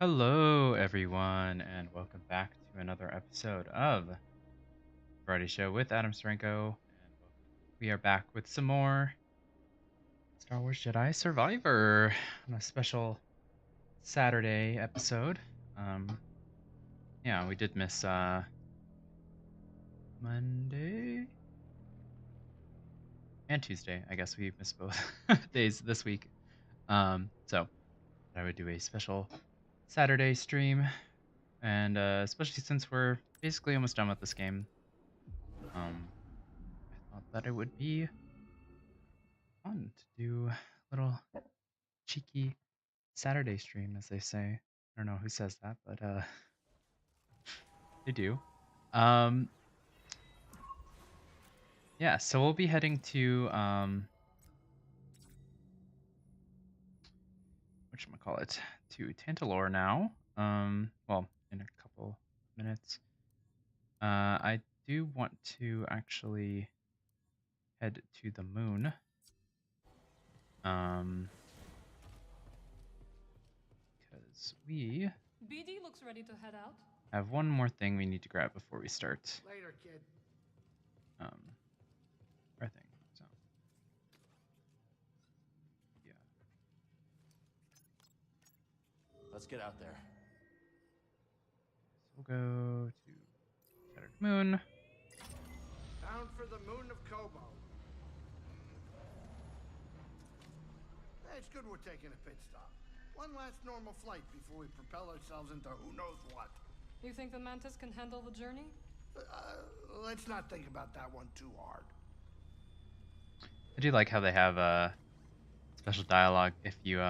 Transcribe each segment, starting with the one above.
Hello, everyone, and welcome back to another episode of Variety Show with Adam Starenko. We are back with some more Star Wars Jedi Survivor on a special Saturday episode. Um, yeah, we did miss Monday and Tuesday. I guess we missed both days this week. So I would do a special Saturday stream, and especially since we're basically almost done with this game. I thought that it would be fun to do a little cheeky Saturday stream, as they say. I don't know who says that, but they do. Um, yeah, so we'll be heading to whatchamacallit, to Tantalorr now. Well, in a couple minutes. I do want to actually head to the moon. Because we BD looks ready to head out. have one more thing we need to grab before we start. Later, kid. Our thing. So yeah. Let's get out there. So we'll go to Shattered Moon. Bound for the moon of Koboh. It's good we're taking a pit stop. One last normal flight before we propel ourselves into who knows what. You think the Mantis can handle the journey? Let's not think about that one too hard. I do like how they have special dialogue if you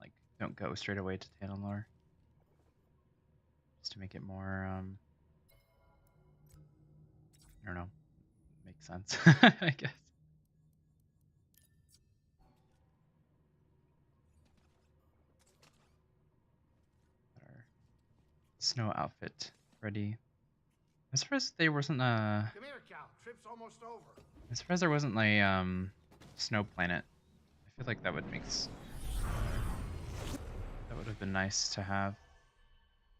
like don't go straight away to Tanalorr. Just to make it more I don't know, makes sense. I guess. Our snow outfit ready. I'm surprised there wasn't a. Come here, Cal. Trip's almost over. I'm surprised there wasn't a snow planet. I feel like that would that would have been nice to have.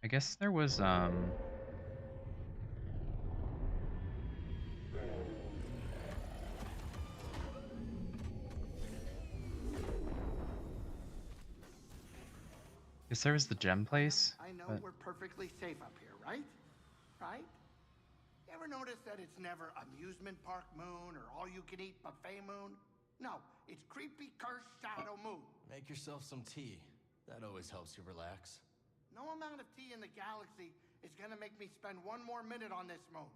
I guess there was guess there was the gem place. I know but... we're perfectly safe up here, right? Right? You ever notice that it's never amusement park moon or all-you-can-eat buffet moon? No, it's creepy cursed shadow moon. Make yourself some tea. That always helps you relax. No amount of tea in the galaxy is gonna make me spend one more minute on this moon.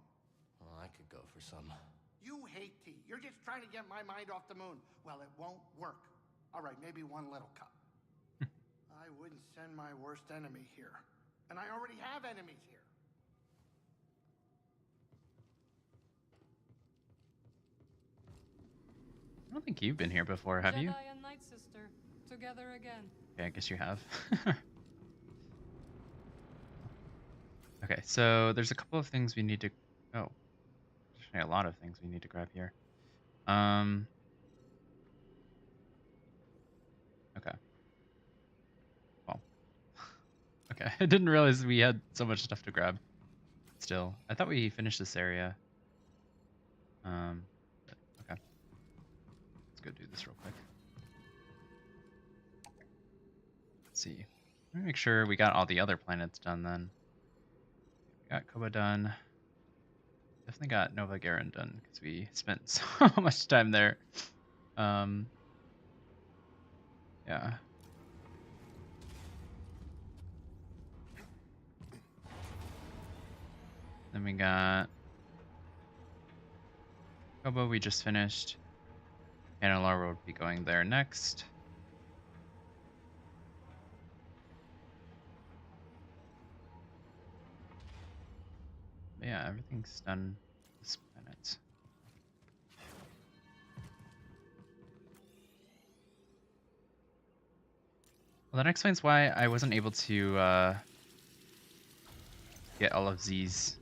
Well, I could go for some. You hate tea. You're just trying to get my mind off the moon. Well, it won't work. All right, maybe one little cup. I wouldn't send my worst enemy here. And I already have enemies here. I don't think you've been here before, have Jedi you? and Night Sister, together again. Okay, I guess you have. Okay, so there's a couple of things we need to. Oh, there's actually a lot of things we need to grab here. Okay. Well. Okay, I didn't realize we had so much stuff to grab. Still, I thought we finished this area. Okay. Let's go do this real quick. Let's see. Let me make sure we got all the other planets done then. We got Koboh done. Definitely got Nova Garen done because we spent so much time there. Yeah. Then we got Koboh we just finished. Tanalorr will be going there next. But yeah, everything's done this planet. Well, that explains why I wasn't able to get all of Z's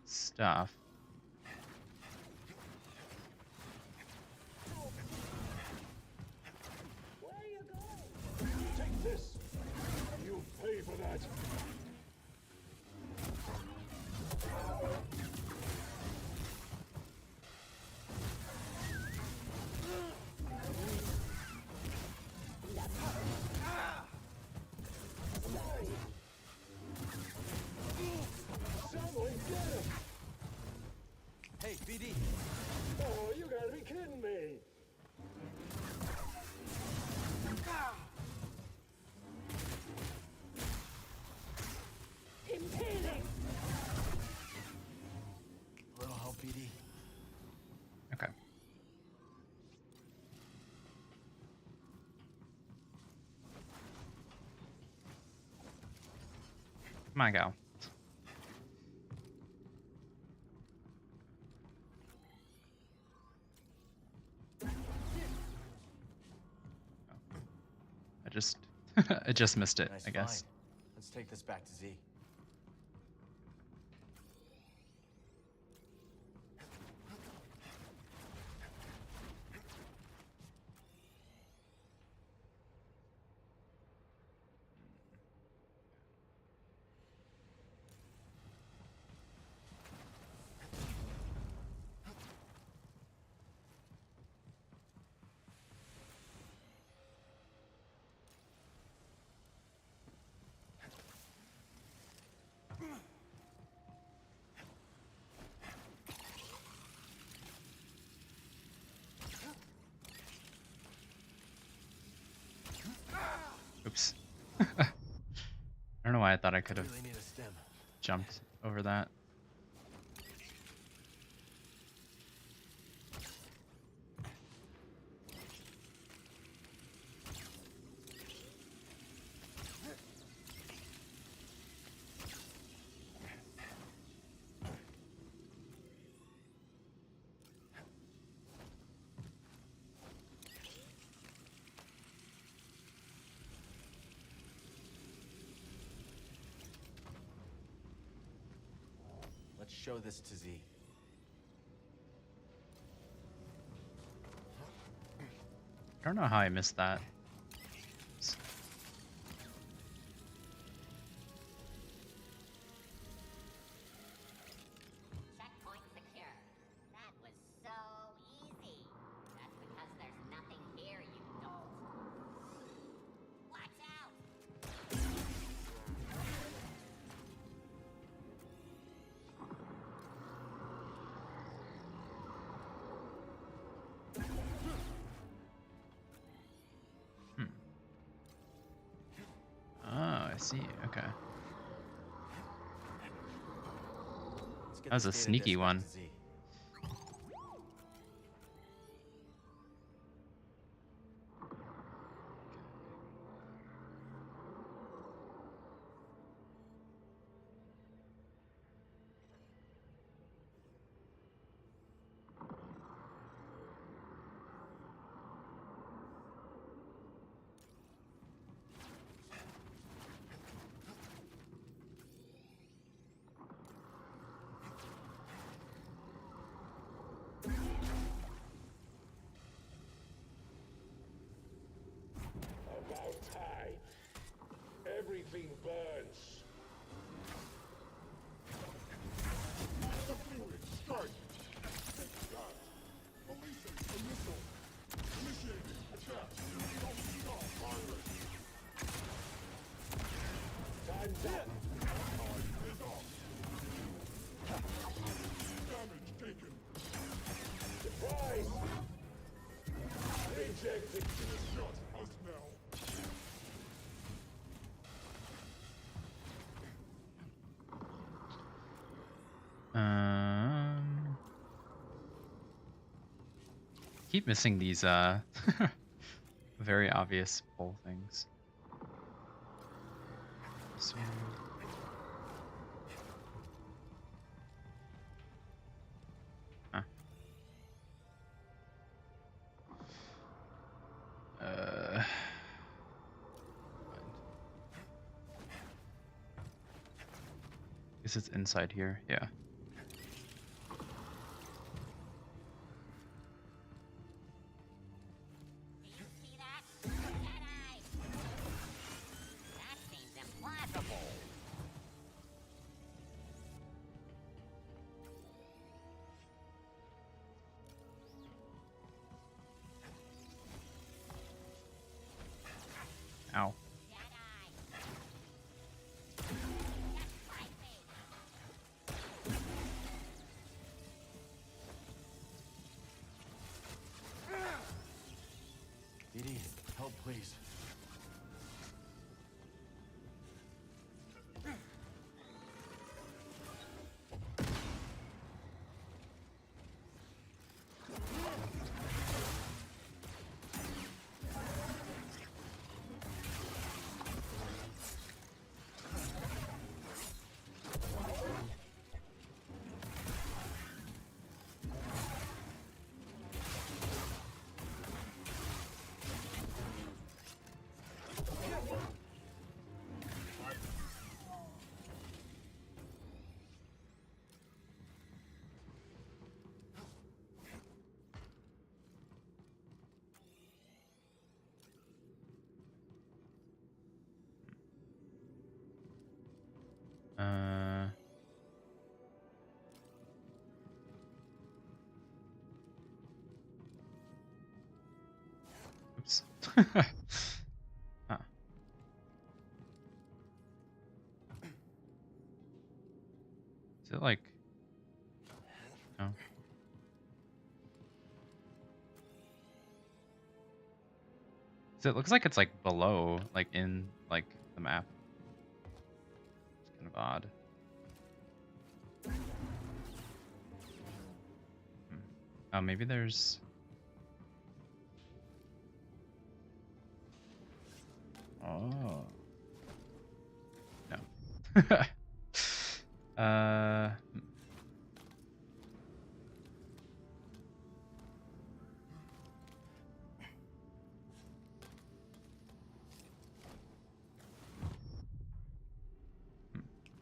stuff. Come on, gal. I just missed it, Nice I guess. find. Let's take this back to Z. Oops. I don't know why I thought I could have Really need a stem. jumped over that. Let's show this to Z. I don't know how I missed that. Checkpoint secure. That was so easy. That's because there's nothing here, you dolt. Watch out! Oh, I see. Okay. Let's get That was this a data sneaky disk back one. to Z. About time. Everything burns. The fluid strike. Guys, releasing a missile. Initiating attack. Virus. Time's up. Time is off. Damage taken. Surprise! Reject victim shot us now. Keep missing these very obvious pull things. So, huh. Guess it's inside here. Yeah. Do you see that? Jedi! That seems implausible. Ow. Jedi! Just fight me! BD, help please. Huh. Is it like... No. So it looks like it's like below, like in like the map. It's kind of odd. Oh, maybe there's... Oh. No. uh...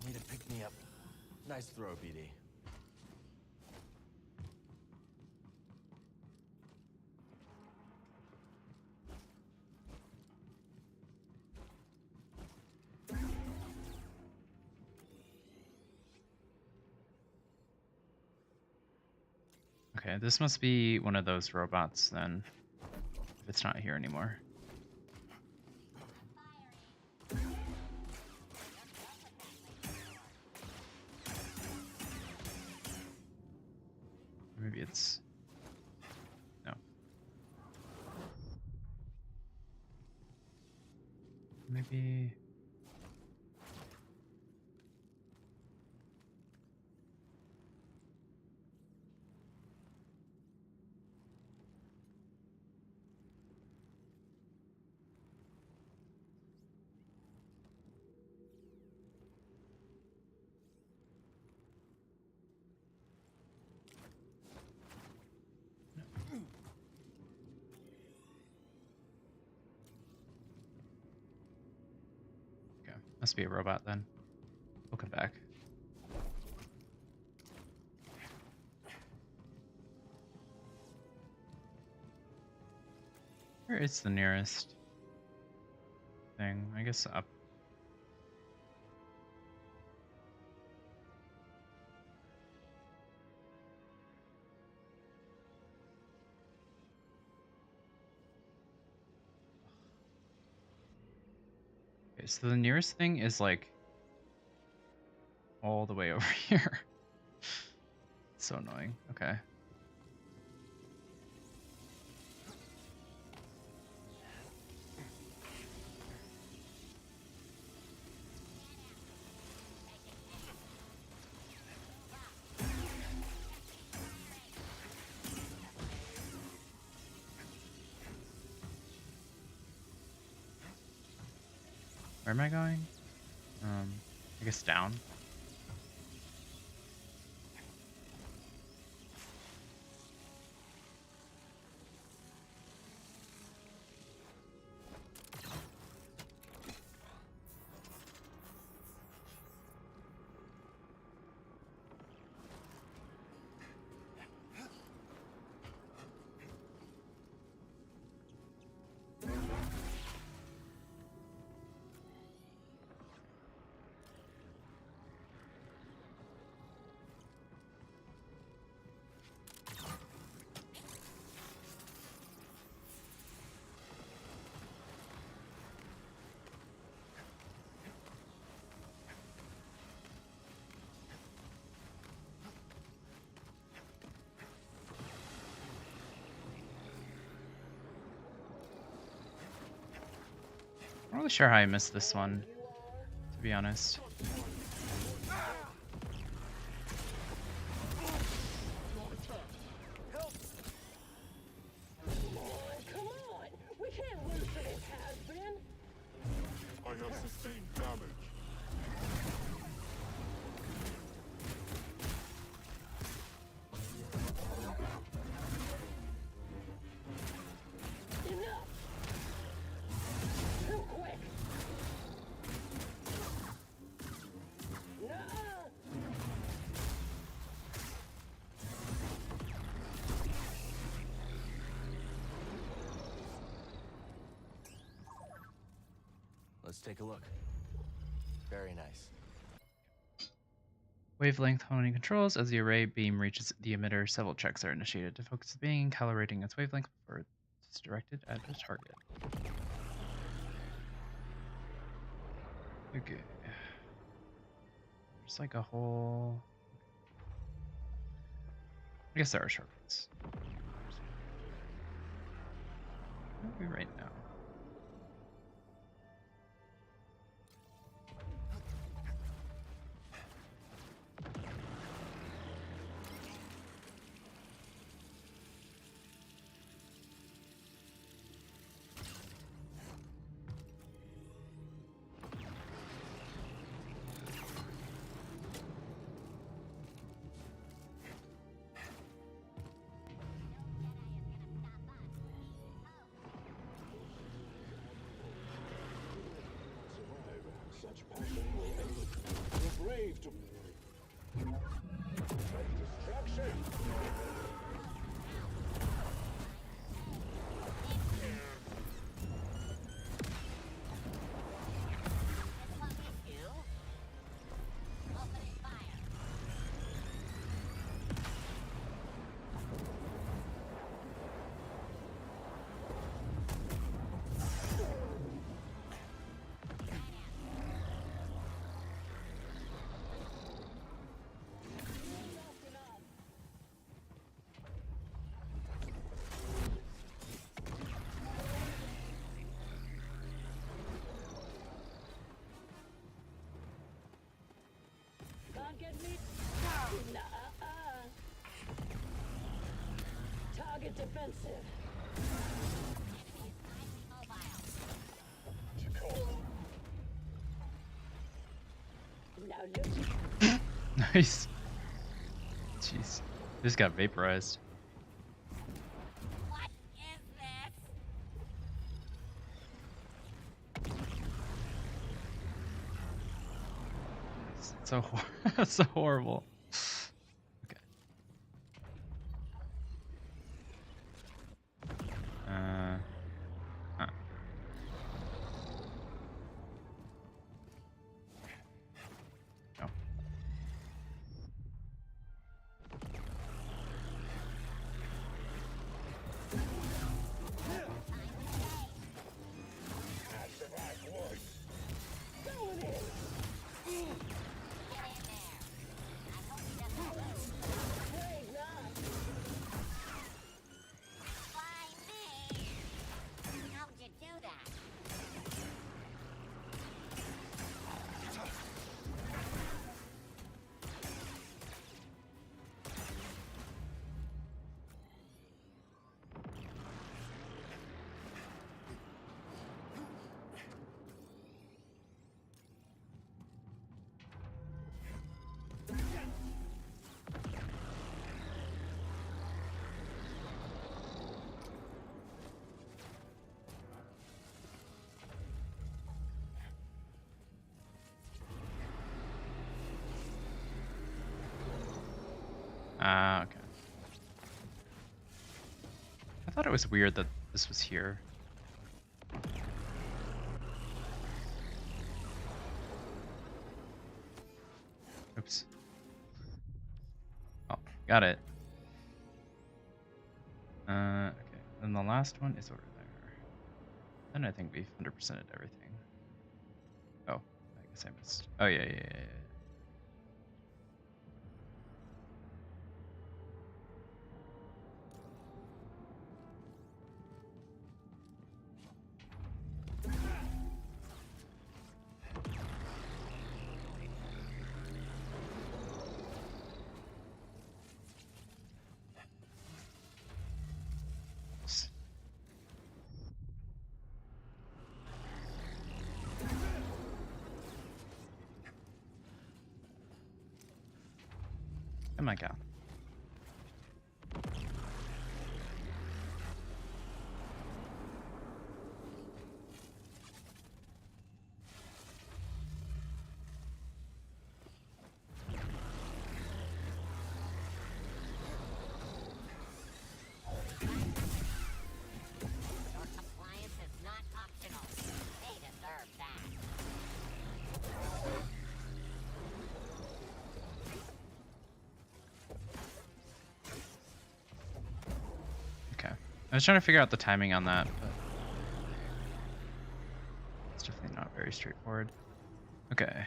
Need to pick me up. Nice throw, BD. Okay, this must be one of those robots then, if it's not here anymore. Maybe it's... No. Maybe... Okay, must be a robot then. We'll come back. Where is the nearest thing? I guess up. Okay, so the nearest thing is like all the way over here. So annoying. Okay. Where am I going? I guess down. I'm not really sure how I missed this one, to be honest. Come on! We can't lose to this has-been! I have sustained damage. Enough! Too quick! Nuh-uh! Let's take a look. Very nice. Wavelength honing controls. As the array beam reaches the emitter, several checks are initiated to focus the beam, calibrating its wavelength before it's directed at a target. Okay. There's like a whole. I guess there are shortcuts. Maybe right now. Such passion will aid the brave to destruction. Can't get me. Target defensive. Now look. Nice. Jeez. Just got vaporized. What is this? It's so that's so horrible. Okay. Huh. No. Why me? How'd you do that? Ah, okay. I thought it was weird that this was here. Oops. Oh, got it. Okay. Then the last one is over there. Then I think we've 100%ed everything. Oh, I guess I missed. Oh, yeah. Oh my god. Your compliance is not optional. They deserve that. Okay. I was trying to figure out the timing on that, but it's definitely not very straightforward. Okay.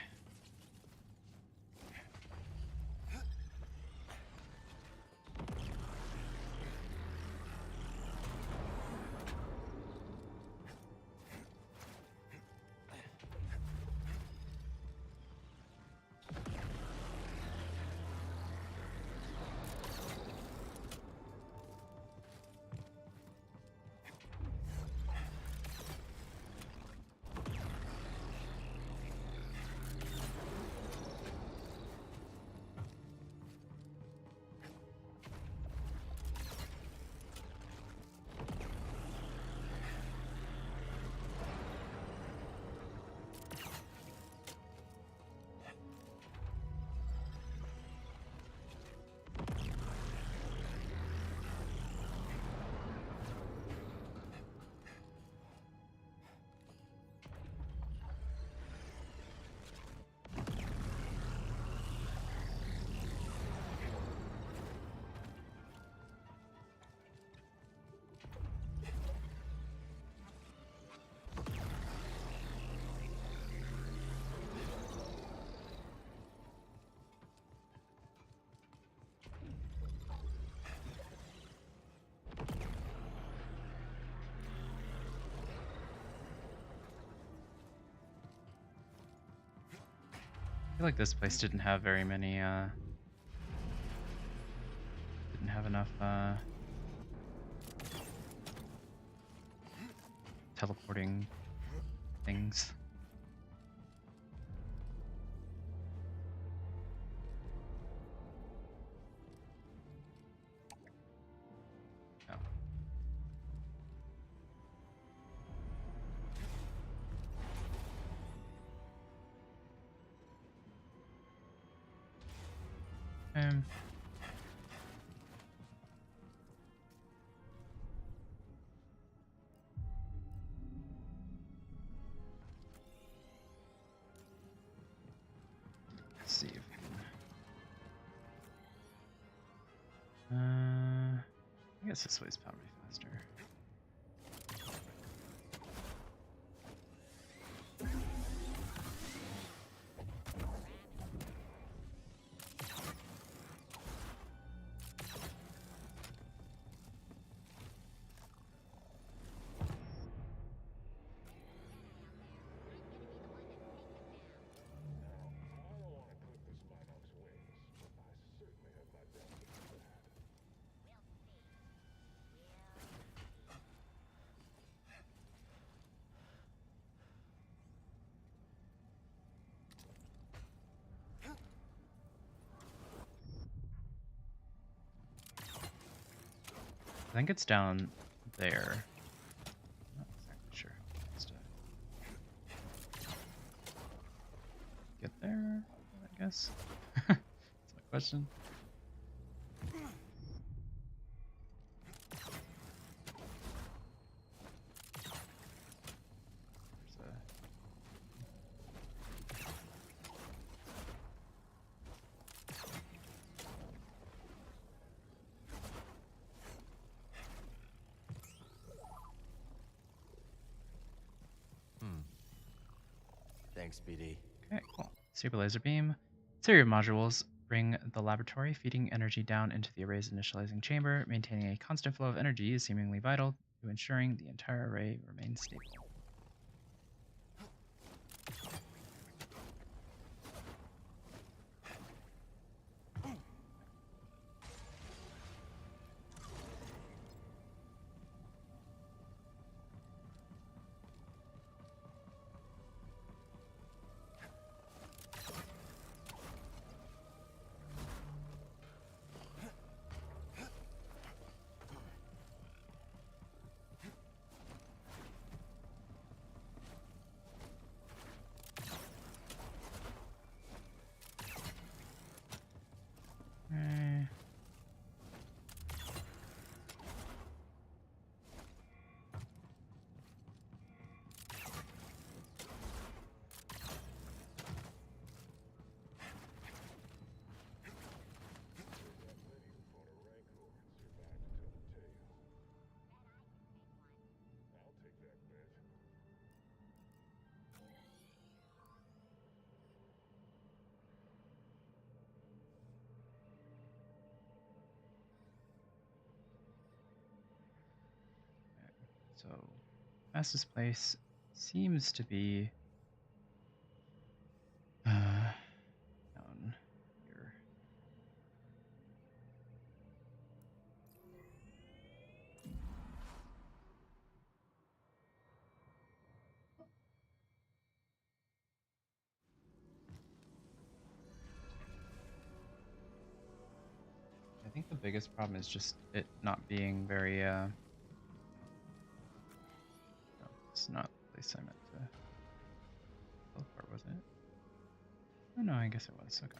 I feel like this place didn't have very many, didn't have enough, teleporting things. Oh. Um. Let's see if we can. I guess this way's probably faster. I think it's down there. Not exactly sure. Just get there, I guess. That's my question. There's a... Thanks, BD. Okay, cool. Super laser beam. Series of modules bring the laboratory, feeding energy down into the array's initializing chamber. Maintaining a constant flow of energy is seemingly vital to ensuring the entire array remains stable. So, fastest place seems to be down here. I think the biggest problem is just it not being very, no, it's not the place I meant to teleport, was it? Oh no, I guess it was, okay.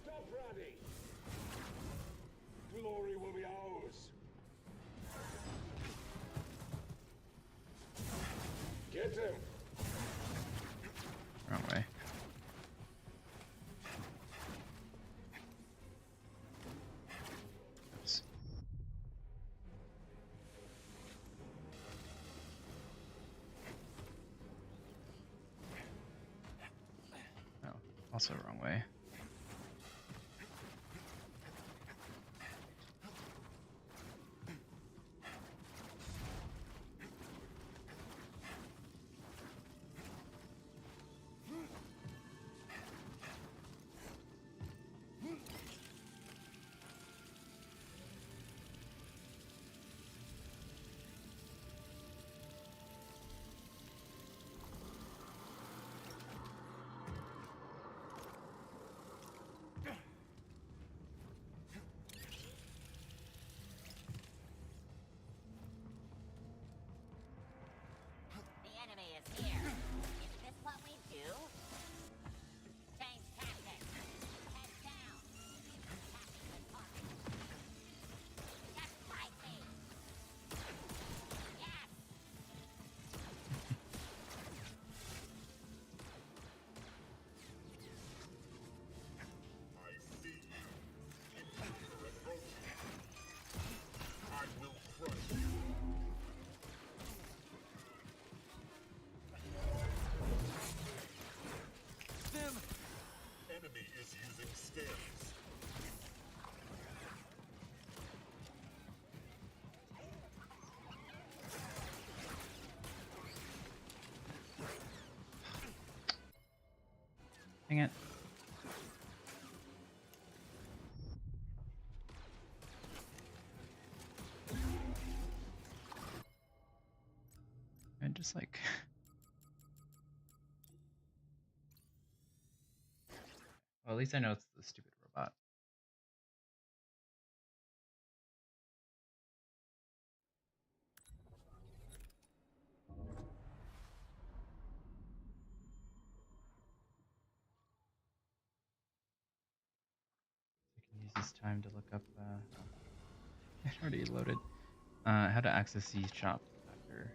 Stop running! Glory will be ours! Get him! Wrong way. Oops. Oh, also wrong way. The enemy is here. Is this what we do? Change tactics. Head down. Attacking the target. Just fight me. Yes. I see you. Intruder approaching. I will crush you. Enemy is using stems. Dang it. And just like well, at least I know it's the stupid robot. I can use this time to look up it already loaded. How to access the shop after.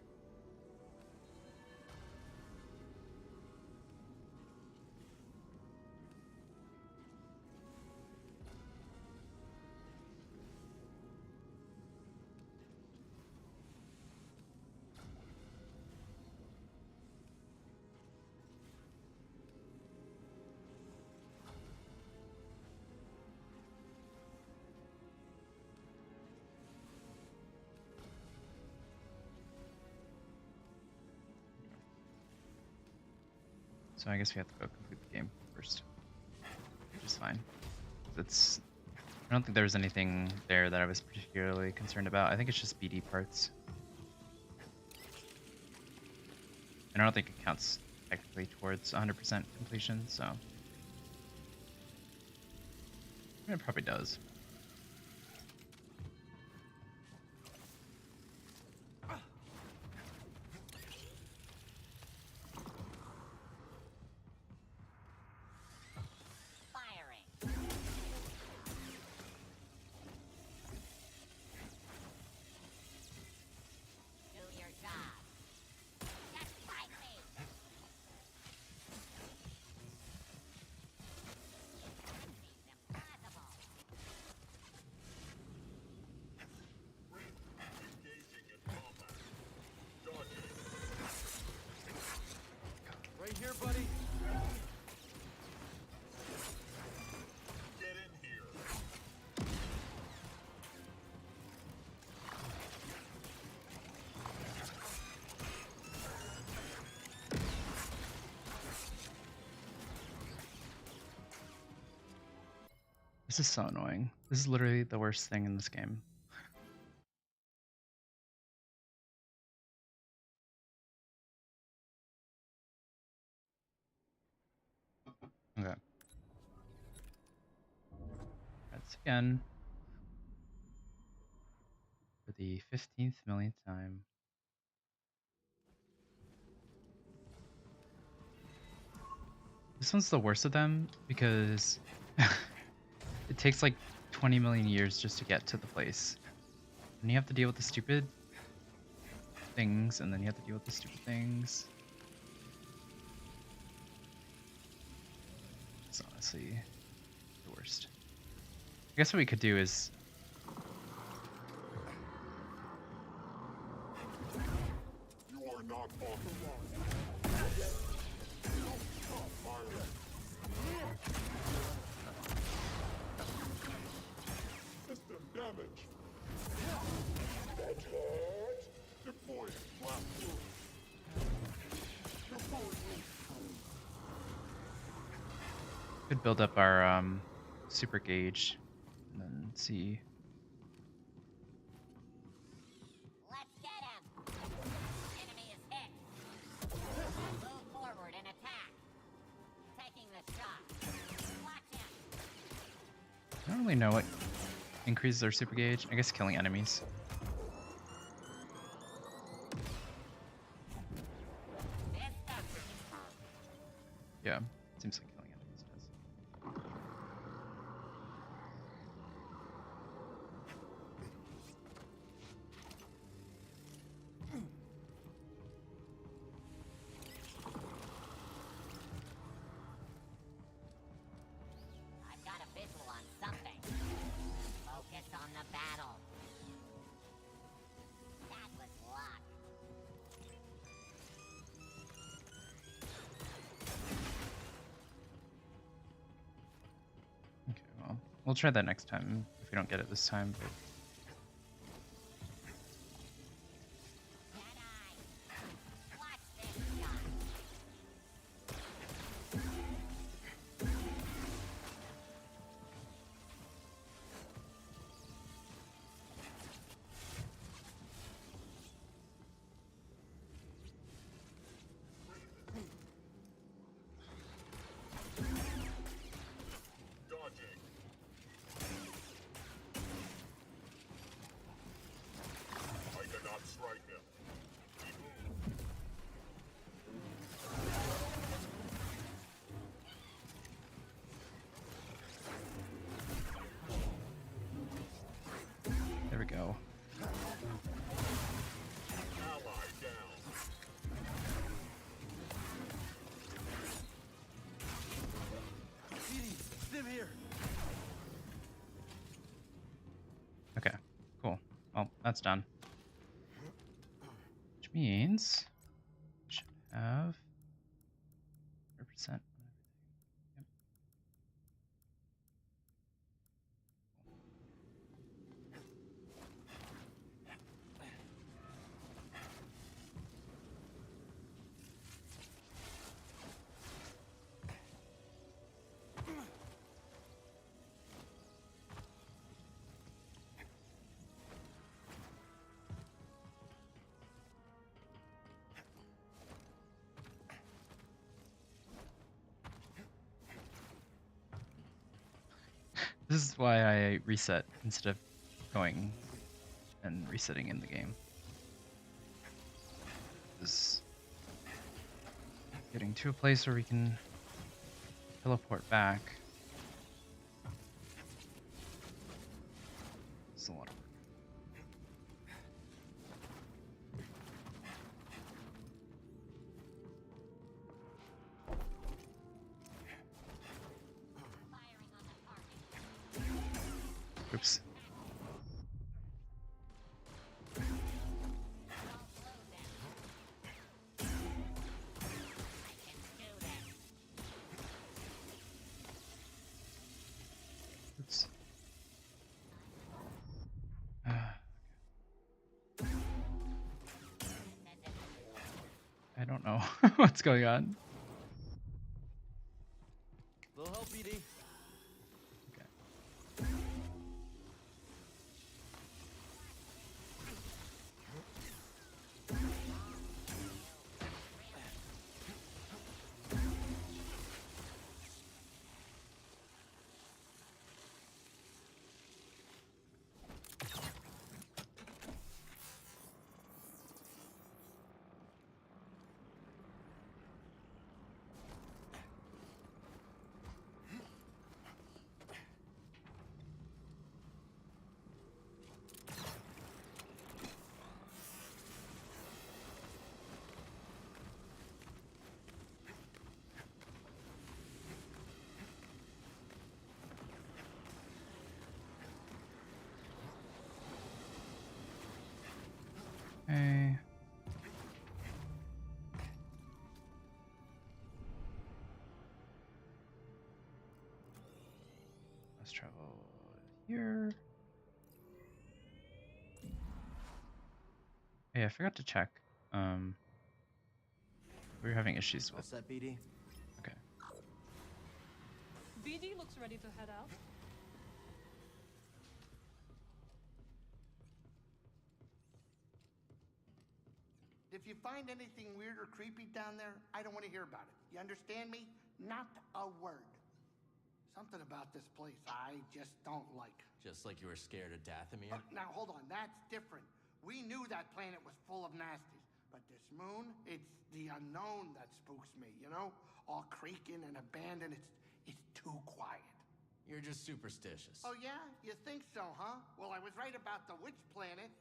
So I guess we have to go complete the game first, which is fine. It's I don't think there was anything there that I was particularly concerned about. I think it's just BD parts. And I don't think it counts technically towards 100% completion, so it probably does. Firing. Do your job. Just fight me. Seems impossible. This is so annoying. This is literally the worst thing in this game. Okay. That's again for the 15th millionth time. This one's the worst of them because it takes like 20 million years just to get to the place. And you have to deal with the stupid things, and then you have to deal with the stupid things. It's honestly the worst. I guess what we could do is You are not authorized. System damage. That's hurt. Deploying platform. could build up our super gauge and then see. Let's get him! Enemy is hit. Move forward and attack. Taking the shot. Watch him. I don't really know what increases our super gauge. I guess killing enemies. This stuff. Yeah, seems like killing enemies does. I've got a visual on something. Focus on the battle. That was luck. Okay, well, we'll try that next time if we don't get it this time. But Jedi! Watch this shot. Dodging. I cannot strike him. there we go. Ally down. Stim here. Okay, cool. Well, that's done. Which means we should have 100%. Yep. This is why I reset instead of going and resetting in the game. This getting to a place where we can teleport back. It's a lot of work. Firing on the target. Oops. Don't lose him. I can do this. Oops. I don't know what's going on. Little help, BD. Okay. Let's travel here. Hey, I forgot to check. We were having issues All with. set, BD? Okay. BD looks ready to head out. If you find anything weird or creepy down there, I don't want to hear about it. You understand me? Not a word. Something about this place I just don't like. Just like you were scared of Dathomir? Now, hold on. That's different. We knew that planet was full of nasties. But this moon, it's the unknown that spooks me, you know? All creaking and abandoned. It's too quiet. You're just superstitious. Oh, yeah? You think so, huh? Well, I was right about the witch planet.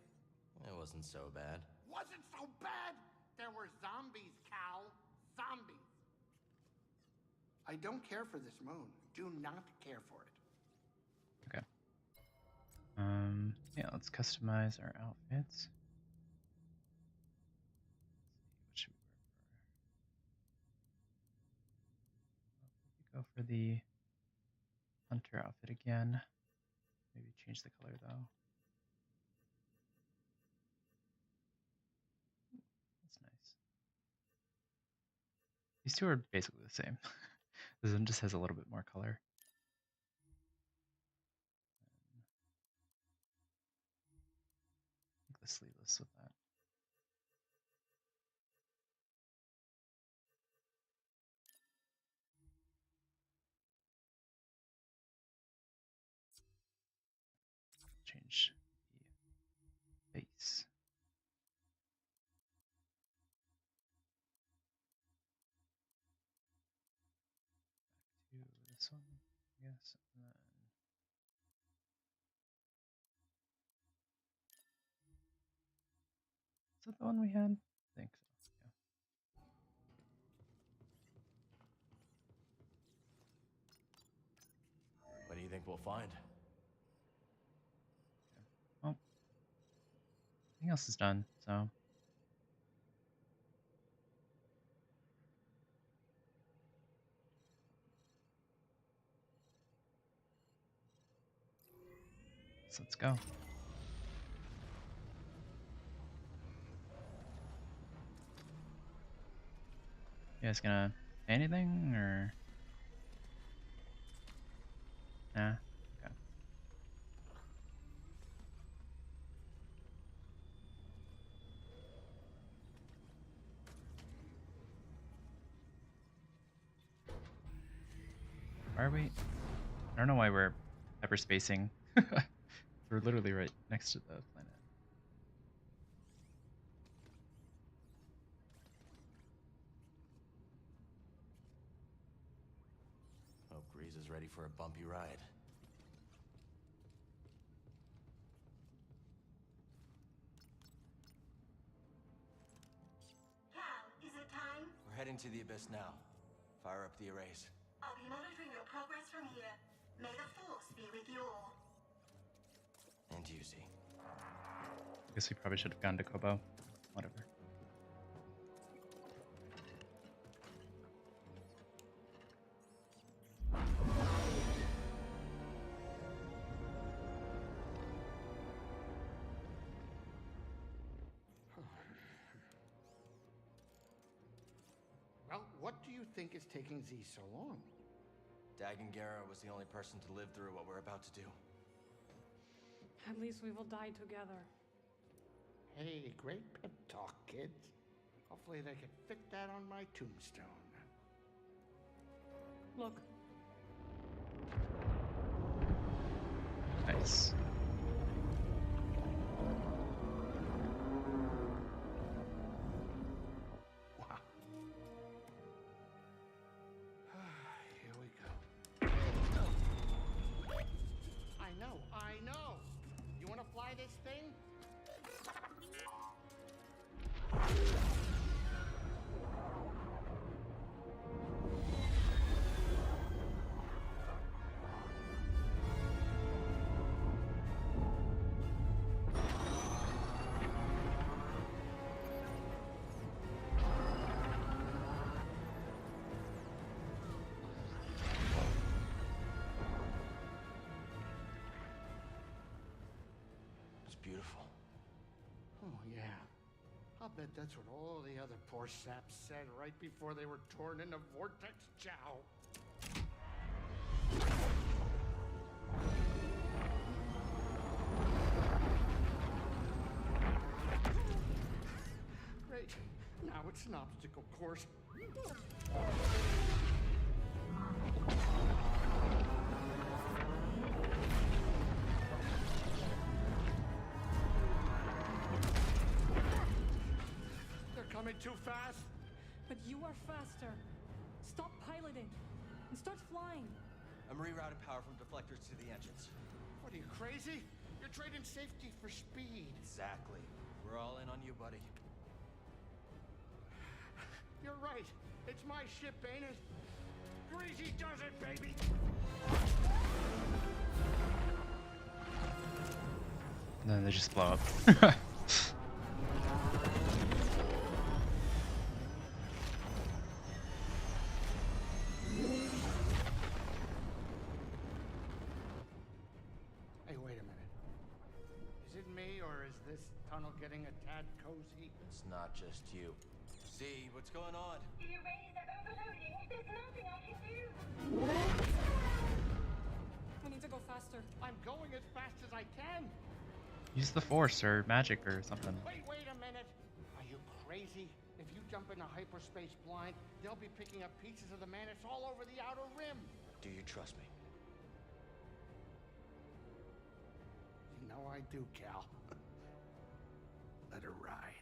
It wasn't so bad. Wasn't so bad. There were zombies, Cal. Zombies. I don't care for this moon. Do not care for it. Okay. Yeah, let's customize our outfits. What should we go for? The hunter outfit again. Maybe change the color though. That's nice. These two are basically the same. This one just has a little bit more color. I think the sleeveless with that. Change the face. Back to this one, yes, and then is that the one we had? I think so. Yeah. What do you think we'll find? Well, everything else is done, so let's go. You guys gonna say anything or? Nah. Okay. Why are we? I don't know why we're hyperspacing. We're literally right next to the planet. Hope Grease is ready for a bumpy ride. Cal, is it time? We're heading to the Abyss now. Fire up the arrays. I'll be monitoring your progress from here. May the Force be with you all. And you see. I guess we probably should have gone to Koboh. Whatever. Well, what do you think is taking Z so long? Dagengara was the only person to live through what we're about to do. At least we will die together. Hey, great pep talk, kids. Hopefully they can fit that on my tombstone. Look, Nice. Wow. Here we go. I know. You want to fly this thing? beautiful. Oh, yeah. I'll bet that's what all the other poor saps said right before they were torn into Vortex Chow. Great. Now it's an obstacle course. They're coming too fast. But you are faster. Stop piloting and start flying. I'm rerouting power from deflectors to the engines. What are you, crazy? You're trading safety for speed. Exactly. We're all in on you, buddy. You're right. It's my ship, ain't it? Greasy does it, baby! And then they just blow up. Hey, wait a minute. Is it me, or is this tunnel getting a tad cozy? It's not just you. Z, what's going on? The arrays are overloading. There's nothing I can do. We need to go faster. I'm going as fast as I can. Use the force or magic or something. Wait a minute. Are you crazy? If you jump into hyperspace blind, they'll be picking up pieces of the Mantis all over the outer rim. Do you trust me? You know I do, Cal. Let her ride.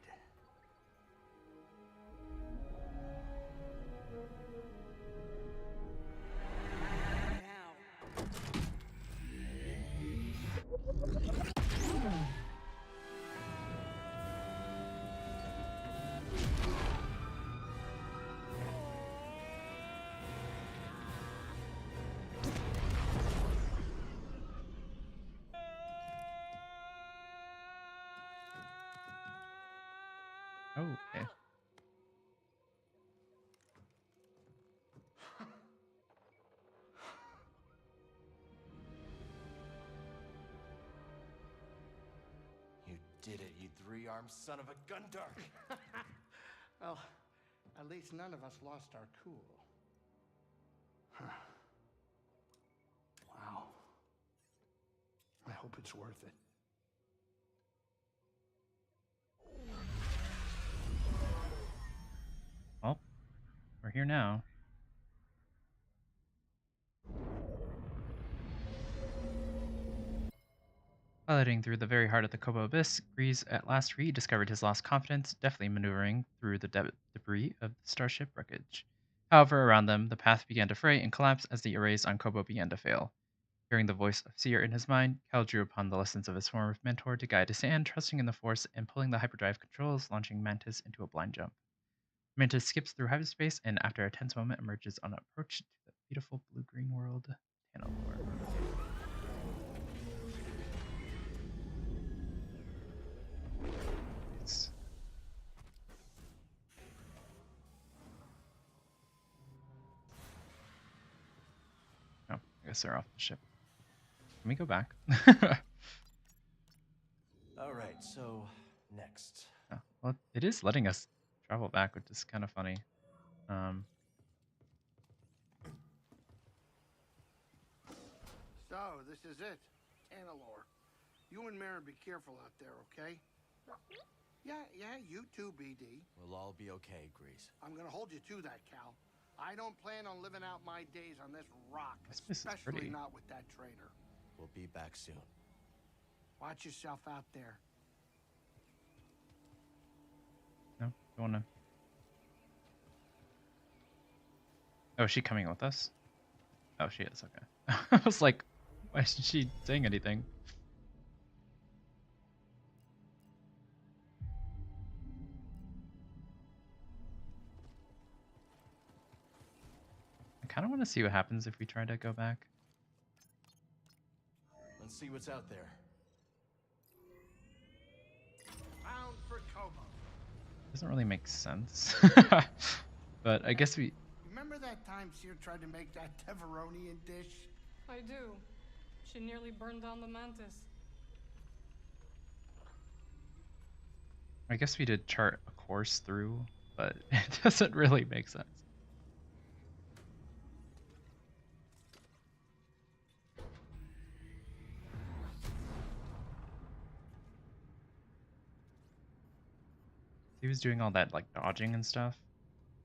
Oh, okay. You did it, you three-armed son of a Gundar! Well, at least none of us lost our cool. Huh. Wow. I hope it's worth it. Well, we're here now. Piloting through the very heart of the Koboh abyss, Grease at last rediscovered his lost confidence, deftly maneuvering through the debris of the starship wreckage. However, around them, the path began to fray and collapse as the arrays on Koboh began to fail. Hearing the voice of Seer in his mind, Caij drew upon the lessons of his former mentor to guide his hand, trusting in the Force and pulling the hyperdrive controls, launching Mantis into a blind jump. Mantis skips through hyperspace and, after a tense moment, emerges on approach to the beautiful blue-green world, Tanalorr. Oh, I guess they're off the ship. Can we go back? Alright, so, next. Oh, well, it is letting us travel back, which is kind of funny. So, this is it. Tanalorr. You and Marin be careful out there, okay? Yeah, you too, BD. We'll all be okay, Grease. I'm gonna hold you to that, Cal. I don't plan on living out my days on this rock, This place is especially pretty. not with that traitor. We'll be back soon. Watch yourself out there. No, don't wanna. Oh, is she coming with us? Oh, she is. Okay. I was like, why isn't she saying anything? I kind of want to see what happens if we try to go back. Let's see what's out there. Bound for Koboh. Doesn't really make sense. But I guess we. Remember that time Seer tried to make that Teveronian dish? I do. She nearly burned down the Mantis. I guess we did chart a course through, but it doesn't really make sense. He was doing all that like dodging and stuff,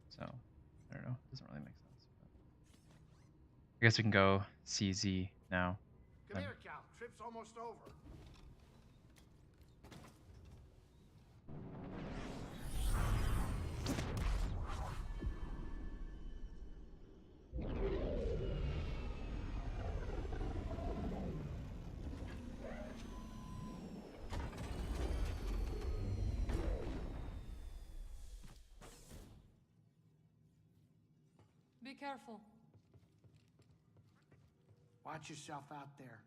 so I don't know. It doesn't really make sense. But I guess we can go CZ now. Come here, Cal. Trip's almost over. Be careful. Watch yourself out there.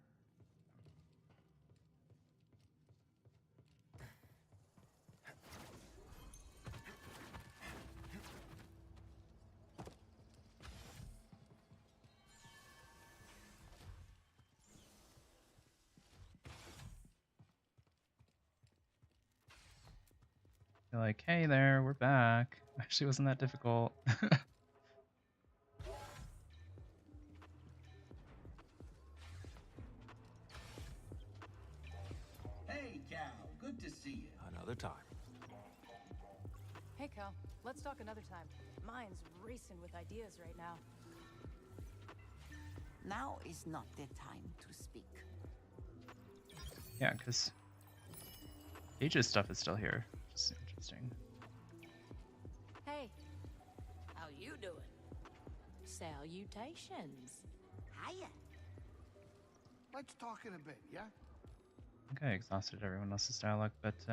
You're like, hey there, we're back. Actually, wasn't that difficult. Hey, Cal. Good to see you. Another time. Hey, Cal. Let's talk another time. Mine's racing with ideas right now. Now is not the time to speak. Yeah, because Caij's stuff is still here. Just interesting. Hey, How you doing? salutations. Hiya. Let's talk in a bit, yeah? Okay, exhausted everyone else's dialogue, but see,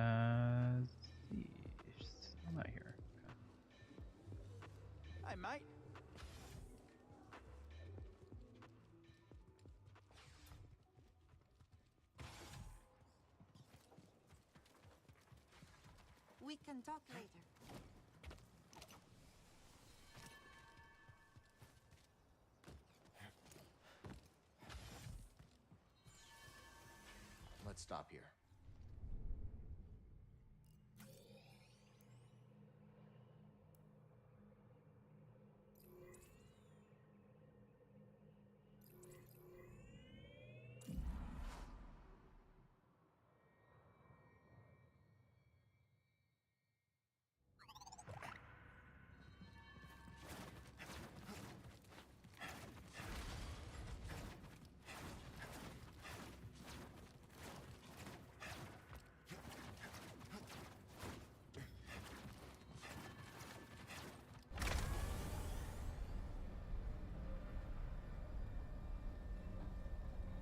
I'm not here. Okay. Hey, mate. We can talk later. Let's stop here.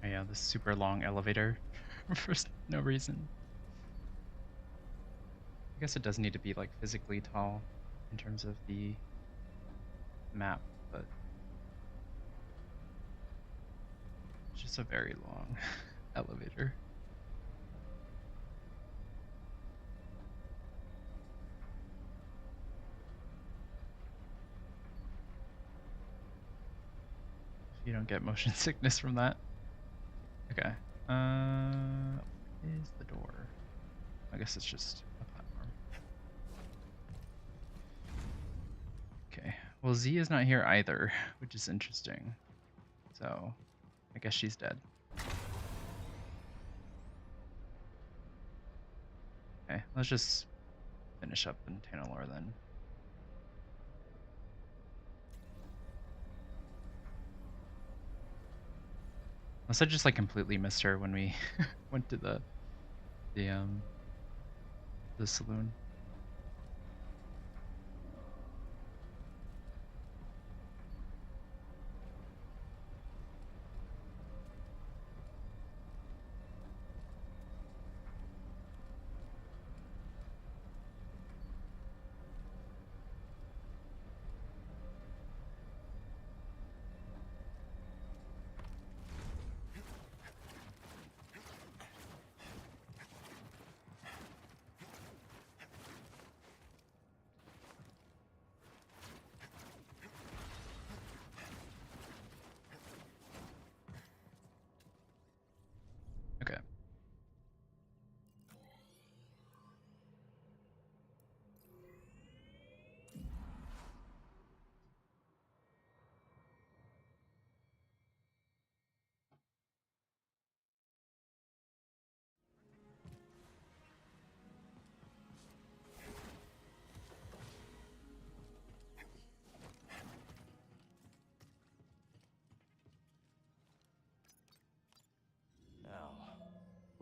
Oh yeah, this super long elevator for no reason. I guess it does need to be like physically tall in terms of the map, but it's just a very long elevator. You don't get motion sickness from that. Okay. Is the door? I guess it's just a platform. Okay. Well, Z is not here either, which is interesting. So, I guess she's dead. Okay, let's just finish up in Tanalorr then. Unless I just like completely missed her when we went to the saloon.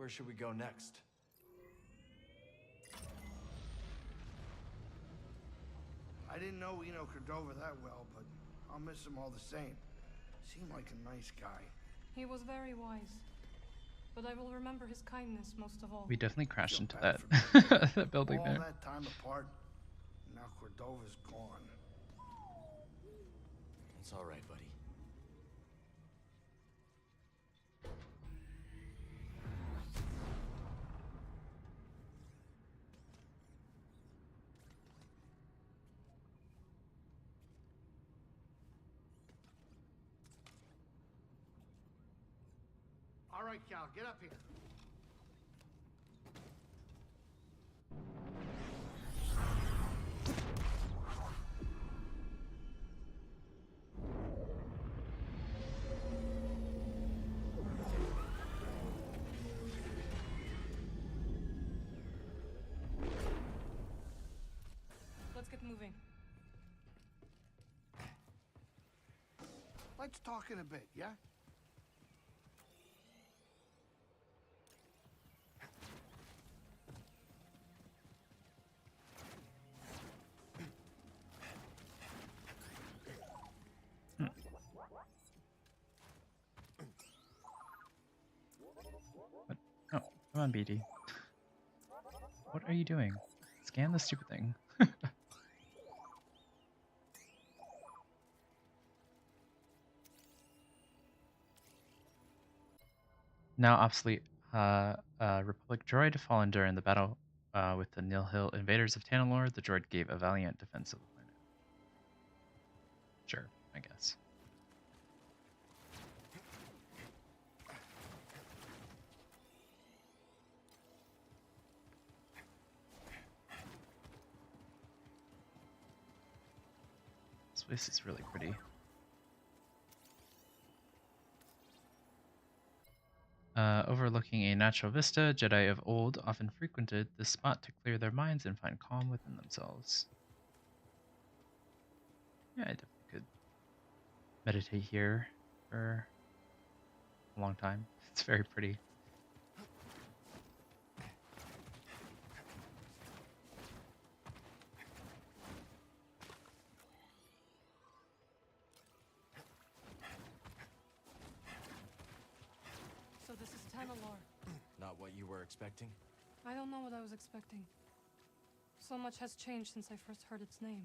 Where should we go next? I didn't know Cordova that well, but I'll miss him all the same. Seemed like a nice guy. He was very wise. But I will remember his kindness most of all. We definitely crashed Feel into bad that for me. that building All there. that time apart, now Cordova's gone. It's all right, buddy. All right, Cal, get up here. Let's get moving. Let's talk in a bit, yeah? Oh, come on, BD. What are you doing? Scan the stupid thing. Now obsolete, Republic droid fallen during the battle with the Nihil invaders of Tanalorr. The droid gave a valiant defense of the planet. Sure, I guess. This place is really pretty. Overlooking a natural vista, Jedi of old often frequented this spot to clear their minds and find calm within themselves. Yeah, I definitely could meditate here for a long time. It's very pretty. So this is Tanalorr. Not what you were expecting? I don't know what I was expecting. So much has changed since I first heard its name.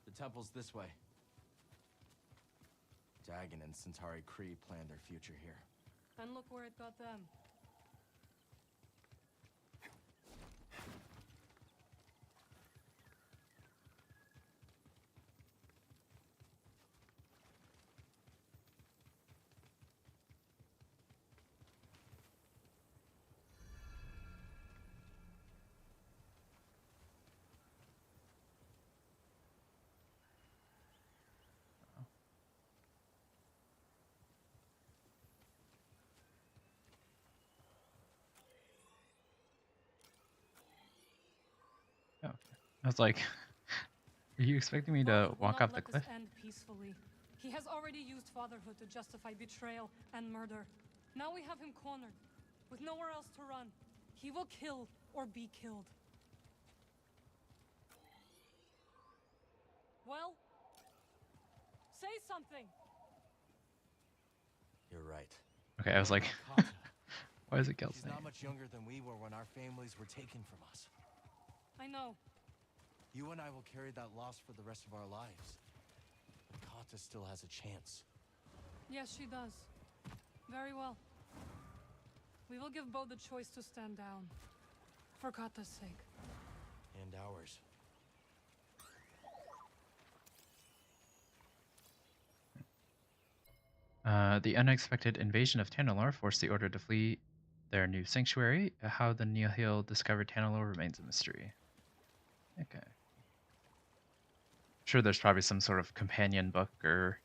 The temple's this way. Dagon and Centauri Kree planned their future here. And look where it got them. Oh, okay. I was like, are you expecting me to Bode will walk not off the let cliff? this end peacefully. He has already used fatherhood to justify betrayal and murder. Now we have him cornered, with nowhere else to run. He will kill or be killed. Well, say something. You're right. Okay, I was like, Kata. why is it Kel She's saying? not much younger than we were when our families were taken from us. I know. You and I will carry that loss for the rest of our lives. But Kata still has a chance. Yes, she does. Very well. We will give Bode the choice to stand down. For Kata's sake. And ours. The unexpected invasion of Tanalorr forced the Order to flee their new sanctuary. How the Nihil discovered Tanalorr remains a mystery. Okay. Sure, there's probably some sort of companion book or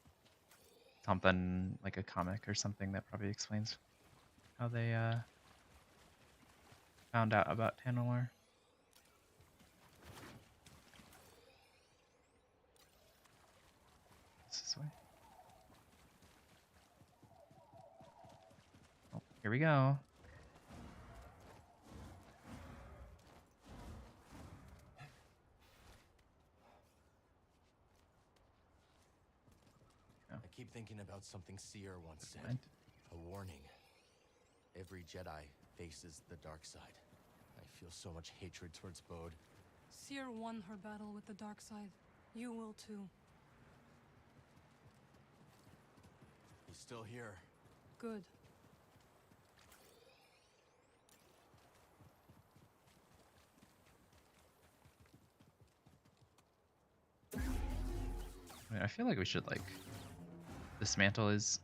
something, like a comic or something that probably explains how they found out about Tanalorr. This way. Here we go. I keep thinking about something Seer once said. Mind. A warning. Every Jedi faces the dark side. I feel so much hatred towards Bode. Seer won her battle with the dark side. You will too. He's still here. Good. I mean, I feel like we should like dismantle his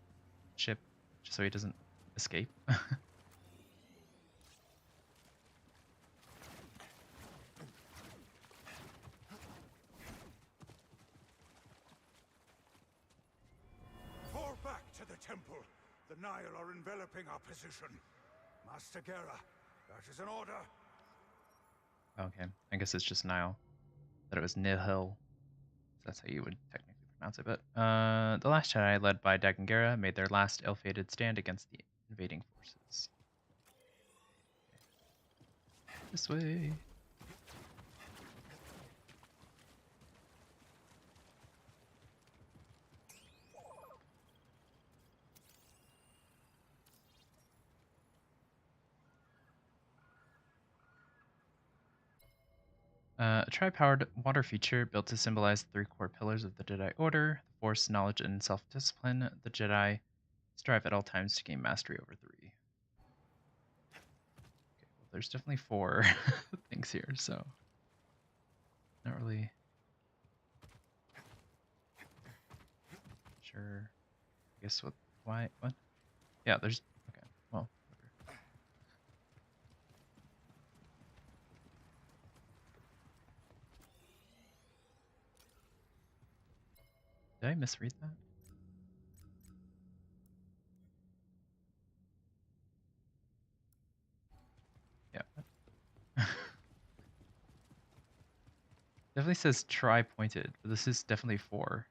ship just so he doesn't escape. Fall back to the temple. The Nile are enveloping our position. Master Gera, that is an order. Okay, I guess it's just Nile. That it was Nihil. That's how you would technically pronounce it. But the last Jedi, led by Dagan Gera, made their last ill-fated stand against the invading forces. This way. A tri-powered water feature built to symbolize the three core pillars of the Jedi Order: the Force, knowledge, and self-discipline. The Jedi strive at all times to gain mastery over three. Okay, well, there's definitely 4 things here, so not really sure. I guess what? Yeah, there's. Okay, well, whatever. Did I misread that? Yeah. Definitely says tri-pointed, but this is definitely 4.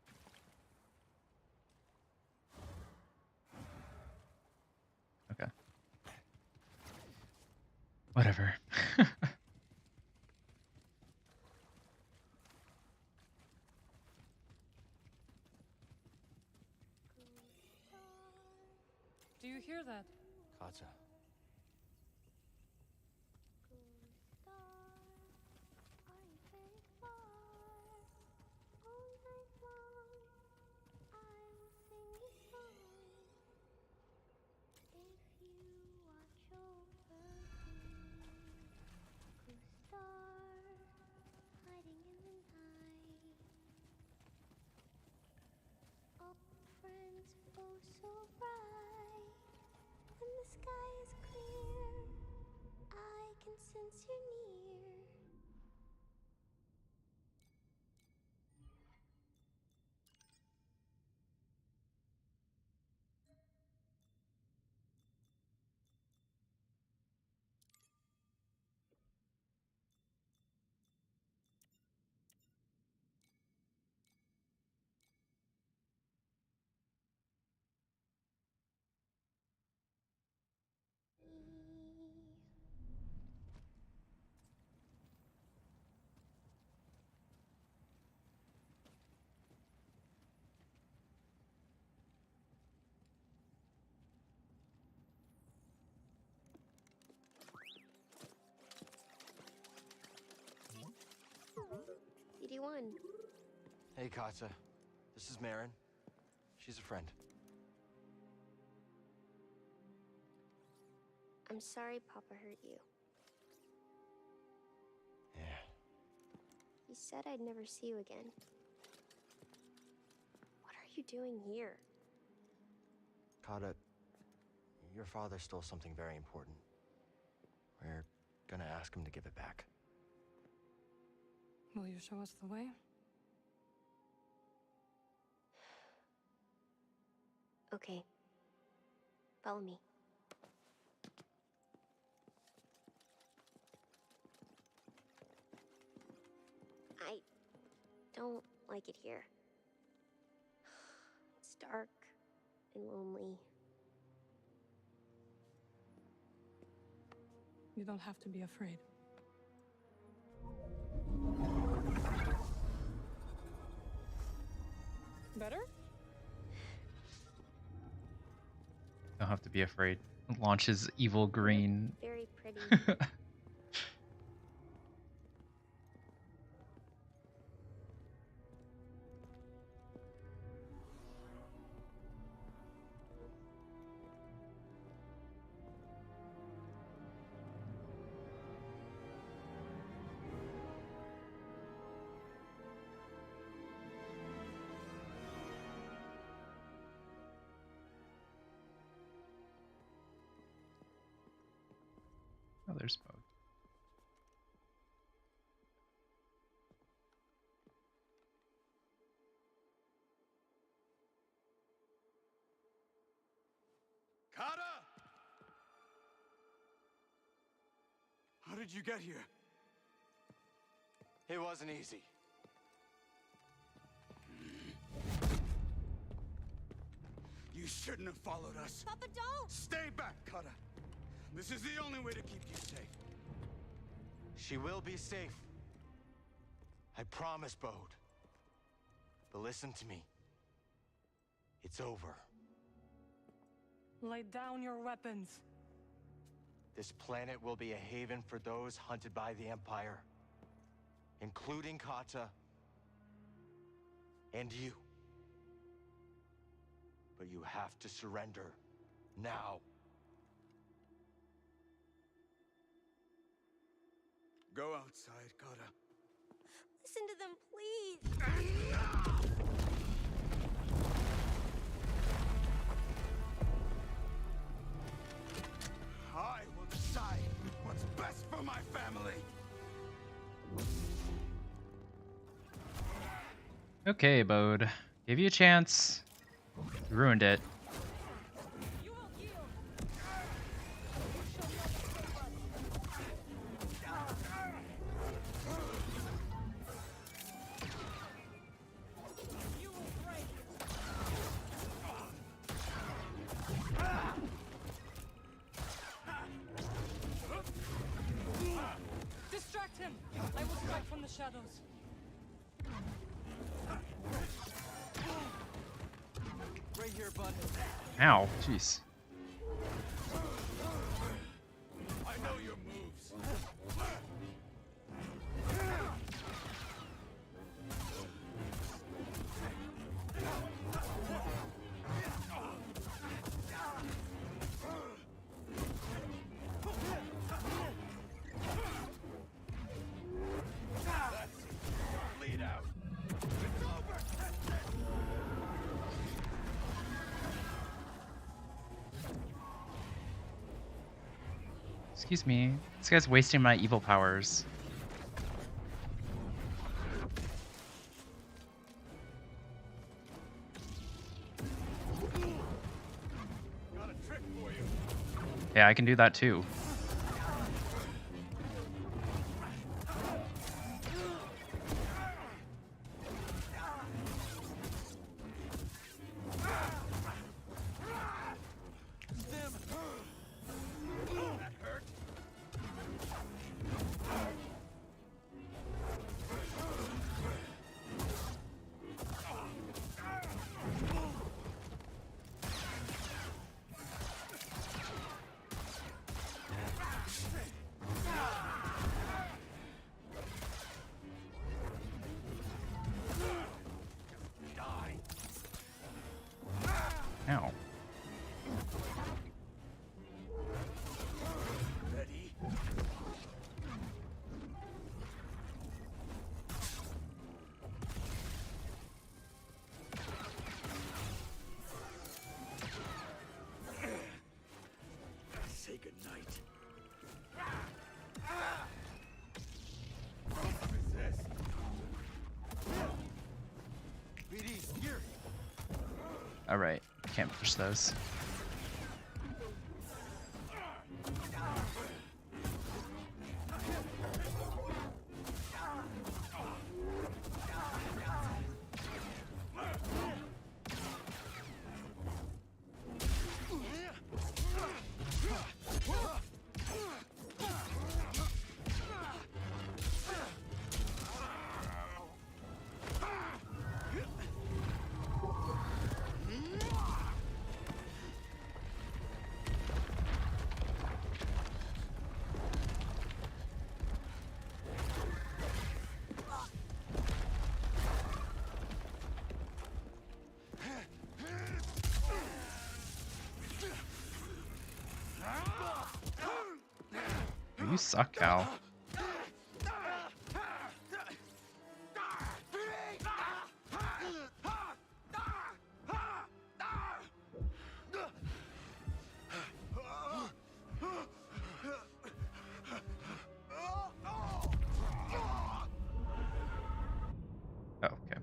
Okay. Whatever. Do you hear that? Caij. Since you're near. CD1. Hey, Caij. This is Marin. She's a friend. I'm sorry Papa hurt you. Yeah. He said I'd never see you again. What are you doing here? Caij, your father stole something very important. We're gonna ask him to give it back. Will you show us the way? Okay. Follow me. I don't like it here. It's dark and lonely. You don't have to be afraid. Better? Don't have to be afraid. Launches evil green. Very pretty. Oh, there's Bode. Carter! How did you get here? It wasn't easy. You shouldn't have followed us. Papa, don't! Stay back, Carter. This is the only way to keep you safe. She will be safe. I promise, Bode. But listen to me. It's over. Lay down your weapons. This planet will be a haven for those hunted by the Empire, including Kata and you. But you have to surrender now. Go outside, Carter. Listen to them, please! I will decide what's best for my family. Okay, Bode. Gave you a chance. You ruined it. You will yield. You will break. Distract him. I will strike from the shadows. Right here, bud. Ow, jeez. I know your moves. Bleed out. It's over. Excuse me. This guy's wasting my evil powers. Got a trick for you. Yeah, I can do that too. That hurt. Ow. Ready? Say goodnight. Resist. BD, here. Alright, can't push those. you suck, Cal. Oh, okay.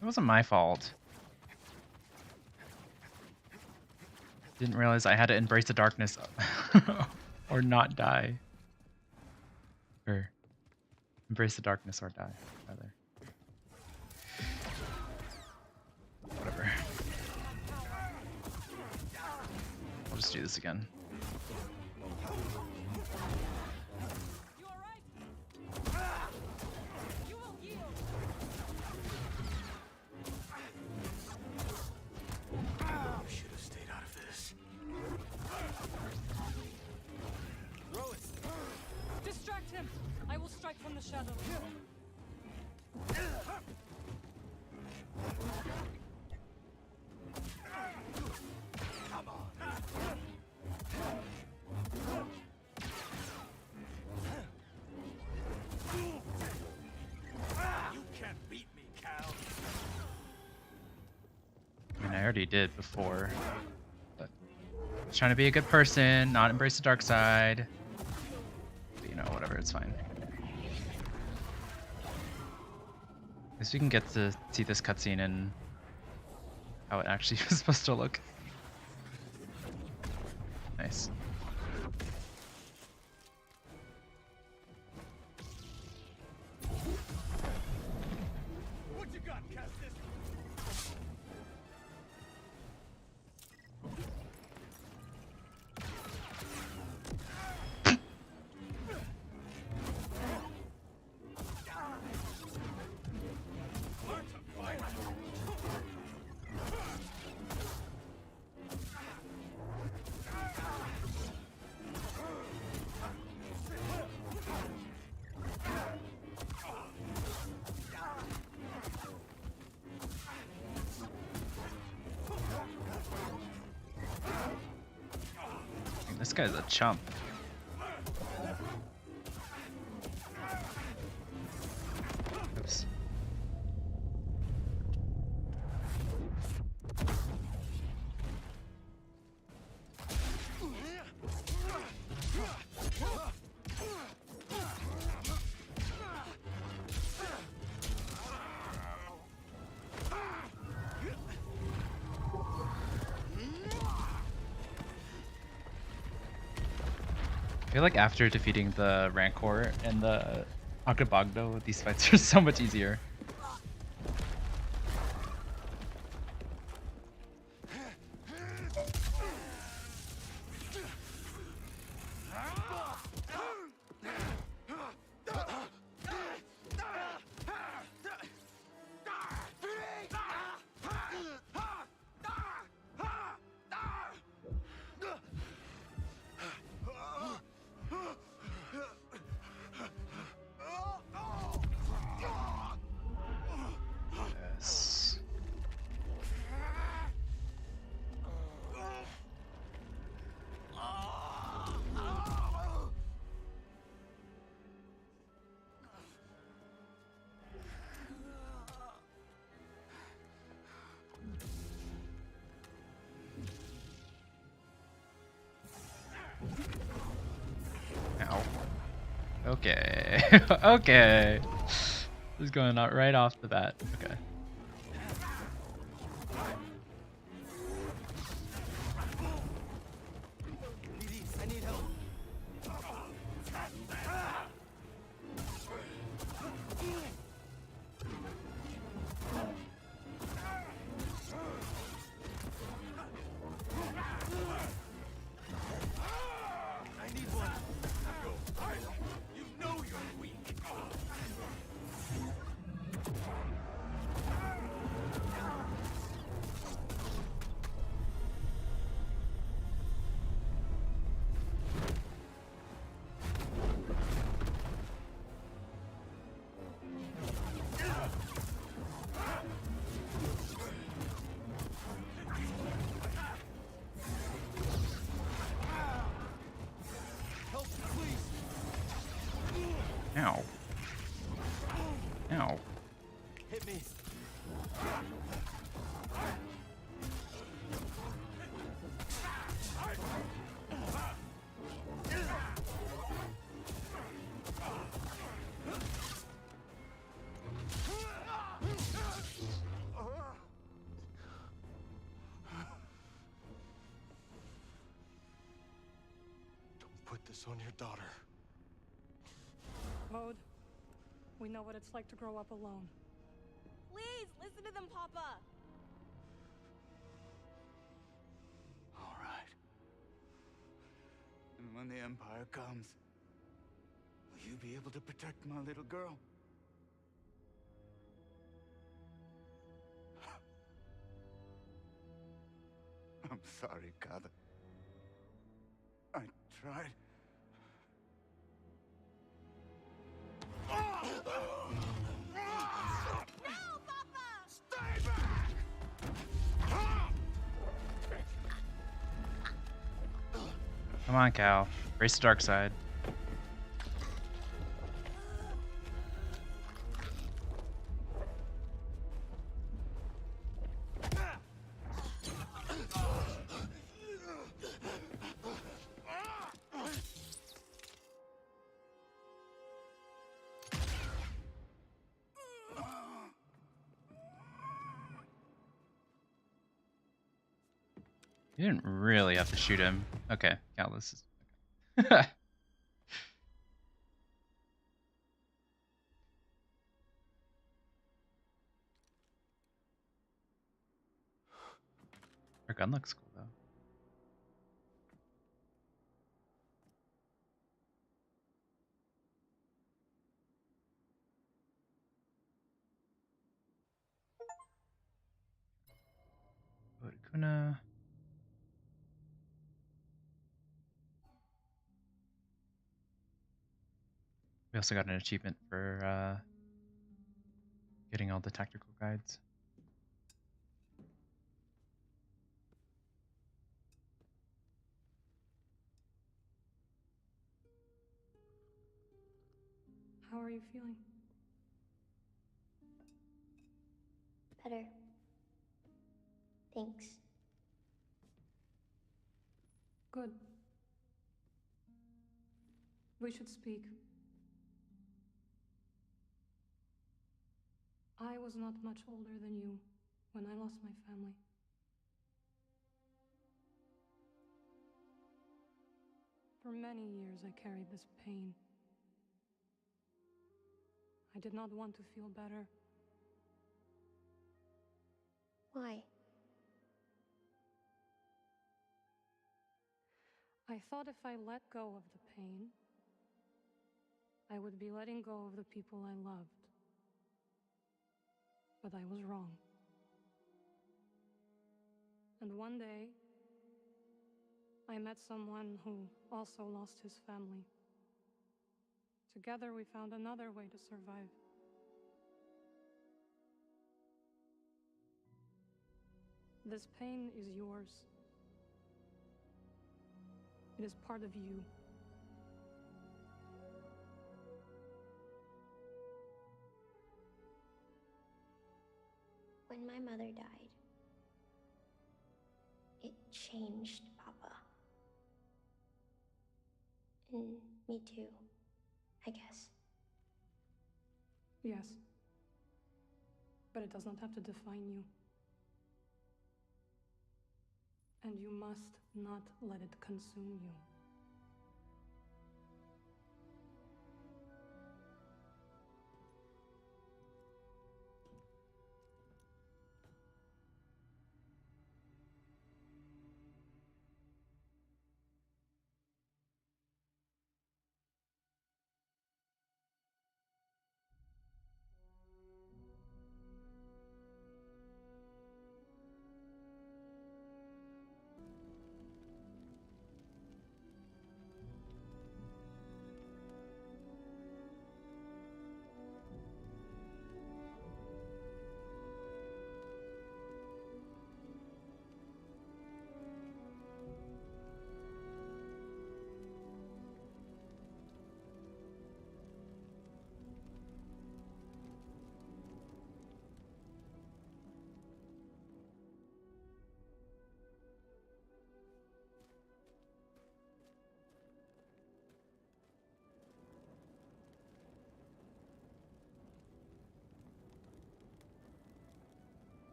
It wasn't my fault. Didn't realize I had to embrace the darkness or not die. Or embrace the darkness or die, rather. Whatever. I'll just do this again. Distract him! I will strike from the shadows. Come on. You can't beat me, Cal. I mean, I already did before. But I was trying to be a good person, not embrace the dark side. But, you know, whatever, it's fine. At least we can get to see this cutscene and how it actually was supposed to look. Nice. What you got, Cassis? This guy's a chump. Oops. I feel like after defeating the Rancor and the Akabagdo, these fights are so much easier. Yes. Ow. Okay. Okay. This is going out right off the bat. Okay. I need help. I need one. You know you're weak. focus on your daughter. Bode, we know what it's like to grow up alone. Please, listen to them, Papa! All right. And when the Empire comes, will you be able to protect my little girl? I'm sorry, Caij. I tried. No, Papa! Stay back! Come on, Cal. Race the dark side. You didn't really have to shoot him. Okay, Cal, this is... Her gun looks cool, though. Bode Kuna. We also got an achievement for getting all the tactical guides. How are you feeling? Better. Thanks. Good. We should speak. I was not much older than you when I lost my family. For many years I carried this pain. I did not want to feel better. Why? I thought if I let go of the pain, I would be letting go of the people I loved. But I was wrong. And one day, I met someone who also lost his family. Together we found another way to survive. This pain is yours. It is part of you. When my mother died, it changed Papa. And me too, I guess. Yes. But it does not have to define you. And you must not let it consume you.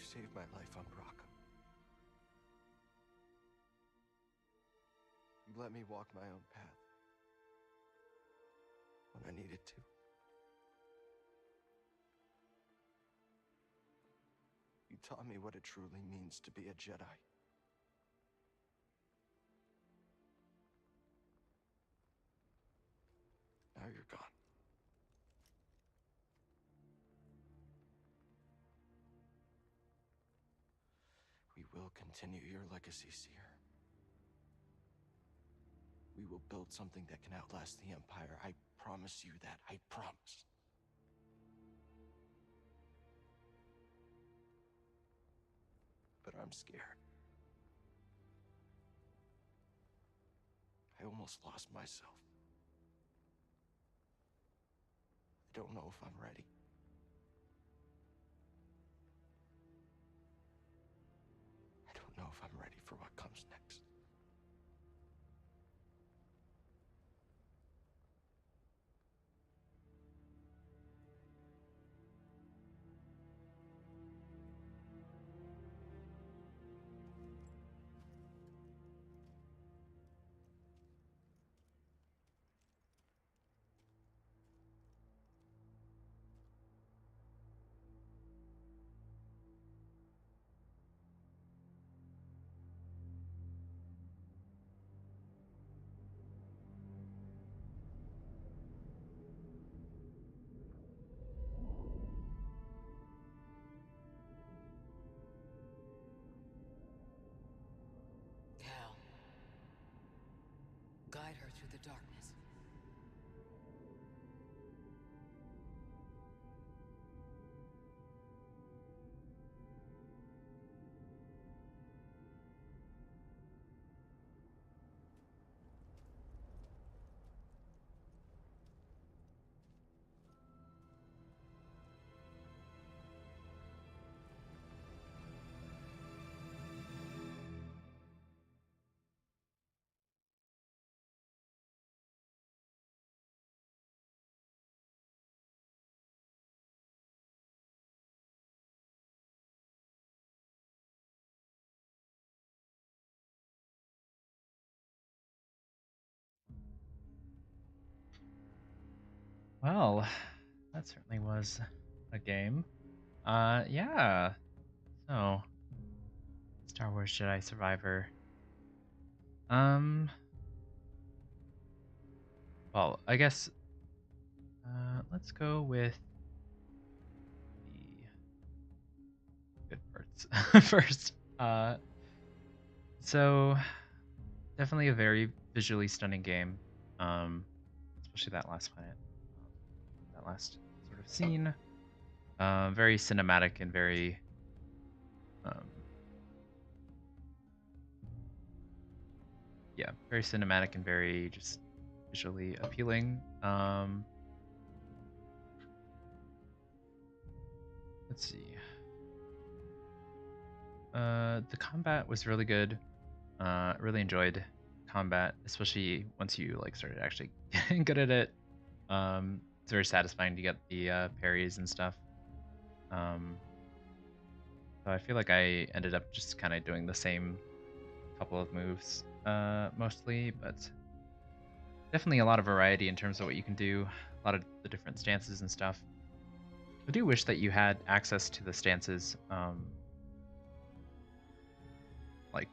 saved my life on Bracca. You let me walk my own path when I needed to. You taught me what it truly means to be a Jedi. Now you're gone. We will continue your legacy, Seer. We will build something that can outlast the Empire. I promise you that. I promise. But I'm scared. I almost lost myself. I don't know if I'm ready. I don't know if I'm ready for what comes next. Cal, guide her through the darkness. Well, that certainly was a game. Yeah. So, Star Wars Jedi Survivor. Um, well, I guess let's go with the good parts first. So definitely a very visually stunning game. Especially that last planet, that last sort of scene. Very cinematic and very yeah, very cinematic and very just visually appealing. Let's see. The combat was really good. Really enjoyed combat, especially once you like started actually getting good at it. It's very satisfying to get the parries and stuff. So I feel like I ended up just kind of doing the same couple of moves mostly, but definitely a lot of variety in terms of what you can do. A lot of the different stances and stuff. I do wish that you had access to the stances. Like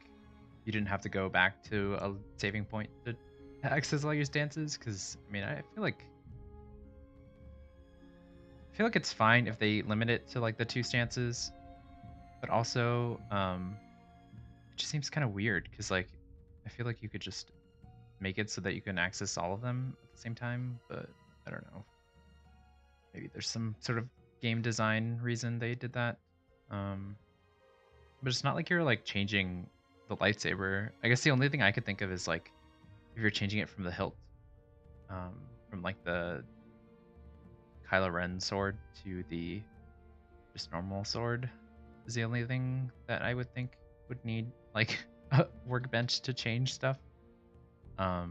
you didn't have to go back to a saving point to access all your stances, because I mean I feel like it's fine if they limit it to like the 2 stances, but also it just seems kind of weird because like I feel like you could just make it so that you can access all of them at the same time, but I don't know. Maybe there's some sort of game design reason they did that. But it's not like you're like changing the lightsaber. I guess the only thing I could think of is like if you're changing it from the hilt, from like the Kylo Ren sword to the just normal sword is the only thing that I would think would need like a workbench to change stuff. Because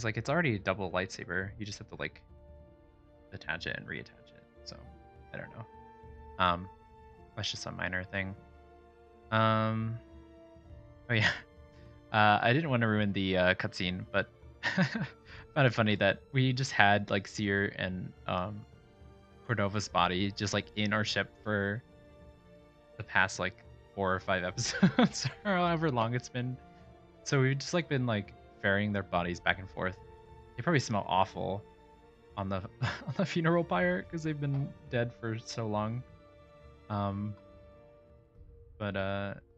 like it's already a double lightsaber, you just have to like attach it and reattach it. So I don't know. That's just a minor thing. Oh yeah. I didn't want to ruin the cutscene, but found it funny that we just had like Seer and Cordova's body just like in our ship for the past like 4 or 5 episodes or however long it's been. So we've just like been like ferrying their bodies back and forth. They probably smell awful on the on the funeral pyre because they've been dead for so long. But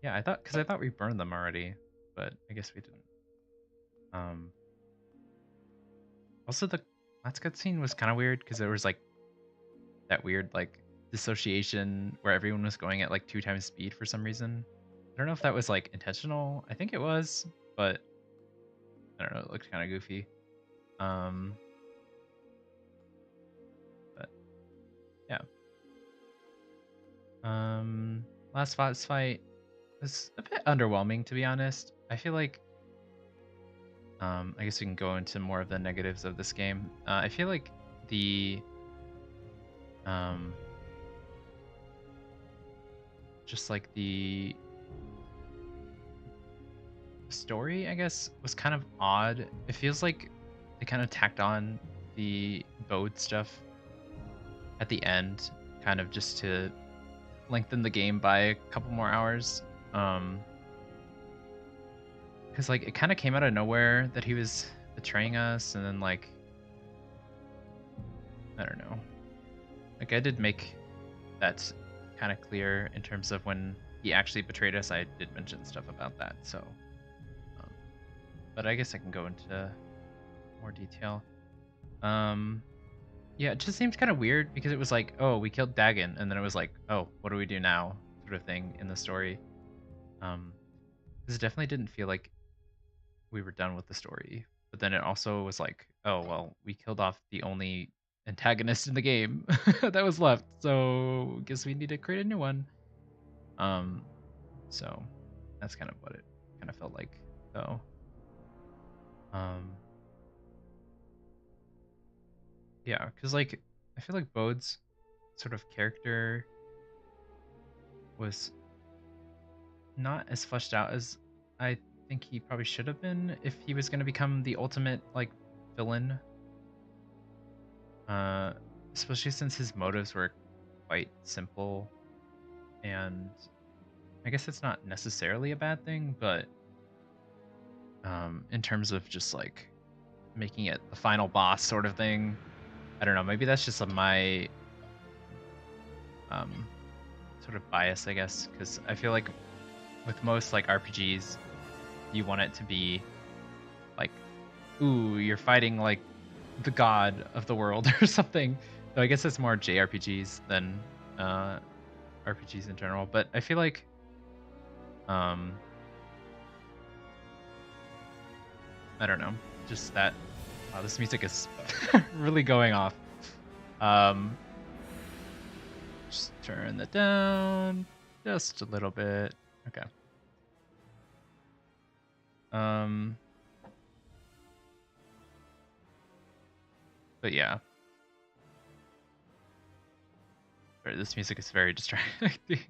yeah, I thought we burned them already, but I guess we didn't. Also the last cutscene was kind of weird because there was like that weird like dissociation where everyone was going at like 2 times speed for some reason. I don't know if that was like intentional. I think it was, but I don't know. It looked kind of goofy. But yeah. Last boss fight was a bit underwhelming, to be honest. I feel like I guess we can go into more of the negatives of this game. I feel like the just like the story, I guess, was kind of odd. It feels like they kind of tacked on the Bode stuff at the end, kind of just to lengthen the game by a couple more hours. Because like it kind of came out of nowhere that he was betraying us, and then like I don't know. Like I did make that kind of clear in terms of when he actually betrayed us. I did mention stuff about that, so. But I guess I can go into more detail. Yeah, it just seems kind of weird because it was like, oh, we killed Dagon, and then it was like, oh, what do we do now, sort of thing in the story. Because it definitely didn't feel like we were done with the story. But then it also was like, oh, well, we killed off the only antagonist in the game that was left, so I guess we need to create a new one. So that's kind of what it kind of felt like, though. Yeah, because like I feel like Bode's sort of character was not as fleshed out as I think he probably should have been if he was going to become the ultimate like villain. Especially since his motives were quite simple, and I guess it's not necessarily a bad thing, but in terms of just like making it the final boss sort of thing, I don't know. Maybe that's just my sort of bias, I guess, because I feel like with most like RPGs, you want it to be like, ooh, you're fighting like the god of the world or something. So I guess it's more JRPGs than RPGs in general. But I feel like I don't know, just that. Wow, this music is really going off. Just turn that down just a little bit. Okay. But yeah. Sorry, this music is very distracting.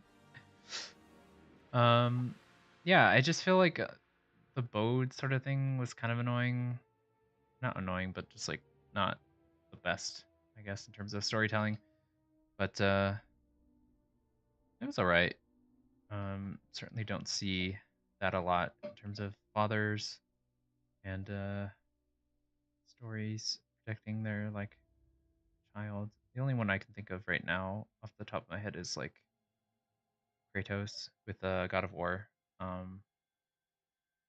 Yeah, I just feel like the Bode sort of thing was kind of annoying. Not annoying, but just like not the best, I guess, in terms of storytelling. But it was alright. Certainly don't see that a lot in terms of fathers and stories protecting their like child. The only one I can think of right now off the top of my head is like Kratos with God of War.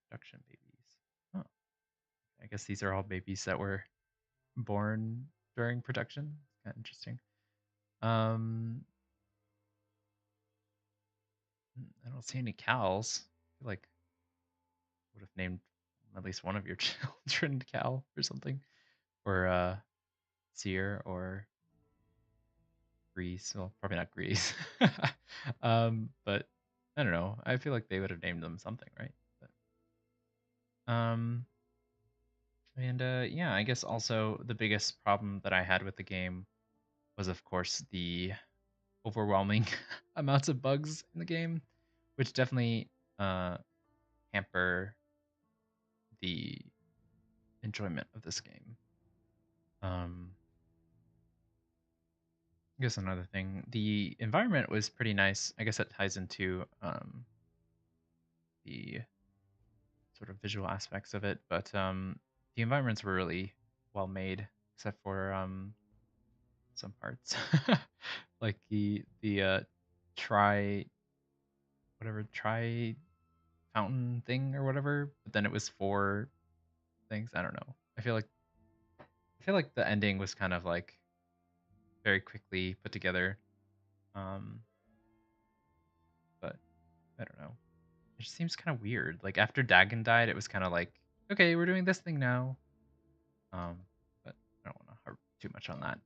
Production babies. Oh, I guess these are all babies that were born during production. Kind of interesting. I don't see any cows. I feel like would have named at least one of your children Cal or something, or Seer or Grease. Well, probably not Grease. But I don't know. I feel like they would have named them something, right? But, and yeah, I guess also the biggest problem that I had with the game was, of course, the overwhelming amounts of bugs in the game, which definitely hamper the enjoyment of this game. I guess another thing, the environment was pretty nice. I guess that ties into the sort of visual aspects of it, but the environments were really well made, except for some parts, like the tri tri fountain thing or whatever. But then it was 4 things. I don't know. I feel like the ending was kind of like very quickly put together. Um, but I don't know. It just seems kind of weird. Like after Dagon died, it was kind of like, okay, we're doing this thing now. But I don't want to harp too much on that.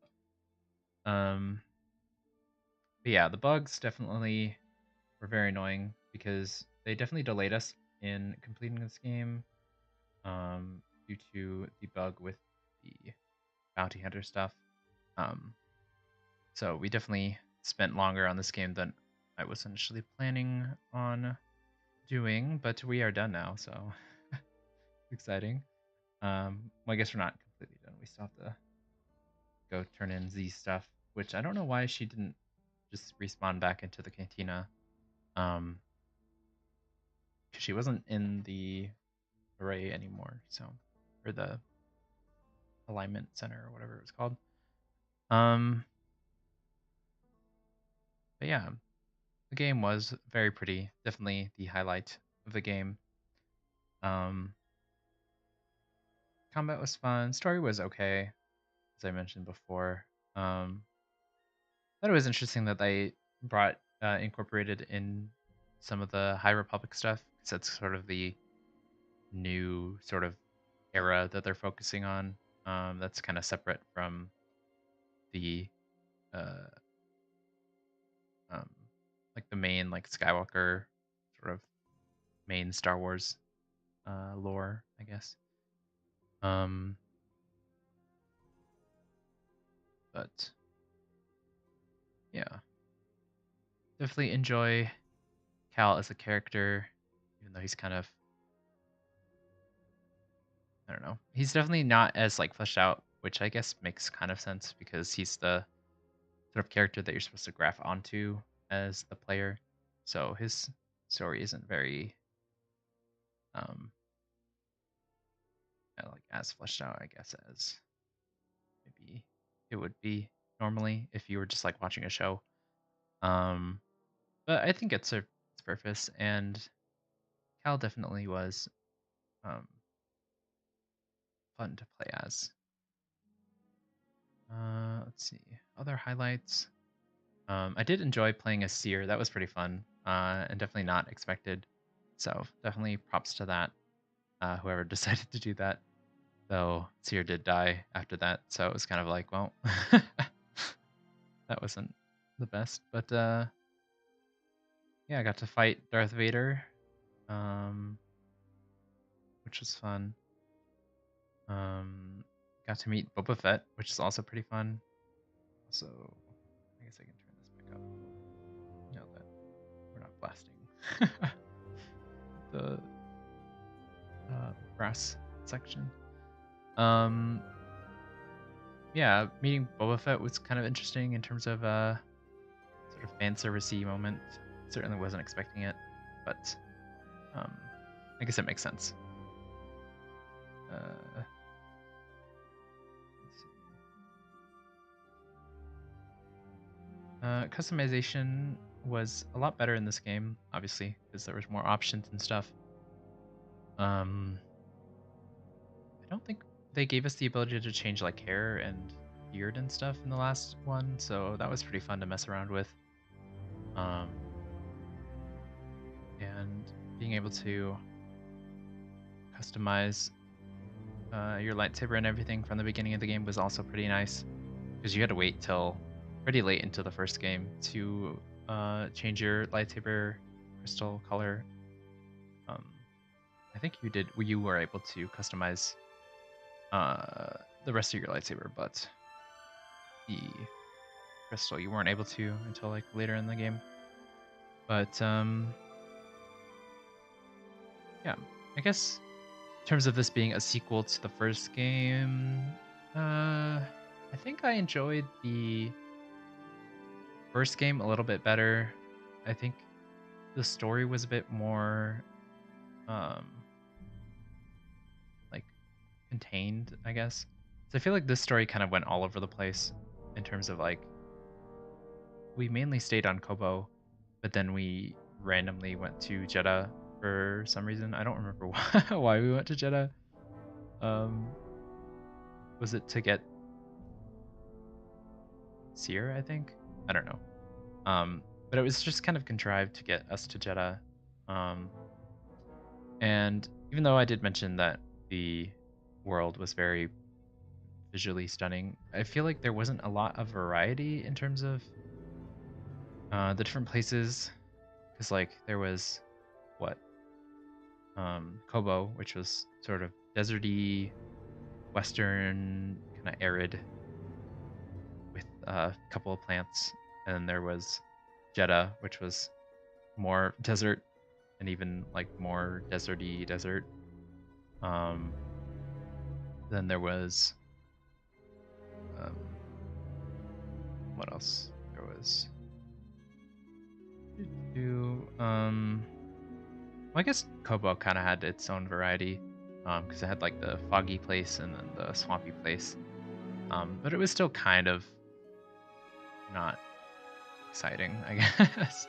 But yeah, the bugs definitely were very annoying because they definitely delayed us in completing this game. Due to the bug with the bounty hunter stuff. So we definitely spent longer on this game than I was initially planning on doing, but we are done now, so exciting. Well, I guess we're not completely done. We still have to go turn in Z stuff, which I don't know why she didn't just respawn back into the cantina. Because she wasn't in the array anymore, so, or the alignment center or whatever it was called. But yeah, the game was very pretty. Definitely the highlight of the game. Combat was fun. Story was okay, as I mentioned before. Thought it was interesting that they brought incorporated in some of the High Republic stuff, because that's sort of the new sort of era that they're focusing on. That's kind of separate from the uh, um, like the main like Skywalker sort of main Star Wars lore, I guess. But yeah, definitely enjoy Cal as a character, even though he's kind of, I don't know, he's definitely not as like fleshed out, which I guess makes kind of sense because he's the sort of character that you're supposed to graph onto as the player. So his story isn't very um like as fleshed out, I guess, as maybe it would be normally if you were just like watching a show. But I think it served its purpose, and Cal definitely was um fun to play as. Let's see. Other highlights. I did enjoy playing as Seer. That was pretty fun. And definitely not expected. So definitely props to that. Whoever decided to do that. Though Seer did die after that, so it was kind of like, well, that wasn't the best. But yeah, I got to fight Darth Vader, which was fun. Got to meet Boba Fett, which is also pretty fun. So I guess I can turn this back up. Now that we're not blasting the brass section. Yeah, meeting Boba Fett was kind of interesting in terms of sort of fan servicey moment. Certainly wasn't expecting it, but I guess it makes sense. Let's see. Customization was a lot better in this game, obviously, because there was more options and stuff. I don't think they gave us the ability to change like hair and beard and stuff in the last one, so that was pretty fun to mess around with. And being able to customize your lightsaber and everything from the beginning of the game was also pretty nice, because you had to wait till pretty late into the first game to change your lightsaber crystal color. I think you were able to customize the rest of your lightsaber, but the crystal. You weren't able to until like later in the game. But yeah, I guess in terms of this being a sequel to the first game, I think I enjoyed the first game a little bit better. I think the story was a bit more like contained, I guess. So I feel like this story kind of went all over the place in terms of like we mainly stayed on Koboh, but then we randomly went to Jeddah for some reason. I don't remember why we went to Jeddah. Um, was it to get Seer, I think? I don't know. But it was just kind of contrived to get us to Jeddah. And even though I did mention that the world was very visually stunning, I feel like there wasn't a lot of variety in terms of the different places. Because, like, there was what? Koboh, which was sort of deserty, western, kind of arid, with a couple of plants. And then there was Jeddah, which was more desert and even like more deserty desert. Then there was what else? There was well, I guess Koboh kind of had its own variety because it had like the foggy place and then the swampy place. But it was still kind of not exciting, I guess.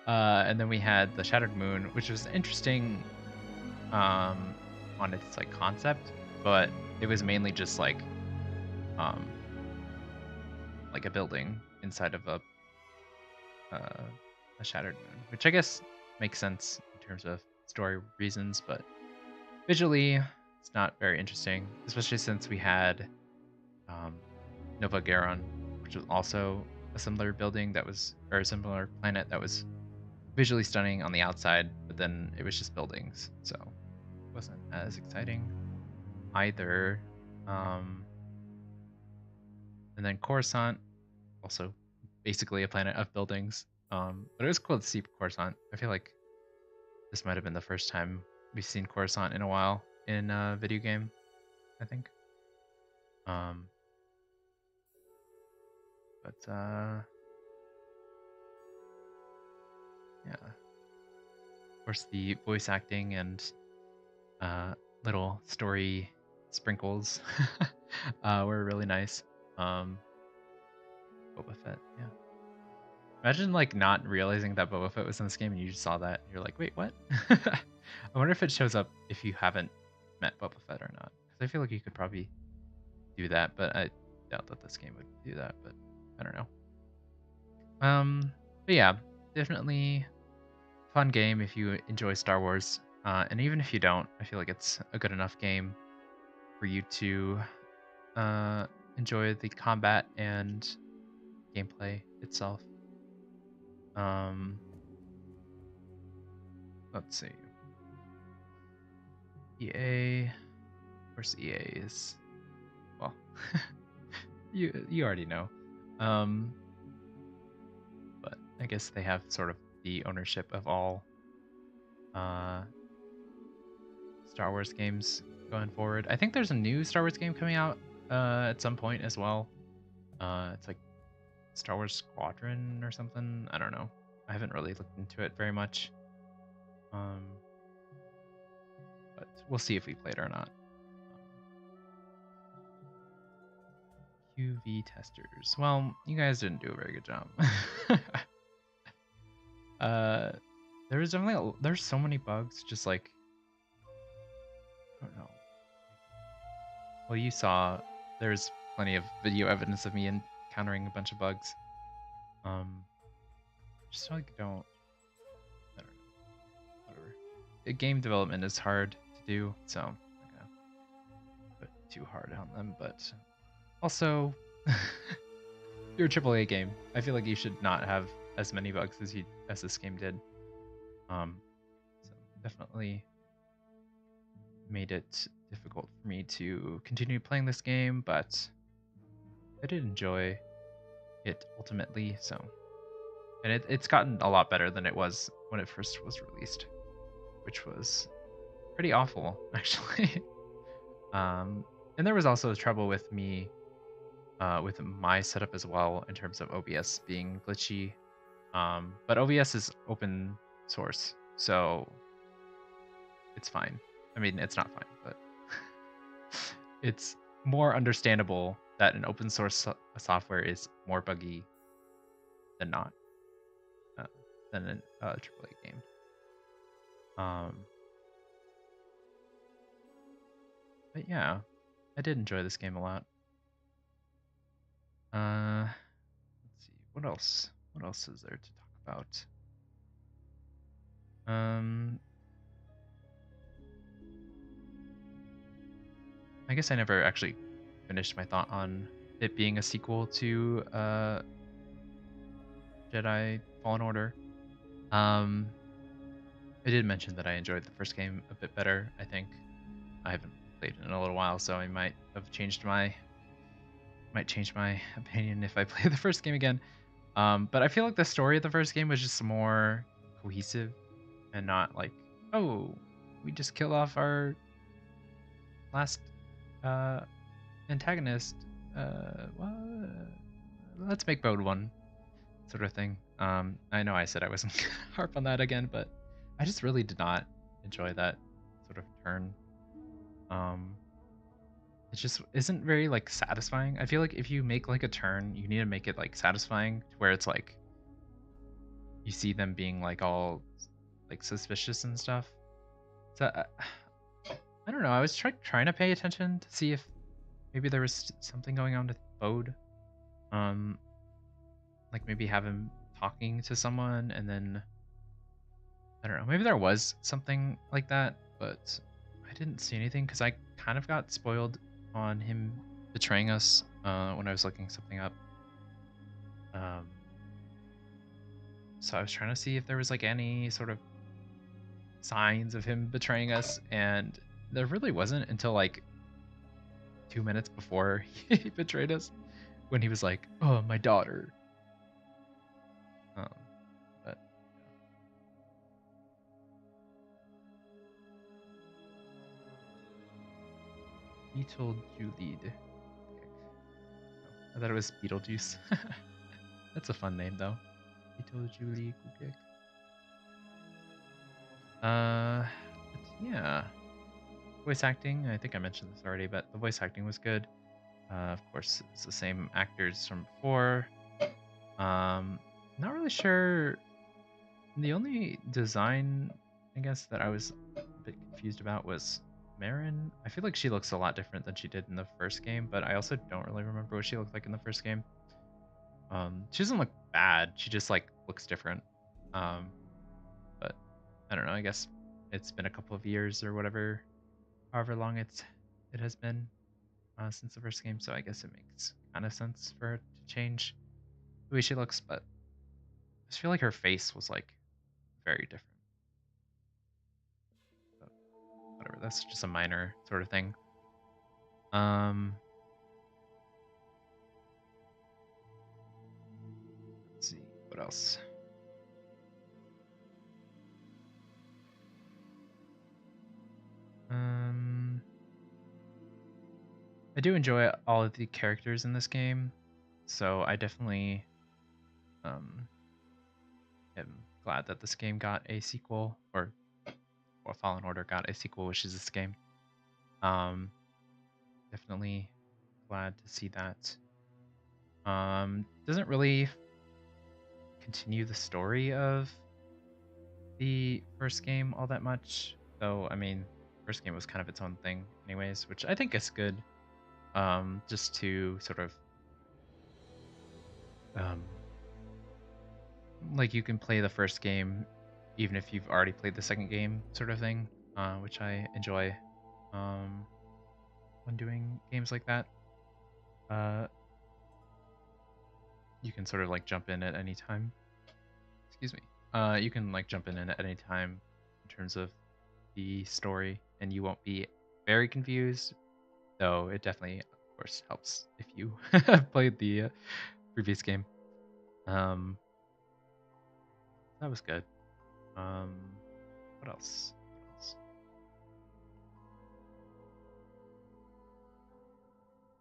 And then we had the Shattered Moon, which was interesting on its like concept, but it was mainly just like a building inside of a Shattered Moon, which I guess makes sense in terms of story reasons, but visually it's not very interesting, especially since we had Nova Garon, which was also a similar building that was, or a similar planet that was visually stunning on the outside, but then it was just buildings, so it wasn't as exciting either. And then Coruscant, also basically a planet of buildings. But it was cool to see Coruscant. I feel like this might have been the first time we've seen Coruscant in a while in a video game, I think. But yeah. Of course, the voice acting and little story sprinkles were really nice. Boba Fett, yeah. Imagine like not realizing that Boba Fett was in this game and you just saw that and you're like, wait, what? I wonder if it shows up if you haven't met Boba Fett or not. Because I feel like you could probably do that, but I doubt that this game would do that, but I don't know. But yeah, definitely fun game if you enjoy Star Wars. And even if you don't, I feel like it's a good enough game for you to enjoy the combat and gameplay itself. Let's see. EA, of course, EA is, well, you already know. But I guess they have sort of the ownership of all Star Wars games going forward. I think there's a new Star Wars game coming out at some point as well. It's like Star Wars Squadron or something. I don't know. I haven't really looked into it very much. But we'll see if we play it or not. QV testers. Well, you guys didn't do a very good job. There's definitely there's so many bugs. Just like I don't know. Well, you saw there's plenty of video evidence of me encountering a bunch of bugs. Just like I don't know. Whatever. Game development is hard to do, so I'm not gonna put too hard on them. But also, you're a AAA game. I feel like you should not have as many bugs as this game did. So definitely made it difficult for me to continue playing this game, but I did enjoy it ultimately. So, and it's gotten a lot better than it was when it first was released, which was pretty awful actually. And there was also trouble with me with my setup as well in terms of OBS being glitchy. But OBS is open source, so it's fine. I mean, it's not fine, but it's more understandable that an open source software is more buggy than not, than a AAA game. But yeah, I did enjoy this game a lot. Let's see, what else? What else is there to talk about? I guess I never actually finished my thought on it being a sequel to Jedi Fallen Order. I did mention that I enjoyed the first game a bit better, I think. I haven't played it in a little while, so I might change my opinion if I play the first game again. But I feel like the story of the first game was just more cohesive and not like, oh, we just killed off our last antagonist. Well, let's make Bode one, sort of thing. I know I said I wasn't gonna harp on that again, but I just really did not enjoy that sort of turn. It just isn't very like satisfying. I feel like if you make like a turn, you need to make it like satisfying to where it's like you see them being like all like suspicious and stuff. So I don't know. I was trying to pay attention to see if maybe there was something going on with Bode. Like maybe have him talking to someone and then I don't know. Maybe there was something like that, but I didn't see anything because I kind of got spoiled on him betraying us when I was looking something up. So I was trying to see if there was like any sort of signs of him betraying us, and there really wasn't until like 2 minutes before he betrayed us, when he was like, "Oh, my daughter." But Beetle Julid. I thought it was Beetlejuice. That's a fun name though. Beetle Julie Kukik. But yeah. Voice acting, I think I mentioned this already, but the voice acting was good. Of course, it's the same actors from before. Not really sure. The only design, I guess, that I was a bit confused about was Marin. I feel like she looks a lot different than she did in the first game, but I also don't really remember what she looked like in the first game. She doesn't look bad. She just like looks different. But I don't know. I guess it's been a couple of years or whatever, however long it has been since the first game. So I guess it makes kind of sense for her to change the way she looks. But I just feel like her face was like very different. But whatever. That's just a minor sort of thing. Let's see what else. I do enjoy all of the characters in this game, so I definitely am glad that this game got a sequel, or Fallen Order got a sequel, which is this game. Definitely glad to see that. Doesn't really continue the story of the first game all that much, though. I mean, first game was kind of its own thing anyways, which I think is good. Just to sort of like you can play the first game even if you've already played the second game, sort of thing, which I enjoy when doing games like that. You can sort of like jump in at any time. Excuse me. You can like jump in at any time in terms of the story, and you won't be very confused. Though it definitely, of course, helps if you played the previous game. Um, that was good. What else? What else?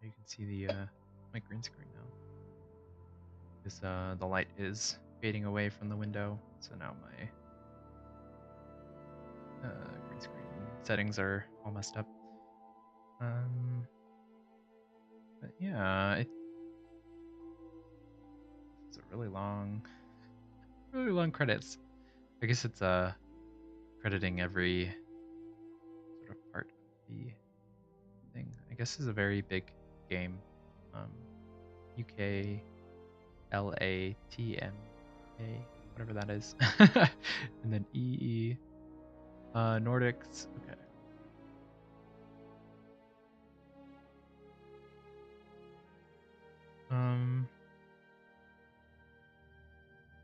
You can see the my green screen now. Because the light is fading away from the window, so now my green screen settings are all messed up. But yeah, it's a really long credits. I guess it's crediting every sort of part of the thing. I guess it's a very big game. UK LATMA, whatever that is, and then EE, Nordics. Okay.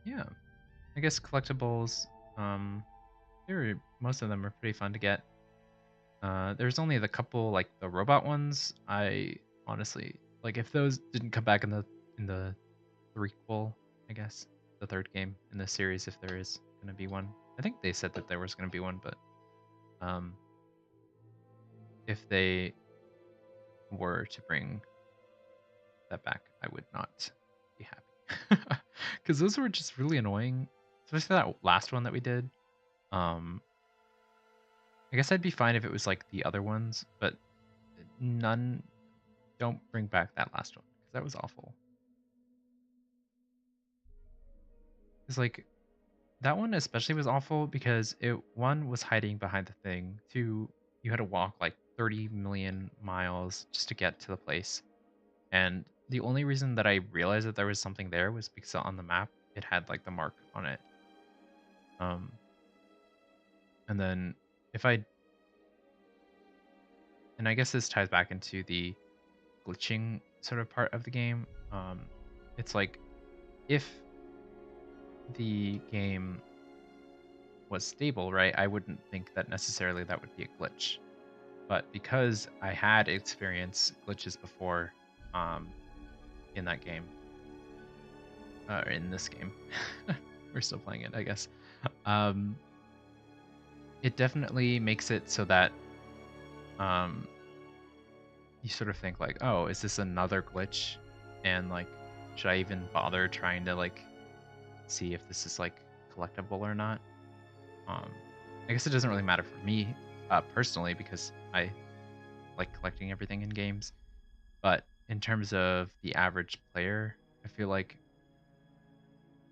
Yeah, I guess collectibles. Most of them are pretty fun to get. There's only the couple like the robot ones. I honestly like if those didn't come back in the threequel, I guess the third game in the series, if there is gonna be one. I think they said that there was gonna be one, but if they were to bring that back, I would not be happy because those were just really annoying, especially that last one that we did. I guess I'd be fine if it was like the other ones, but none. Don't bring back that last one because that was awful. It's like that one especially was awful because one was hiding behind the thing. Two, you had to walk like 30 million miles just to get to the place. And the only reason that I realized that there was something there was because on the map it had like the mark on it. And then if I and I guess this ties back into the glitching sort of part of the game. It's like if the game was stable, right, I wouldn't think that necessarily that would be a glitch. But because I had experienced glitches before in that game, or in this game, we're still playing it, I guess. It definitely makes it so that you sort of think like, oh, is this another glitch? And like, should I even bother trying to like see if this is like collectible or not? I guess it doesn't really matter for me personally because I like collecting everything in games. But in terms of the average player, I feel like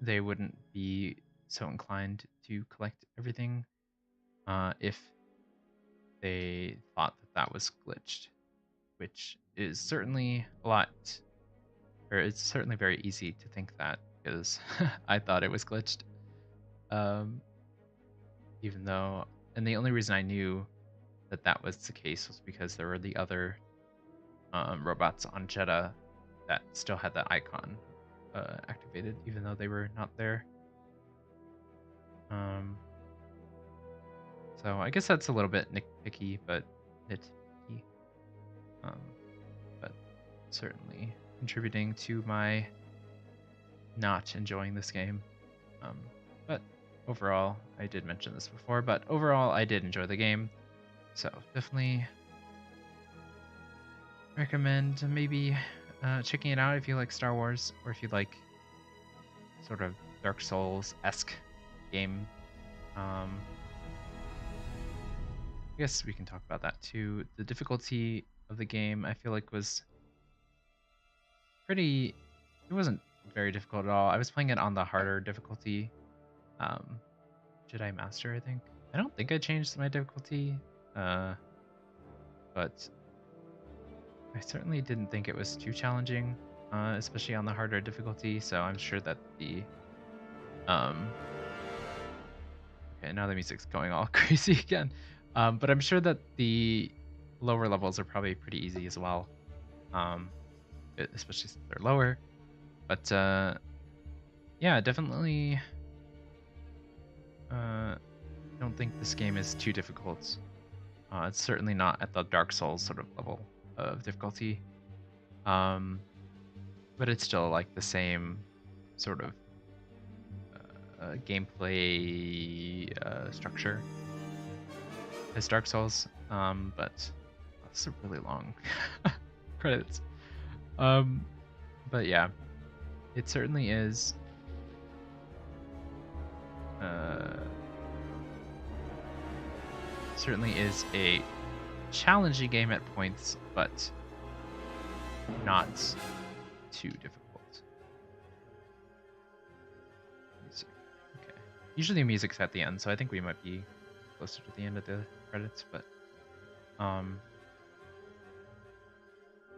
they wouldn't be so inclined to collect everything if they thought that that was glitched, which is certainly a lot, or it's certainly very easy to think that because I thought it was glitched. Even though, and the only reason I knew that that was the case was because there were the other robots on Jeddah that still had the icon activated, even though they were not there. So I guess that's a little bit nitpicky, but but certainly contributing to my not enjoying this game. But overall, I did mention this before, but overall, I did enjoy the game. So definitely recommend maybe checking it out if you like Star Wars, or if you like sort of Dark Souls-esque game. I guess we can talk about that too. The difficulty of the game, I feel like, was pretty... It wasn't very difficult at all. I was playing it on the harder difficulty. Jedi Master, I think. I don't think I changed my difficulty, but I certainly didn't think it was too challenging, especially on the harder difficulty, so I'm sure that the... Okay, now the music's going all crazy again. But I'm sure that the lower levels are probably pretty easy as well, especially since they're lower. But yeah, definitely don't think this game is too difficult. It's certainly not at the Dark Souls sort of level of difficulty. But it's still like the same sort of gameplay structure as Dark Souls, but that's a really long credits. But yeah, it certainly is. Certainly is a challenging game at points, but not too difficult. Music. Okay. Usually music's at the end, so I think we might be closer to the end of the credits, but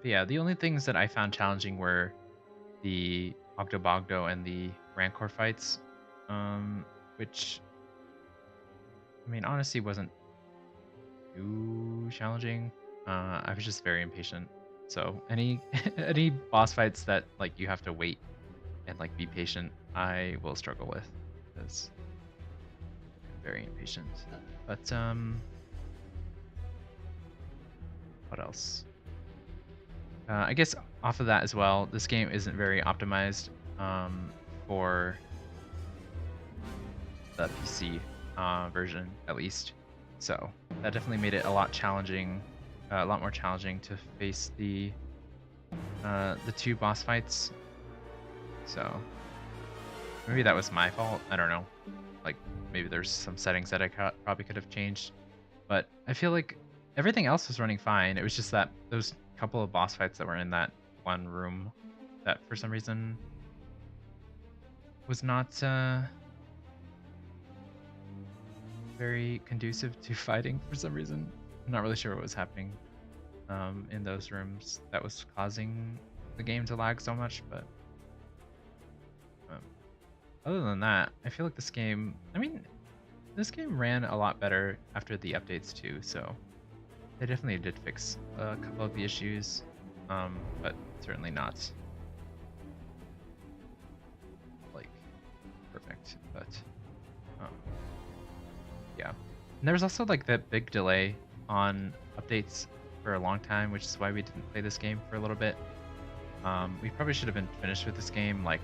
yeah, the only things that I found challenging were the Ogdo Bogdo and the Rancor fights, which, I mean, honestly wasn't too challenging. I was just very impatient. So any any boss fights that like you have to wait and like be patient, I will struggle with because I'm very impatient. But what else? I guess off of that as well, this game isn't very optimized for the PC version, at least. So that definitely made it a lot challenging, a lot more challenging to face the two boss fights. So maybe that was my fault. I don't know. Like maybe there's some settings that I probably could have changed, but I feel like everything else was running fine. It was just that those couple of boss fights that were in that one room that for some reason was not very conducive to fighting for some reason. I'm not really sure what was happening in those rooms that was causing the game to lag so much, but other than that, I feel like this game, I mean, this game ran a lot better after the updates too, so they definitely did fix a couple of the issues, but certainly not like perfect, but yeah. And there was also like that big delay on updates for a long time, which is why we didn't play this game for a little bit. We probably should have been finished with this game like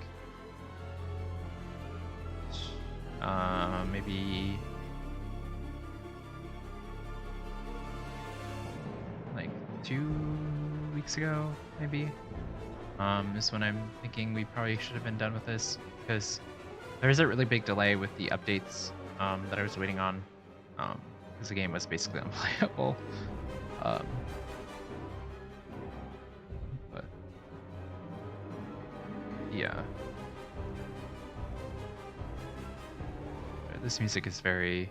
maybe like 2 weeks ago, maybe. Is when I'm thinking we probably should have been done with this, because there is a really big delay with the updates that I was waiting on, because the game was basically unplayable. But yeah, this music is very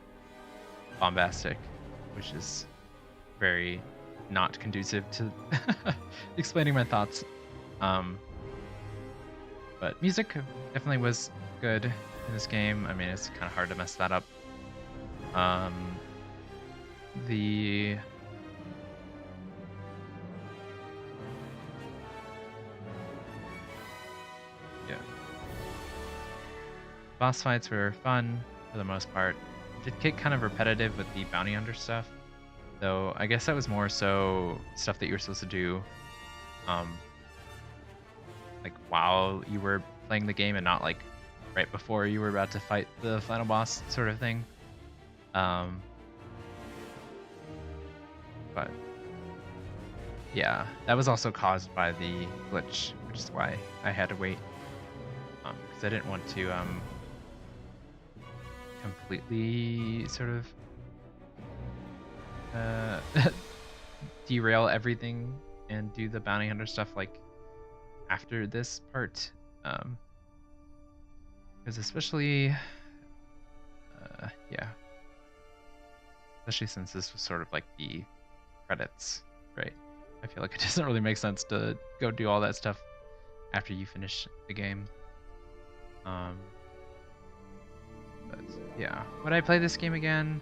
bombastic, which is very not conducive to explaining my thoughts. But music definitely was good in this game. I mean, it's kind of hard to mess that up. The boss fights were fun for the most part. It did get kind of repetitive with the bounty hunter stuff, though I guess that was more so stuff that you were supposed to do like while you were playing the game and not like right before you were about to fight the final boss sort of thing. But yeah, that was also caused by the glitch, which is why I had to wait, because I didn't want to completely sort of derail everything and do the bounty hunter stuff like after this part, because especially yeah, especially since this was sort of like the credits, right? I feel like it doesn't really make sense to go do all that stuff after you finish the game. But yeah, would I play this game again?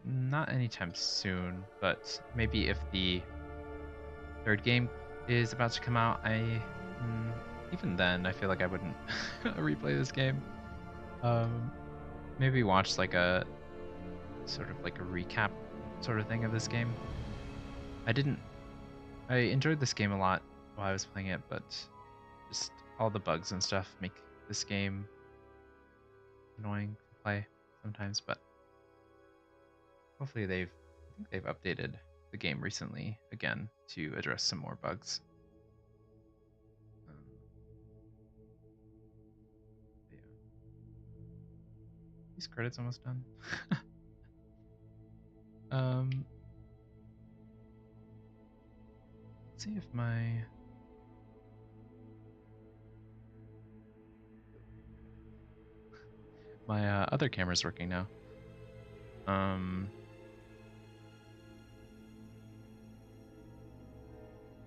Not anytime soon, but maybe if the third game is about to come out, even then I feel like I wouldn't replay this game. Maybe watch like a sort of like a recap sort of thing of this game. I enjoyed this game a lot while I was playing it, but just all the bugs and stuff make this game annoying to play sometimes. But hopefully I think they've updated the game recently again to address some more bugs. Yeah. These credits almost done. Let's see if my other camera's working now.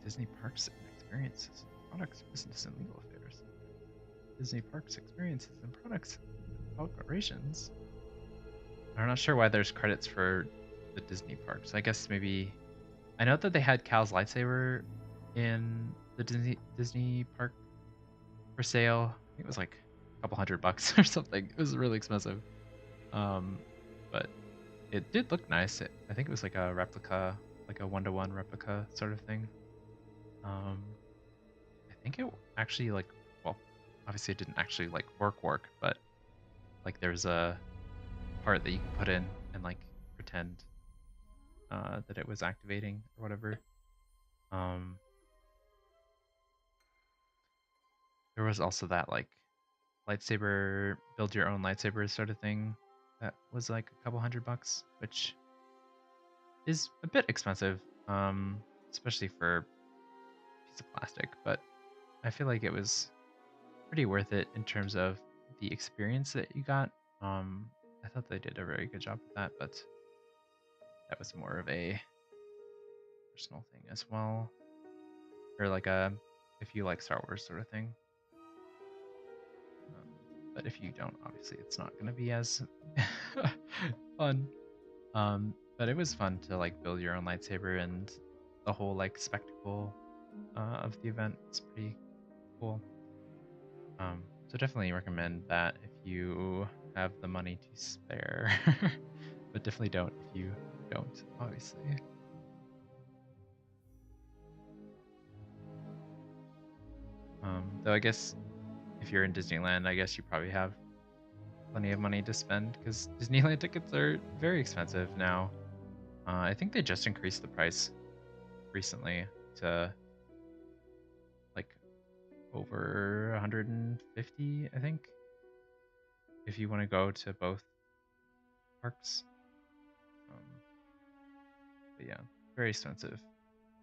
Disney parks and experiences, products, business, and legal affairs. Disney parks, experiences, and products, operations. I'm not sure why there's credits for the Disney parks. I guess maybe I know that they had Cal's lightsaber in the Disney park for sale. I think it was like a couple $100 or something. It was really expensive. But it did look nice. I think it was like a replica, like a 1-to-1 replica sort of thing. I think it actually like, well, obviously it didn't actually like work, but like there's a part that you can put in and like pretend that it was activating or whatever. There was also that like lightsaber, build your own lightsaber sort of thing that was like a couple $100, which is a bit expensive, especially for a piece of plastic, but I feel like it was pretty worth it in terms of the experience that you got. I thought they did a very good job with that, but that was more of a personal thing as well, or like a if you like Star Wars sort of thing. But if you don't, obviously it's not going to be as fun. But it was fun to like build your own lightsaber, and the whole like spectacle of the event is pretty cool. So definitely recommend that if you have the money to spare, but definitely don't if you don't, obviously. Though I guess if you're in Disneyland, I guess you probably have plenty of money to spend because Disneyland tickets are very expensive now. I think they just increased the price recently to like over 150, I think, if you want to go to both parks. But yeah, very expensive.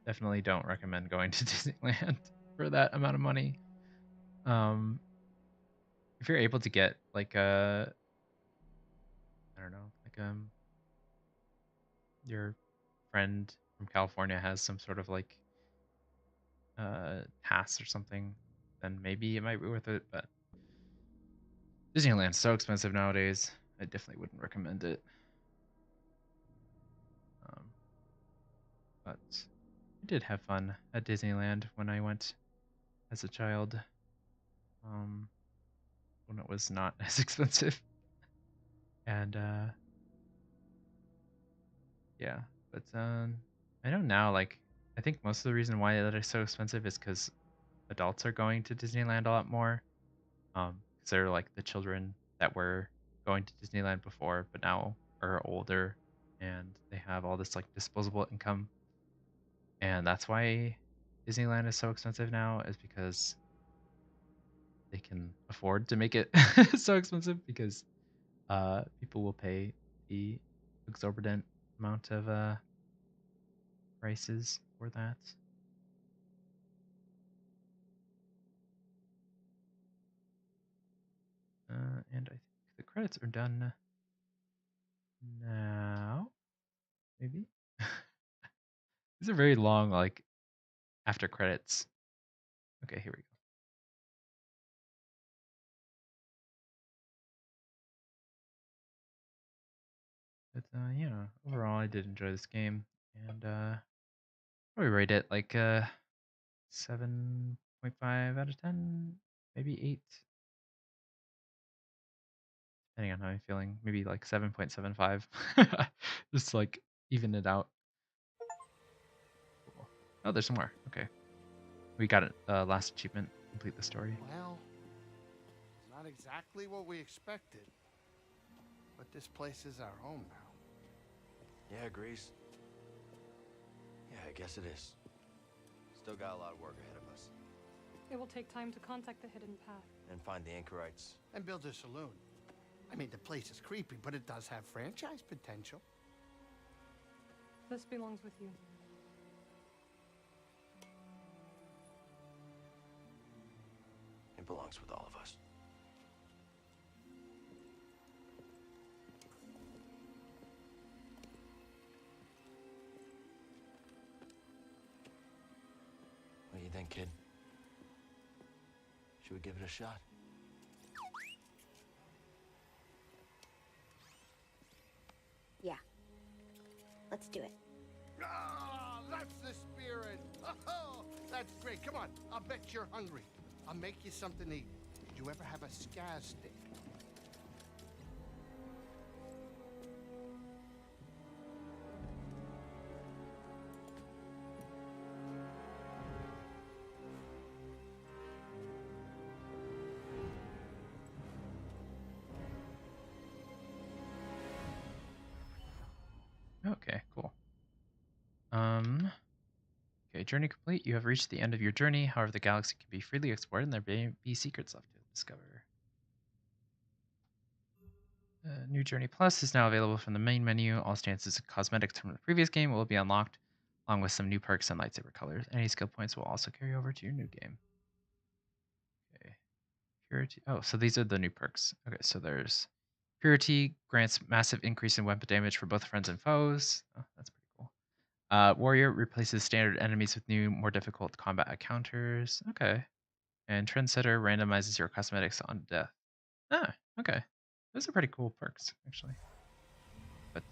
Definitely don't recommend going to Disneyland for that amount of money. If you're able to get like a, I don't know, like your friend from California has some sort of like pass or something, then maybe it might be worth it. But Disneyland's so expensive nowadays. I definitely wouldn't recommend it. But I did have fun at Disneyland when I went as a child. When it was not as expensive. And yeah, but I know now like I think most of the reason why that is so expensive is because adults are going to Disneyland a lot more. Because they're like the children that were going to Disneyland before, but now are older and they have all this like disposable income. And that's why Disneyland is so expensive now, is because they can afford to make it so expensive because people will pay the exorbitant amount of prices for that. And I think the credits are done now. Maybe. These are very long, like after credits. Okay, here we go. But yeah, overall, I did enjoy this game, and probably rate it like 7.5 out of 10, maybe 8, depending on how I'm feeling. Maybe like 7.75, just like even it out. Cool. Oh, there's some more. Okay. We got it. Last achievement. Complete the story. Well, it's not exactly what we expected. But this place is our home now. Yeah, Grease. Yeah, I guess it is. Still got a lot of work ahead of us. It will take time to contact the hidden path. And find the anchorites. And build a saloon. I mean, the place is creepy, but it does have franchise potential. This belongs with you. It belongs with all of us. What do you think, kid? Should we give it a shot? Yeah. Let's do it. Ah, that's the spirit. Oh, that's great. Come on, I'll bet you're hungry. I'll make you something to eat. Did you ever have a scaz stick? Okay, cool. Okay, journey complete. You have reached the end of your journey. However, the galaxy can be freely explored and there may be secrets left to discover. New Journey Plus is now available from the main menu. All stances and cosmetics from the previous game will be unlocked, along with some new perks and lightsaber colors. Any skill points will also carry over to your new game. Okay. Purity. Oh, so these are the new perks. Okay, so there's Purity grants massive increase in weapon damage for both friends and foes. Oh, that's pretty cool. Warrior replaces standard enemies with new, more difficult combat encounters. Okay. And Trendsetter randomizes your cosmetics on death. Ah, okay. Those are pretty cool perks, actually. But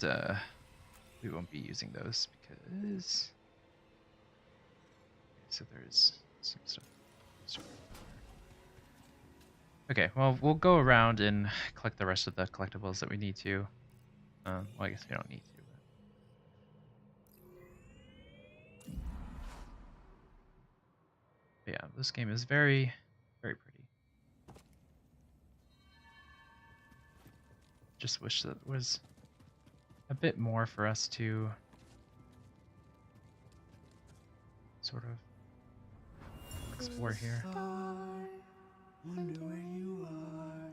we won't be using those because... So there's some stuff. Okay, well, we'll go around and collect the rest of the collectibles that we need to. Well, I guess we don't need to. But yeah, this game is very, very pretty. Just wish that was a bit more for us to sort of explore here. Wonder where you are.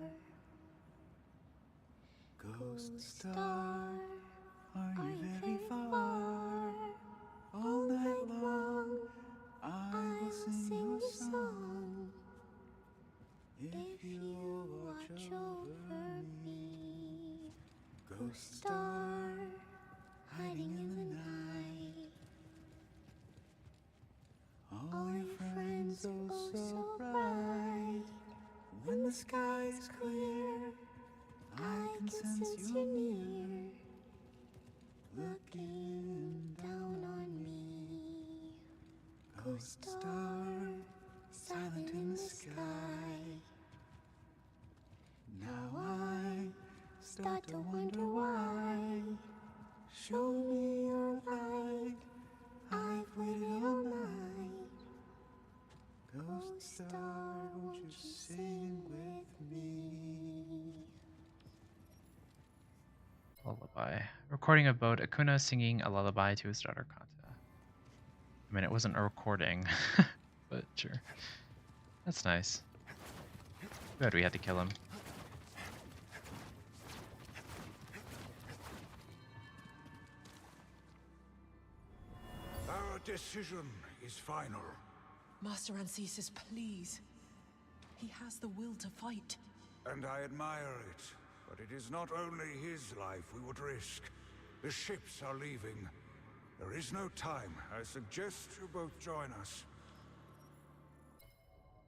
Ghost star, are you very far? All night long, I will sing your song. If you watch over me, ghost star, hiding in the night. All your friends oh so bright. When the sky is clear, I can sense you near, looking down on me. Ghost star, silent in the sky. Now I start to wonder why. Show me your light, I've waited all night. Ghost star, won't you sing with me? Lullaby. Recording of Bode Akuna singing a lullaby to his daughter Kata. I mean, it wasn't a recording, but sure. That's nice. Good, we had to kill him. Our decision is final. Master Ancesis, please. He has the will to fight. And I admire it. But it is not only his life we would risk. The ships are leaving. There is no time. I suggest you both join us.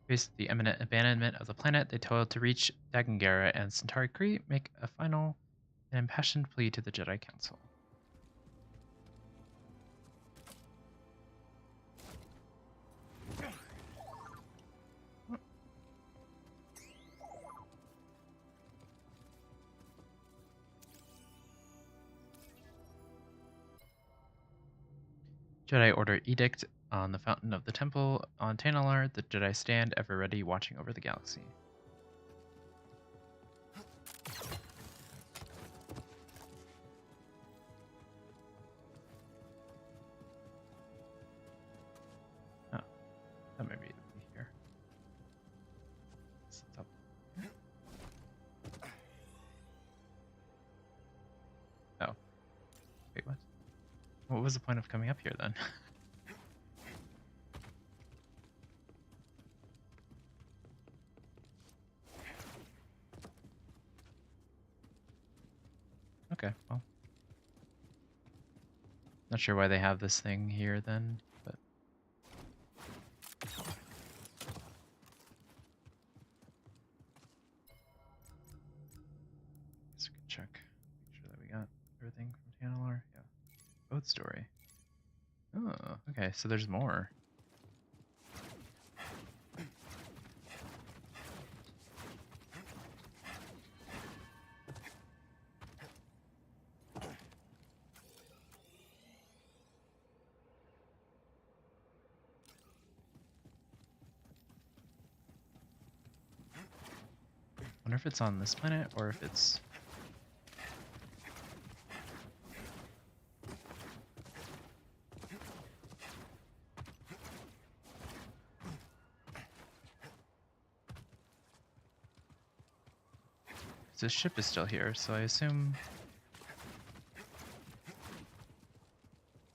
Faced the imminent abandonment of the planet, they toiled to reach Dagangara and Centauri Cree make a final and impassioned plea to the Jedi Council. Jedi Order Edict on the Fountain of the Temple on Tanalorr. The Jedi stand ever ready, watching over the galaxy. Oh, that may be here. It's up. Oh. Wait, what? What was the point of coming up here then? Okay, well. Not sure why they have this thing here then, but. Let's check. Make sure that we got everything from Tanalorr. Yeah. Boat story. Oh, okay, so there's more. Wonder if it's on this planet or if it's. This ship is still here, so I assume.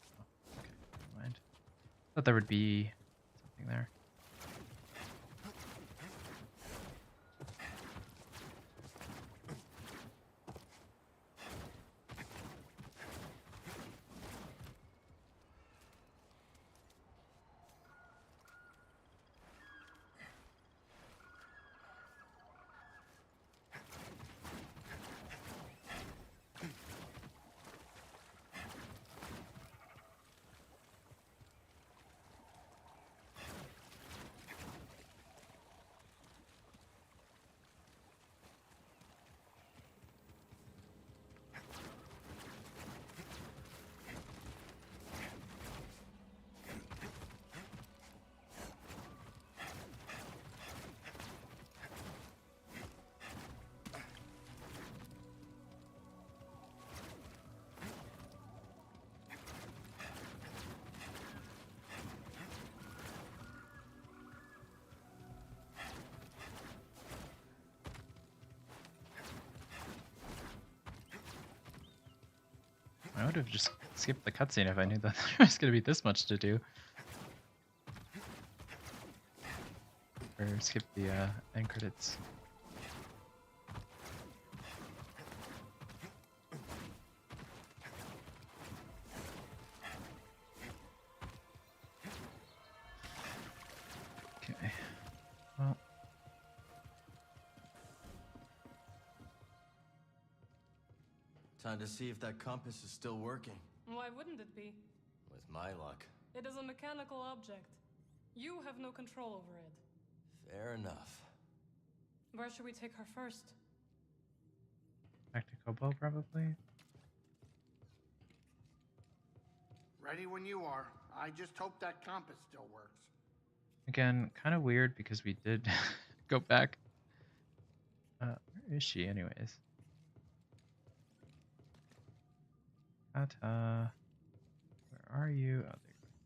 Oh, okay, never mind. Thought there would be something there. I would have just skipped the cutscene if I knew that there was going to be this much to do. Or skip the end credits. Okay. Well. Time to see if that compass is still working. Why wouldn't it be? With my luck. It is a mechanical object. You have no control over it. Fair enough. Where should we take her first? Back to Koboh, probably? Ready when you are. I just hope that compass still works. Again, kind of weird because we did go back. Where is she, anyways? Where are you? Oh, there you go.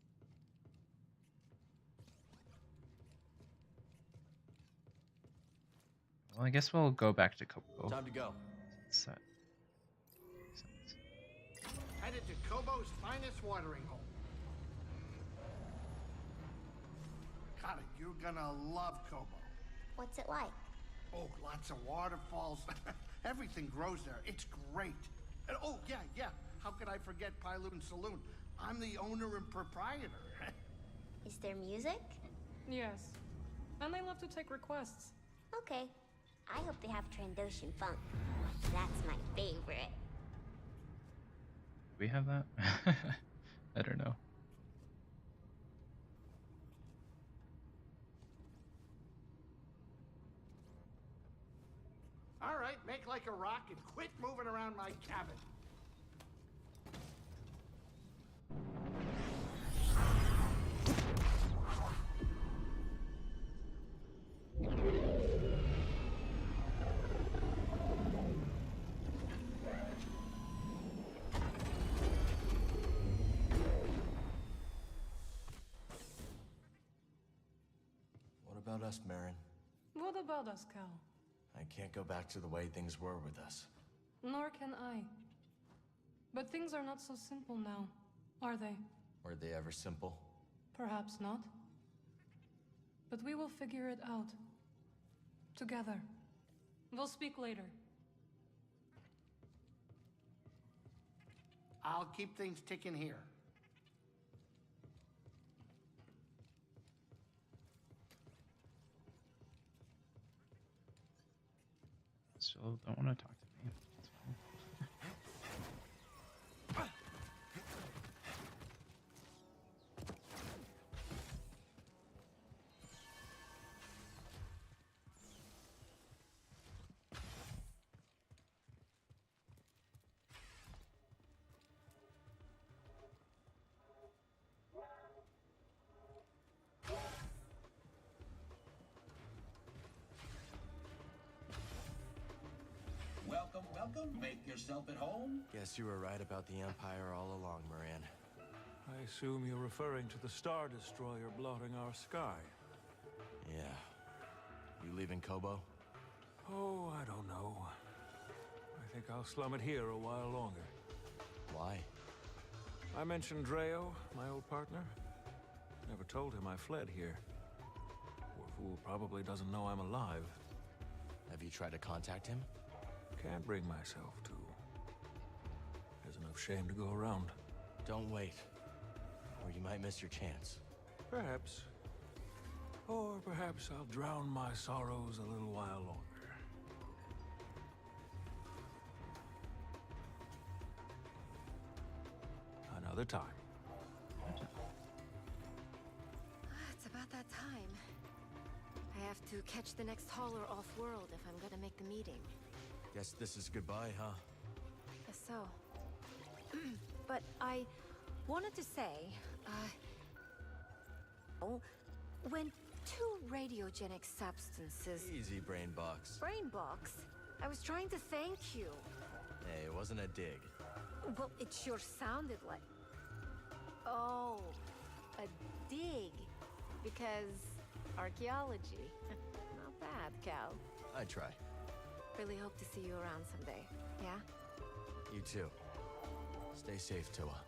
Well, I guess we'll go back to Koboh. Time to go. Set. Headed to Koboh's finest watering hole. God, you're gonna love Koboh. What's it like? Oh, lots of waterfalls. Everything grows there. It's great. And, oh, yeah. How could I forget Pyloon Saloon? I'm the owner and proprietor. Is there music? Yes. And they love to take requests. Okay. I hope they have Trandoshan funk. That's my favorite. Do we have that? I don't know. All right, make like a rock and quit moving around my cabin. about us, Marin? What about us, Cal? I can't go back to the way things were with us. Nor can I. But things are not so simple now, are they? Were they ever simple? Perhaps not. But we will figure it out. Together. We'll speak later. I'll keep things ticking here. Still don't want to talk to me. That's fine. Welcome, welcome. Make yourself at home. Guess you were right about the Empire all along, Moran. I assume you're referring to the Star Destroyer blotting our sky. Yeah. You leaving Koboh? Oh, I don't know. I think I'll slum it here a while longer. Why? I mentioned Dreo, my old partner. Never told him I fled here. Poor fool probably doesn't know I'm alive. Have you tried to contact him? Can't bring myself to. There's enough shame to go around. Don't wait, or you might miss your chance. Perhaps. Or perhaps I'll drown my sorrows a little while longer. Another time. It's about that time. I have to catch the next hauler off-world if I'm gonna make the meeting. Guess this is goodbye, huh? Guess so. But I wanted to say, when two radiogenic substances... Easy, brain box. Brain box? I was trying to thank you. Hey, it wasn't a dig. Well, it sure sounded like... Oh, a dig. Because archaeology. Not bad, Cal. I try. Really hope to see you around someday, yeah? You too. Stay safe, Toa.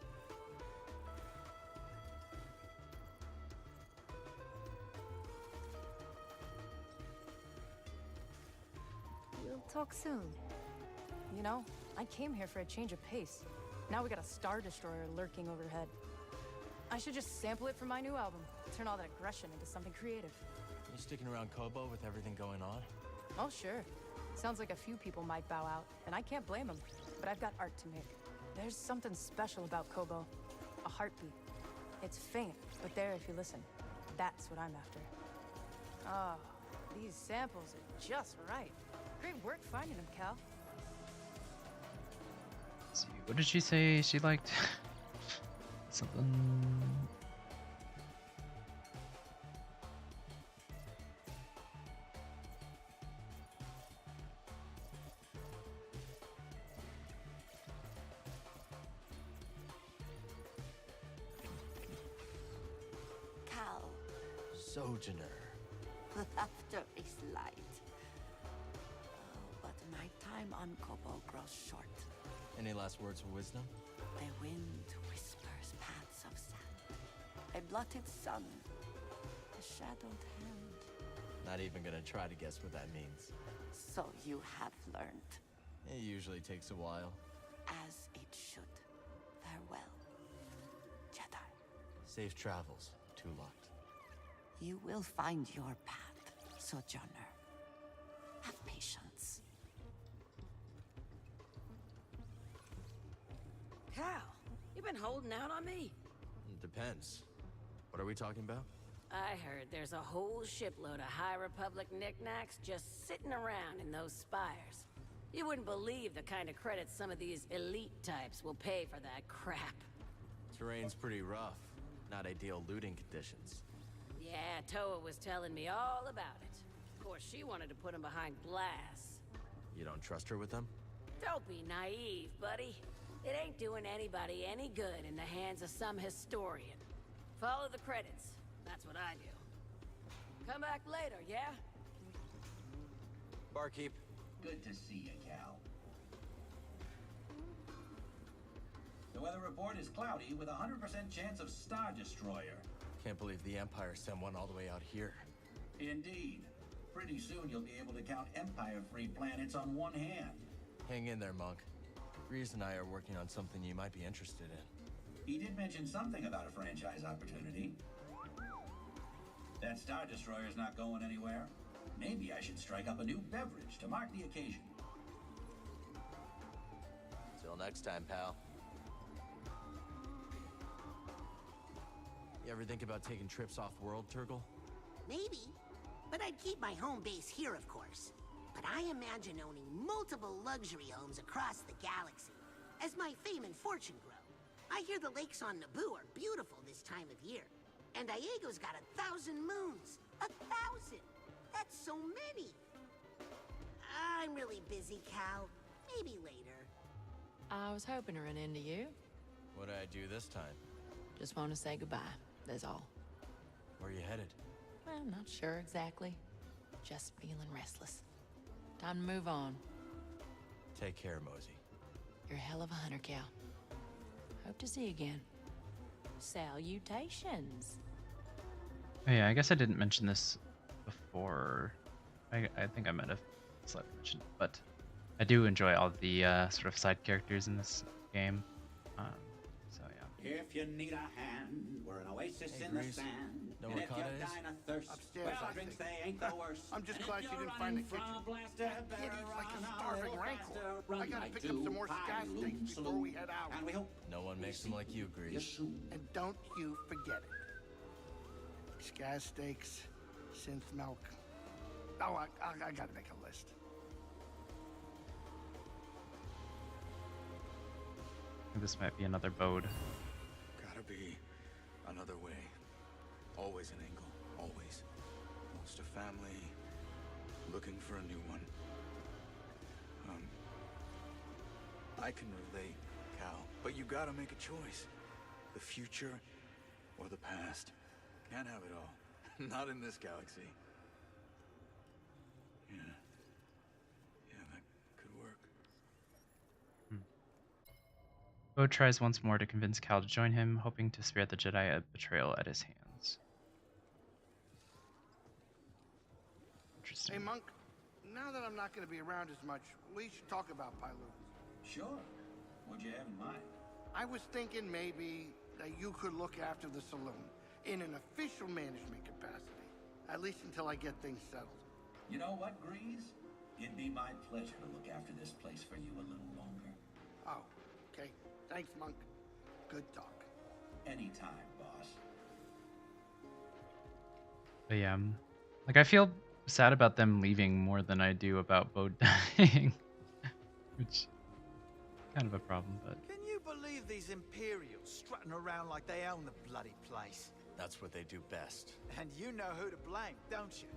We'll talk soon. You know, I came here for a change of pace. Now we got a Star Destroyer lurking overhead. I should just sample it for my new album. Turn all that aggression into something creative. You sticking around Koboh with everything going on? Oh, sure. Sounds like a few people might bow out, and I can't blame them. But I've got art to make. There's something special about Koboh. A heartbeat. It's faint, but there if you listen. That's what I'm after. Oh, these samples are just right. Great work finding them, Cal. Let's see, what did she say she liked? Something... Cal, Sojourner. laughter is light. Oh, but my time on Koboh grows short. Any last words of wisdom? The wind whispers paths of sand. A blotted sun. A shadowed hand. Not even gonna try to guess what that means. So you have learned. It usually takes a while. As it should. Farewell, Jedi. Safe travels, Tulot. You will find your path, Sojourner. Have patience. Cal, you've been holding out on me. It depends. What are we talking about? I heard there's a whole shipload of High Republic knickknacks just sitting around in those spires. You wouldn't believe the kind of credits some of these elite types will pay for that crap. Terrain's pretty rough. Not ideal looting conditions. Yeah, Toa was telling me all about it. Of course, she wanted to put them behind glass. You don't trust her with them? Don't be naive, buddy. It ain't doing anybody any good in the hands of some historian. Follow the credits. That's what I do. Come back later, yeah? Barkeep. Good to see you, Cal. The weather report is cloudy with a 100% chance of Star Destroyer. Can't believe the Empire sent one all the way out here. Indeed. Pretty soon you'll be able to count Empire-free planets on one hand. Hang in there, Monk. Grease and I are working on something you might be interested in. He did mention something about a franchise opportunity. That Star Destroyer's not going anywhere. Maybe I should strike up a new beverage to mark the occasion. Till next time, pal. You ever think about taking trips off-world, Turgle? Maybe, but I'd keep my home base here, of course. But I imagine owning multiple luxury homes across the galaxy. As my fame and fortune grow, I hear the lakes on Naboo are beautiful this time of year. And Diego's got 1,000 moons. 1,000! That's so many! I'm really busy, Cal. Maybe later. I was hoping to run into you. What'd I do this time? Just want to say goodbye, that's all. Where are you headed? Well, I'm not sure exactly. Just feeling restless. Time to move on. Take care, Mosey. You're a hell of a hunter, Cal. Hope to see you again. Salutations. Oh yeah, I guess I didn't mention this before. I think I might have slightly mentioned it, but I do enjoy all the sort of side characters in this game. So yeah. If you need a hand, we're an oasis in the sand. Know And where if you're Caij is? dying of thirst, Upstairs, well, I drinks think. they ain't the worst. I'm just And glad if she you're didn't find the running from kitchen. a blaster, That kid better eats like a run starving little rancor. faster. I Run gotta like pick up some more two sky pie steaks loom before we head out. And we hope No one makes them like you, Grease. And don't you forget it. Sky steaks, synth milk. Oh, I gotta make a list. I think this might be another Bode. Gotta be another way. Always an angle. Always. Lost a family. Looking for a new one. I can relate, Cal. But you gotta make a choice. The future or the past. Can't have it all. Not in this galaxy. Yeah. Yeah, that could work. Bode tries once more to convince Cal to join him, hoping to spare the Jedi a betrayal at his hands. Interesting. Hey, Monk, now that I'm not going to be around as much, we should talk about Pyloons. Sure. What'd you have in mind? I was thinking maybe that you could look after the saloon in an official management capacity, at least until I get things settled. You know what, Grease? It'd be my pleasure to look after this place for you a little longer. Oh, okay. Thanks, Monk. Good talk. Anytime, boss. But yeah, like I feel sad about them leaving more than I do about Bode dying, which kind of a problem. But Can you believe these Imperials strutting around like they own the bloody place? That's what they do best. And you know who to blame, don't you?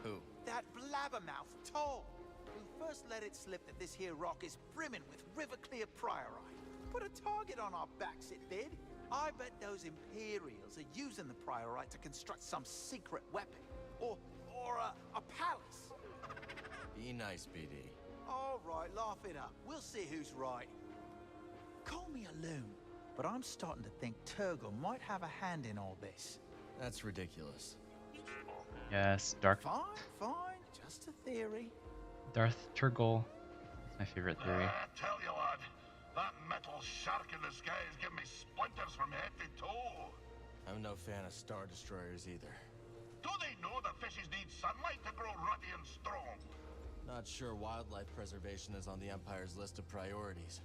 Who? That blabbermouth Toll, who first let it slip that this here rock is brimming with river-clear priorite. Put a target on our backs, it did. I bet those Imperials are using the priorite to construct some secret weapon. Or a palace. Be nice, BD. All right, laugh it up. We'll see who's right. Call me a loon, but I'm starting to think Turgle might have a hand in all this. That's ridiculous. yes, Darth Fine, just a theory. Turgle is my favorite theory. Tell you what, that metal shark in the sky is giving me splinters from head to toe. I'm no fan of Star Destroyers either. Do they know the fishes need sunlight to grow ruddy and strong? Not sure wildlife preservation is on the Empire's list of priorities.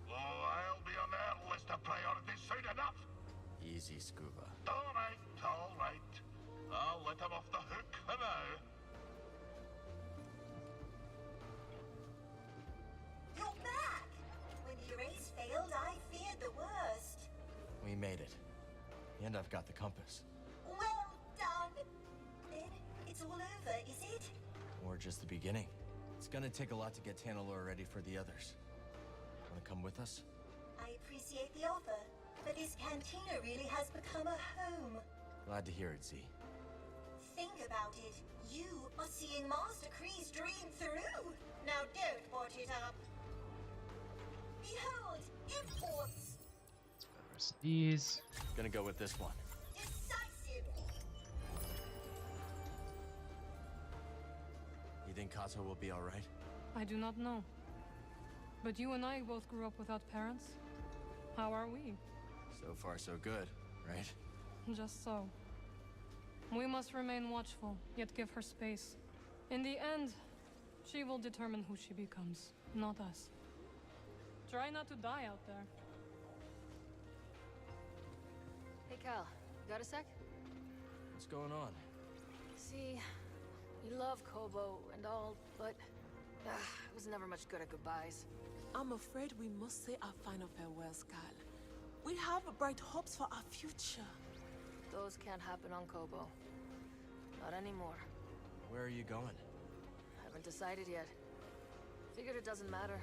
Oh, I'll be on their list of priorities soon enough. Easy, Scuba. All right, all right. I'll let them off the hook for now. You're back! When the race failed, I feared the worst. We made it. And I've got the compass. Well done! Then it's all over, is it? Or just the beginning. It's gonna take a lot to get Tanalorr ready for the others. Wanna come with us? I appreciate the offer, but this cantina really has become a home. Glad to hear it, Z. about it. You are seeing Master Kree's dream through. Now don't botch it up. Behold, imports. Rest of these. Gonna go with this one. Decisive. You think Kato will be alright? I do not know. But you and I both grew up without parents. How are we? So far, so good, right? Just so. We must remain watchful, yet give her space. In the end, she will determine who she becomes, not us. Try not to die out there. Hey, Cal, you got a sec? What's going on? See, we love Koboh and all, but I was never much good at goodbyes. I'm afraid we must say our final farewells, Cal. We have bright hopes for our future. Those can't happen on Koboh. Not anymore. Where are you going? Haven't decided yet. Figured it doesn't matter,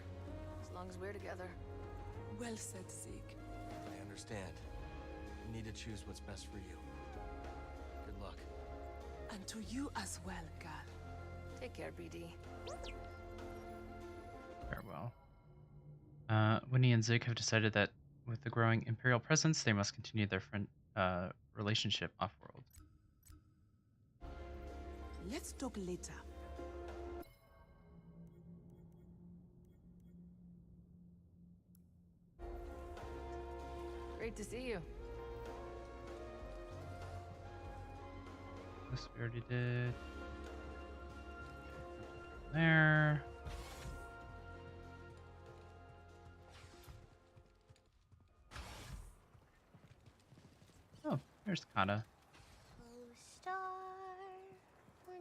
as long as we're together. Well said, Zeke. I understand. You need to choose what's best for you. Good luck. And to you as well, Cal. Take care, BD. Farewell. Winnie and Zig have decided that with the growing Imperial presence, they must continue their friend relationship off-world. Let's talk later. Great to see you. This we already did. There. Oh, there's Kata. Oh, star,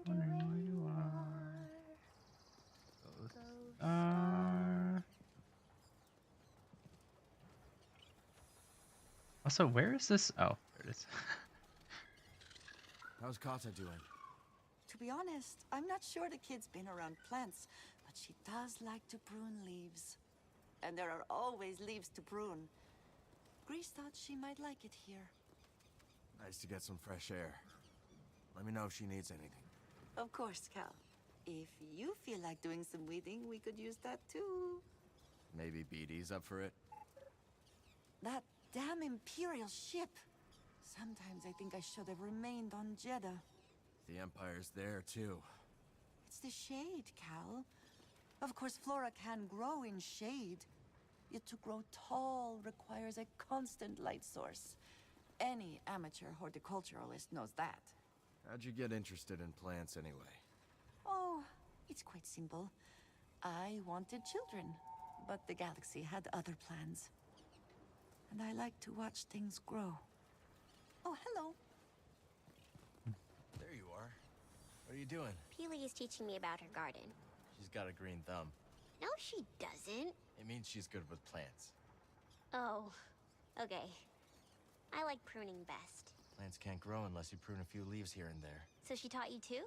Wondering where you are. Ghost star. Also, where is this? Oh, there it is. How's Kata doing? To be honest, I'm not sure the kid's been around plants, but she does like to prune leaves. And there are always leaves to prune. Grease thought she might like it here. Nice to get some fresh air. Let me know if she needs anything. Of course, Cal. If you feel like doing some weeding, we could use that too. Maybe BD's up for it? That damn Imperial ship. Sometimes I think I should have remained on Jeddah. The Empire's there, too. It's the shade, Cal. Of course, flora can grow in shade. Yet to grow tall requires a constant light source. Any amateur horticulturalist knows that. How'd you get interested in plants, anyway? Oh, it's quite simple. I wanted children, but the galaxy had other plans. And I like to watch things grow. Oh, hello. There you are. What are you doing? Peely is teaching me about her garden. She's got a green thumb. No, she doesn't. It means she's good with plants. Oh, okay. I like pruning best. Plants can't grow unless you prune a few leaves here and there. So she taught you too?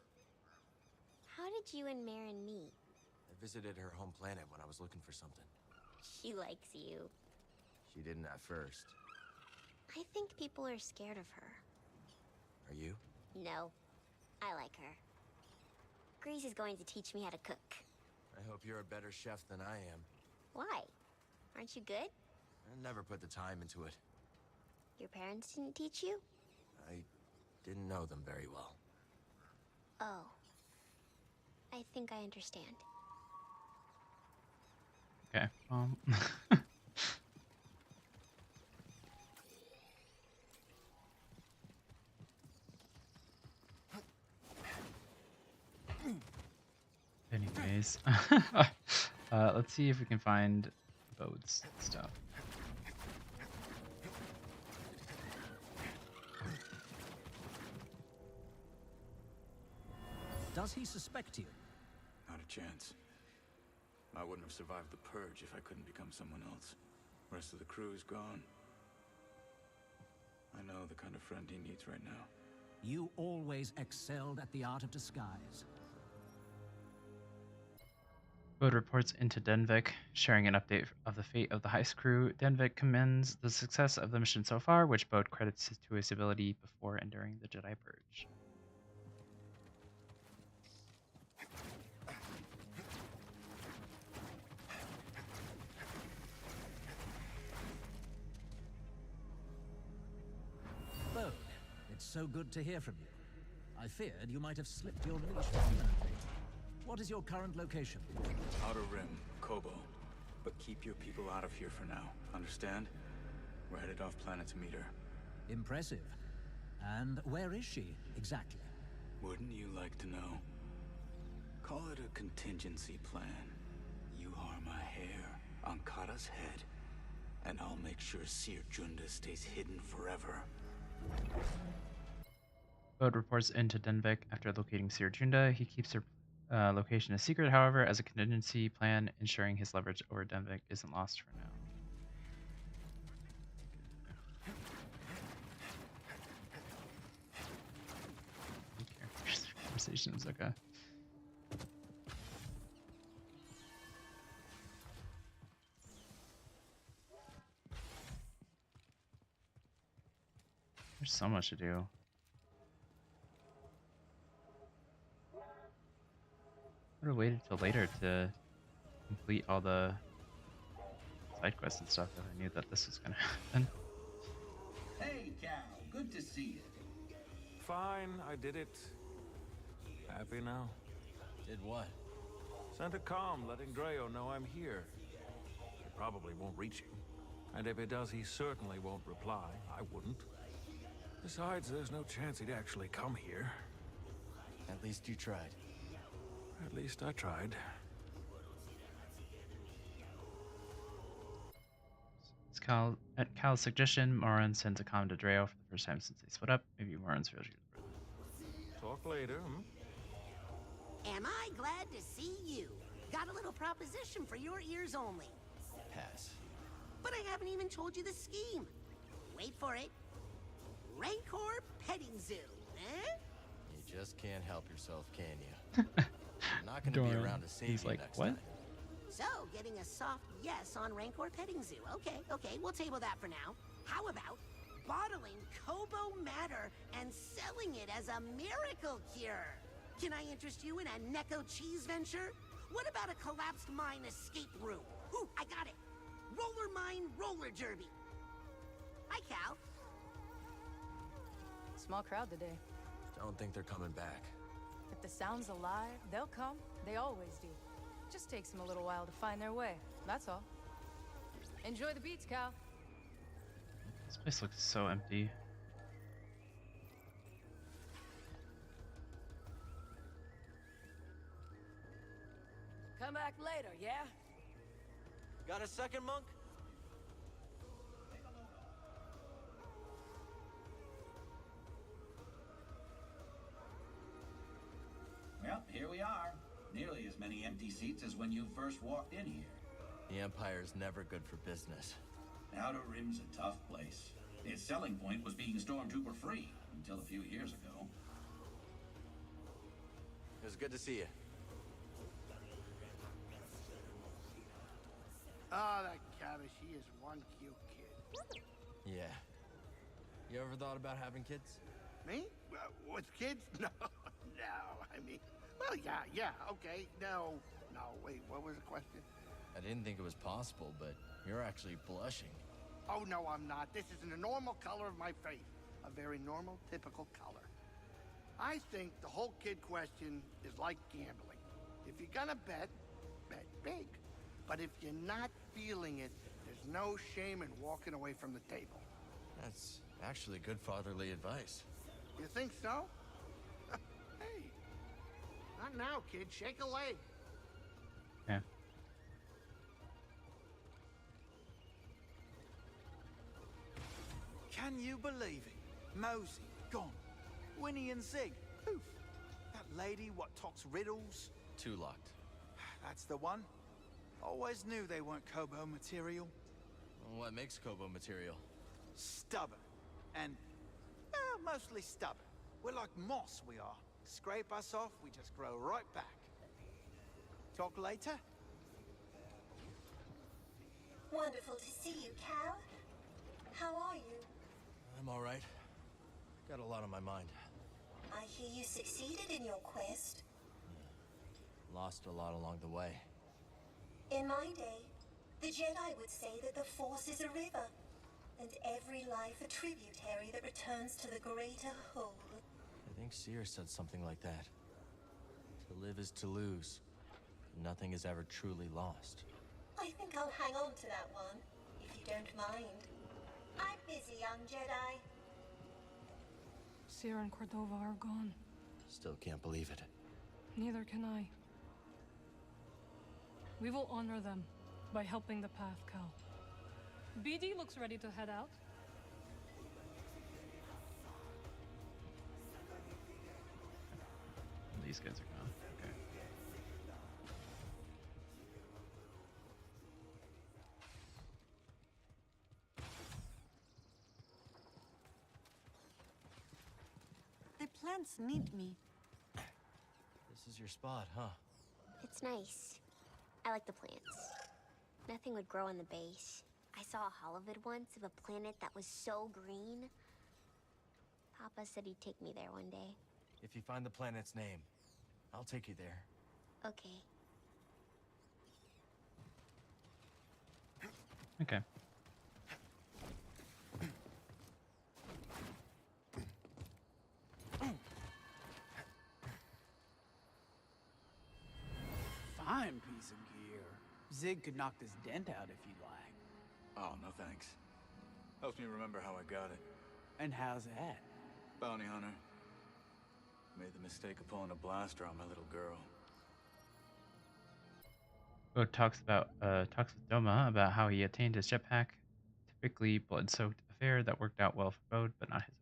How did you and Marin meet? I visited her home planet when I was looking for something. She likes you. She didn't at first. I think people are scared of her. Are you? No, I like her. Grease is going to teach me how to cook. I hope you're a better chef than I am. Why? Aren't you good? I never put the time into it. Your parents didn't teach you? I didn't know them very well. Oh. I think I understand. Okay. Anyways, let's see if we can find Bode's stuff. Does he suspect you? Not a chance. I wouldn't have survived the purge if I couldn't become someone else. Rest of the crew is gone. I know the kind of friend he needs right now. You always excelled at the art of disguise. Bode reports into Denvik, sharing an update of the fate of the heist crew. Denvik commends the success of the mission so far, which Bode credits to his ability before and during the Jedi Purge. so good to hear from you. I feared you might have slipped your leash permanently. What is your current location? Outer Rim, Koboh. But keep your people out of here for now, understand? We're headed off planet to meet her. Impressive. And where is she, exactly? Wouldn't you like to know? Call it a contingency plan. You harm a hair on Kata's head, and I'll make sure Seer Junda stays hidden forever. Bode reports into Denvik after locating Seer Junda. He keeps her location a secret, however, as a contingency plan, ensuring his leverage over Denvik isn't lost for now. Conversations, okay. There's so much to do. I would have waited till later to complete all the side quests and stuff if I knew that this was gonna happen. Hey, Cal, good to see you. Fine, I did it. Happy now? Did what? Sent a comm letting Dreo know I'm here. It probably won't reach him. And if it does, he certainly won't reply. I wouldn't. Besides, there's no chance he'd actually come here. At least you tried. At least I tried. At Cal's suggestion, Moran sends a comm to Dreo for the first time since they split up. Maybe Moran's real. Talk later, hmm? Am I glad to see you? Got a little proposition for your ears only. Pass. But I haven't even told you the scheme. Wait for it. Rancor Petting Zoo, eh? You just can't help yourself, can you? I'm not gonna be around to save you next time. So, getting a soft yes on Rancor Petting Zoo. Okay, we'll table that for now. How about bottling Koboh matter and selling it as a miracle cure? Can I interest you in a Neko cheese venture? What about a collapsed mine escape room? Ooh, I got it. Roller mine roller derby. Hi, Cal. Small crowd today. Don't think they're coming back. If the sound's alive, they'll come. They always do. Just takes them a little while to find their way. That's all. Enjoy the beats, Cal. This place looks so empty. Come back later, yeah? Got a second, Monk? Well, here we are. Nearly as many empty seats as when you first walked in here. The Empire's never good for business. Outer Rim's a tough place. Its selling point was being Stormtrooper free until a few years ago. It was good to see you. Oh, that Caij, he is one cute kid. Yeah. You ever thought about having kids? Me? With kids? No, no. I mean, well, yeah, okay. No, wait, what was the question? I didn't think it was possible, but you're actually blushing. Oh, no, I'm not. This isn't a normal color of my face. A very normal, typical color. I think the whole kid question is like gambling. If you're gonna bet big. But if you're not feeling it, there's no shame in walking away from the table. That's actually good fatherly advice. You think so? Hey, not now, kid. Shake a leg. Yeah. Can you believe it? Mosey, gone. Winnie and Zig, poof. That lady what talks riddles. Two locked. That's the one. Always knew they weren't Koboh material. What makes Koboh material? Stubborn. And, mostly stubborn. We're like moss, we are. Scrape us off, we just grow right back. Talk later? Wonderful to see you, Cal. How are you? I'm all right. Got a lot on my mind. I hear you succeeded in your quest. Lost a lot along the way. In my day, the Jedi would say that the Force is a river. and every life a tributary that returns to the greater whole. I think Seer said something like that. To live is to lose. Nothing is ever truly lost. I think I'll hang on to that one, if you don't mind. I'm busy, young Jedi. Seer and Cordova are gone. Still can't believe it. Neither can I. We will honor them by helping the path, Cal. BD looks ready to head out. These guys are gone. Okay. The plants need me. This is your spot, huh? It's nice. I like the plants. Nothing would grow on the base. I saw a holovid once of a planet that was so green. Papa said he'd take me there one day. If you find the planet's name, I'll take you there. Okay. Okay. Fine piece of gear. Zig could knock this dent out if you'd like. Oh, no thanks. Helps me remember how I got it. And how's that? Bounty hunter. Made the mistake of pulling a blaster on my little girl. Bode talks with Doma about how he attained his jetpack. Typically blood-soaked affair that worked out well for Bode, but not his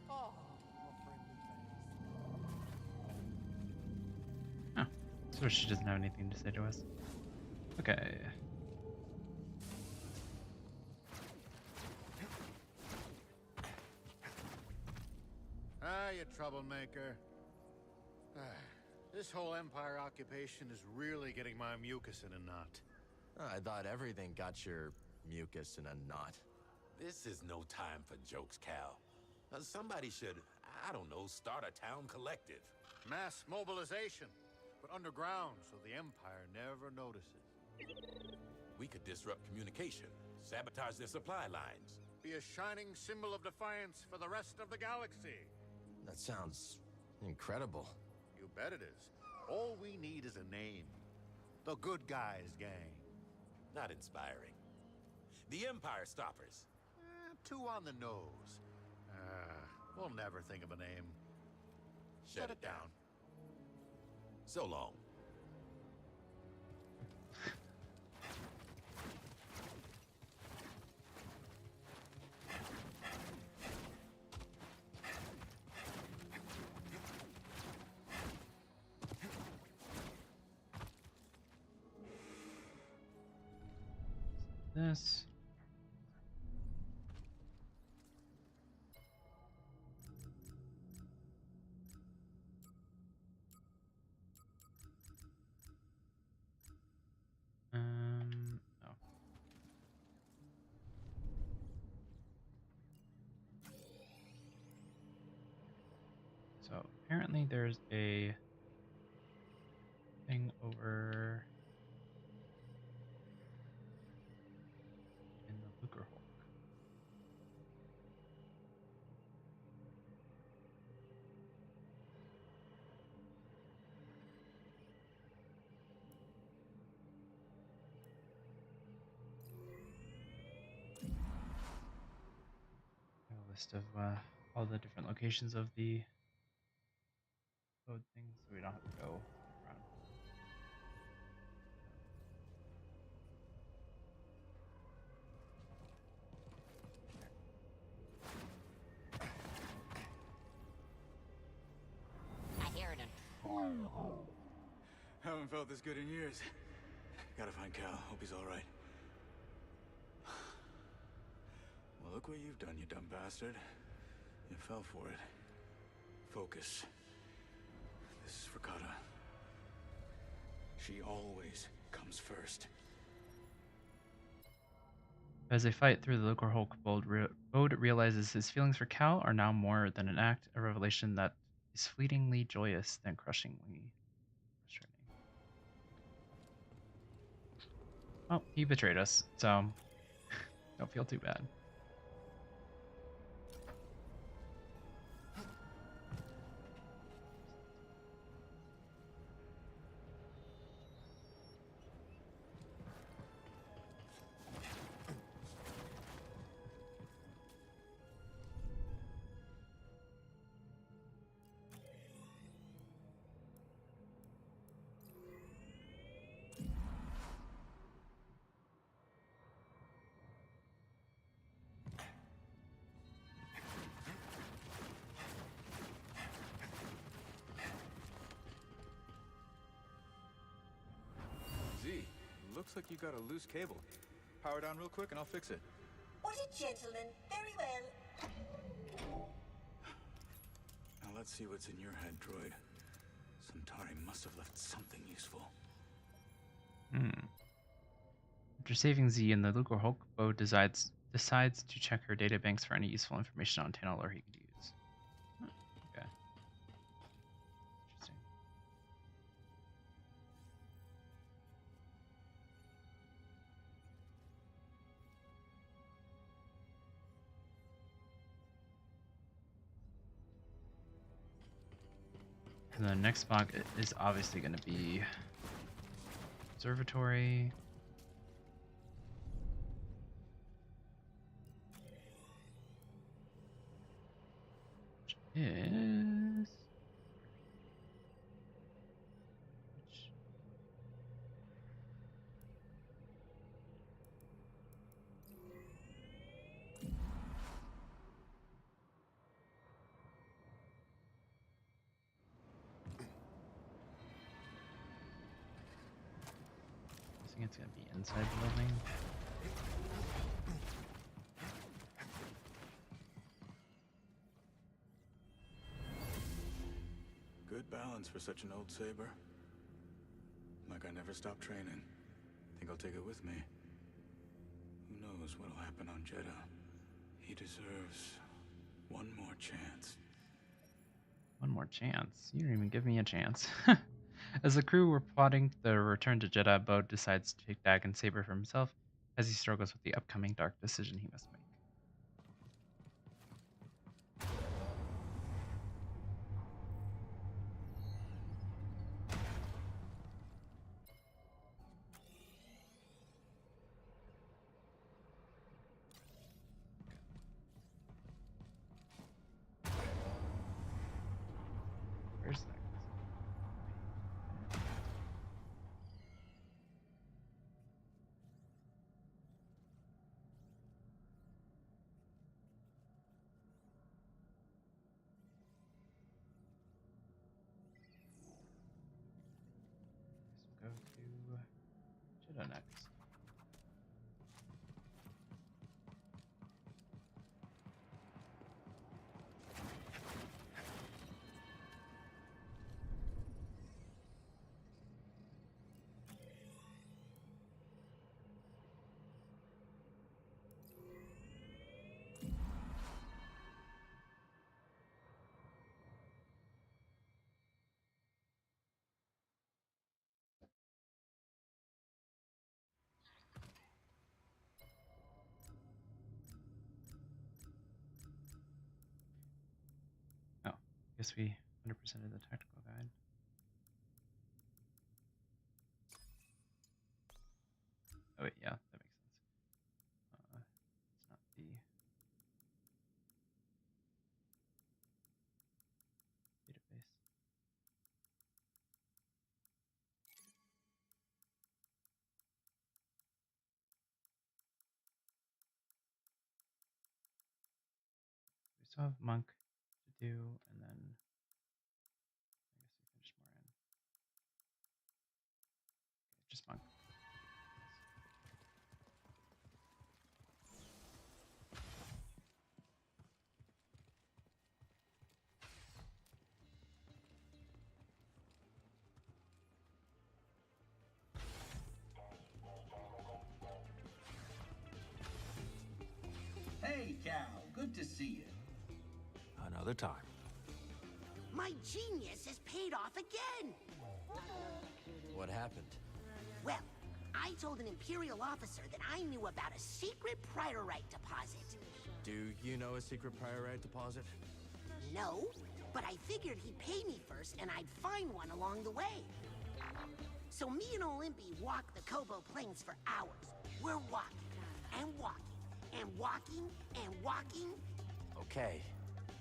opponent. Oh, so she doesn't have anything to say to us. Okay. Ah, you troublemaker. This whole Empire occupation is really getting my mucus in a knot. I thought everything got your mucus in a knot. This is no time for jokes, Cal. Somebody should, I don't know, start a town collective. Mass mobilization, but underground so the Empire never notices. We could disrupt communication, sabotage their supply lines. Be a shining symbol of defiance for the rest of the galaxy. That sounds incredible. You bet it is. All we need is a name. The Good Guys Gang. Not inspiring. The Empire Stoppers. Too on the nose. We'll never think of a name. Shut it down. So long. This. No. So apparently there's a thing over in the Lucre Hulk. A list of all the different locations of the code things, so we don't have to go around. I hear it. Haven't felt this good in years. Gotta find Cal. Hope he's all right. Well, look what you've done, you dumb bastard. You fell for it. Focus. This is for Kata. She always comes first. As they fight through the Lucre Hulk, Bode realizes his feelings for Cal are now more than an act, a revelation that is fleetingly joyous than crushingly frustrating. Well, he betrayed us, so Don't feel too bad. Looks like you got a loose cable. Power down real quick and I'll fix it. What a gentleman. Very well. Now let's see what's in your head, droid. Centauri must have left something useful. After saving Z in the Lugar Hulk, Bode decides to check her databanks for any useful information on Tanalorr he could use. Okay. Interesting. And the next block is obviously going to be observatory. Which is... I think it's going to be inside the building. Good balance for such an old saber. Like I never stopped training. Think I'll take it with me. Who knows what'll happen on Jedi. He deserves one more chance. One more chance? You didn't even give me a chance. As the crew were plotting the return to Jeddah, Bode decides to take Dagon's saber for himself as he struggles with the upcoming dark decision he must make. Where's that? Go to Jeddah next. Oh, guess we 100% of the tactical guide. Oh wait, yeah, that makes sense. It's not the database. We still have Monk to do, and then I guess we finish Moran. Okay, just Monk. Hey, Cal. Good to see you. Another time. My genius is paid off again. What happened? Well, I I told an Imperial officer that I knew about a secret priorite deposit. Do you know a secret priorite deposit? No, but I figured he'd pay me first and I'd find one along the way. So me and Olympi walked the Koboh plains for hours. We're walking, and walking, and walking, and walking. Okay.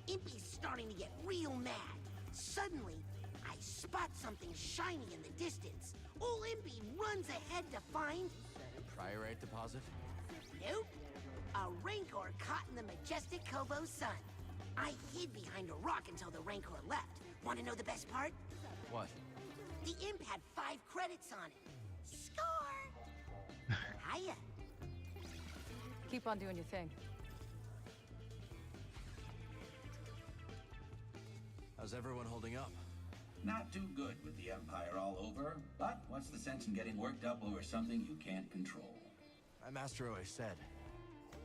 Impy's starting to get real mad. Suddenly, I spot something shiny in the distance. Olympi runs ahead to find... Priorite deposit? Nope. A Rancor caught in the majestic Koboh sun. I hid behind a rock until the Rancor left. Want to know the best part? What? The imp had 5 credits on it. Score! Hiya. Keep on doing your thing. How's everyone holding up? Not too good with the Empire all over, but what's the sense in getting worked up over something you can't control? My master always said,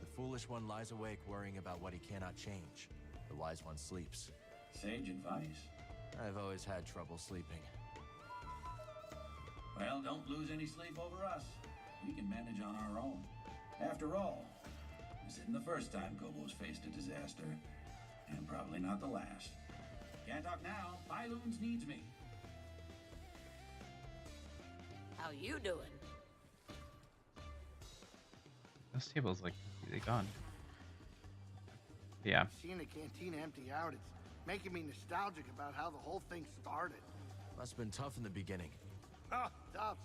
the foolish one lies awake worrying about what he cannot change. The wise one sleeps. Sage advice. I've always had trouble sleeping. Well, don't lose any sleep over us. We can manage on our own. After all, this isn't the first time Koboh's faced a disaster. And probably not the last. Can't talk now. Pyloons needs me. How you doing? This table's like completely gone. Yeah. Seeing the cantina empty out, it's making me nostalgic about how the whole thing started. Must have been tough in the beginning. Oh, tough.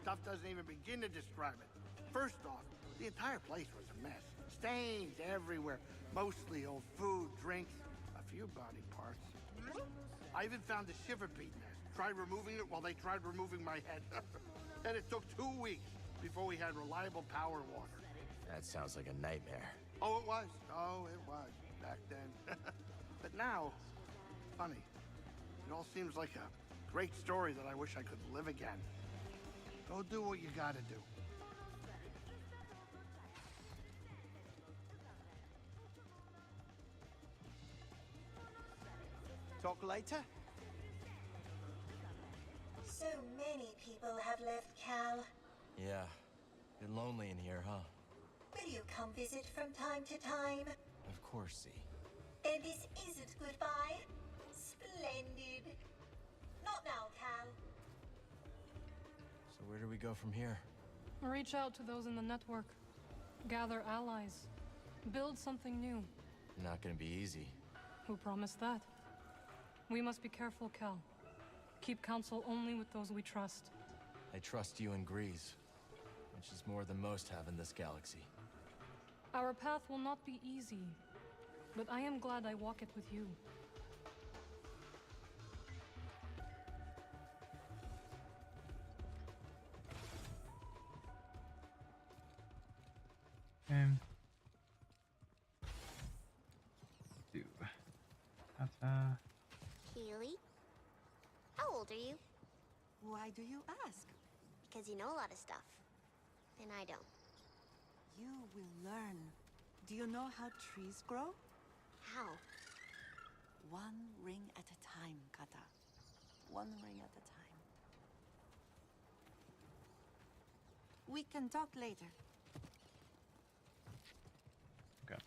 Tough doesn't even begin to describe it. First off, the entire place was a mess. Stains everywhere. Mostly old food, drinks, a few body parts. I even found a shiver bead nest. Tried removing it while they tried removing my head. And it took 2 weeks before we had reliable power and water. That sounds like a nightmare. Oh, it was. Oh, it was. Back then. But now, funny. It all seems like a great story that I wish I could live again. Go do what you gotta do. Talk later? So many people have left Cal. Yeah. Been lonely in here, huh? Will you come visit from time to time? Of course, see. And this isn't goodbye? Splendid. Not now, Cal. So where do we go from here? Reach out to those in the network. Gather allies. Build something new. Not gonna be easy. Who promised that? We must be careful, Cal. Keep counsel only with those we trust. I trust you and Grease, which is more than most have in this galaxy. Our path will not be easy, but I am glad I walk it with you. Do Kata. Keely? How old are you? Why do you ask? Because you know a lot of stuff. And I don't. You will learn. Do you know how trees grow? How? One ring at a time, Kata. One ring at a time. We can talk later. Okay.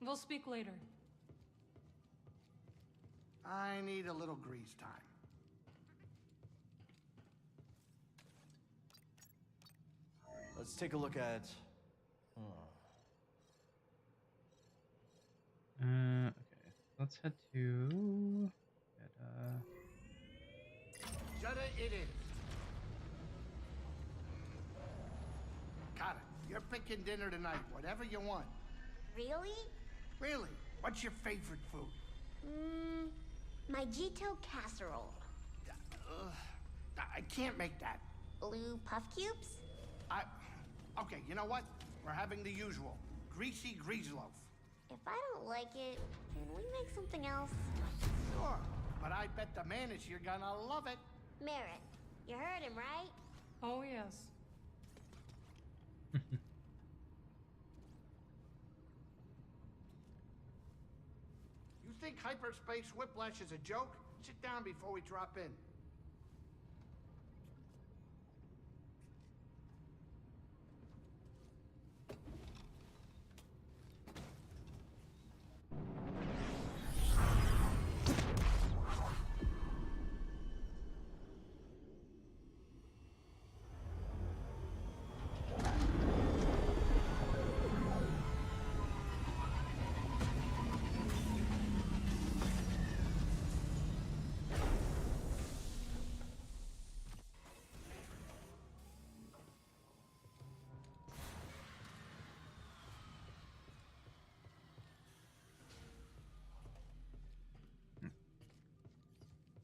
We'll speak later. I need a little Grease time. Let's take a look at... Okay. Let's head to... Jedi it is. Got it. You're picking dinner tonight, whatever you want. Really? Really? What's your favorite food? My Jito casserole. I can't make that. Blue puff cubes? Okay, you know what? We're having the usual. Greasy grease loaf. If I don't like it, can we make something else? Sure, but I bet the man is you're gonna love it. Merritt, you heard him, right? Oh, yes. think hyperspace whiplash is a joke? Sit down before we drop in.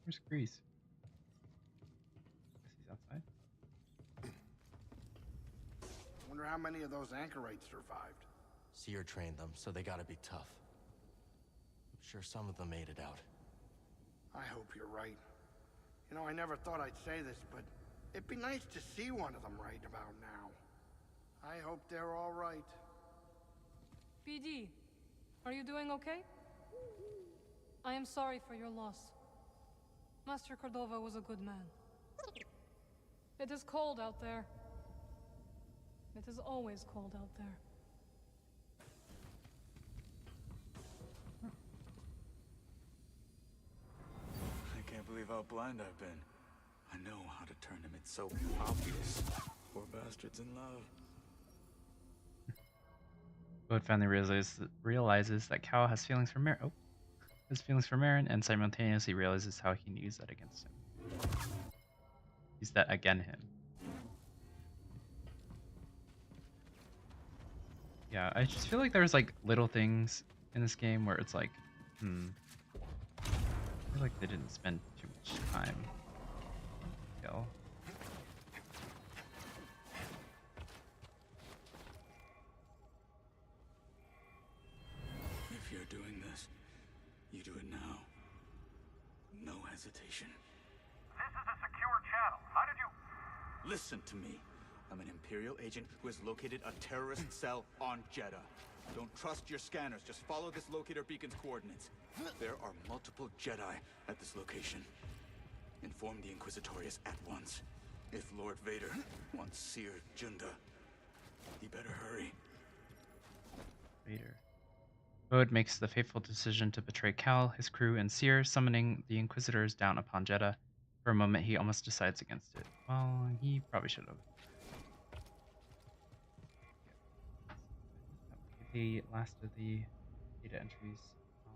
Where's Grease? Guess he's outside. Wonder how many of those anchorites survived. Seer trained them, so they gotta be tough. I'm sure some of them made it out. I hope you're right. You know, I never thought I'd say this, but it'd be nice to see one of them right about now. I hope they're all right. BD, are you doing okay? I am sorry for your loss. Master Cordova was a good man. It is cold out there. It is always cold out there. I can't believe how blind I've been. I know how to turn him. It's so obvious. Poor bastard's in love. Bode finally realizes that Cal has feelings for Marin, and simultaneously realizes how he can use that against him. Use that against him. Yeah, I just feel like there's like little things in this game where it's like, I feel like they didn't spend too much time on detail. If you're doing this, you do it now. No hesitation. This is a secure channel. How did you... Listen to me. I'm an Imperial agent who has located a terrorist cell on Jeddah. Don't trust your scanners. Just follow this locator beacon's coordinates. There are multiple Jedi at this location. Inform the Inquisitorius at once. If Lord Vader wants Seer Junda, he better hurry. Vader. Bode makes the fateful decision to betray Cal, his crew, and Seer, summoning the Inquisitors down upon Jeddah. For a moment, he almost decides against it. Well, he probably should have. That would be the last of the data entries on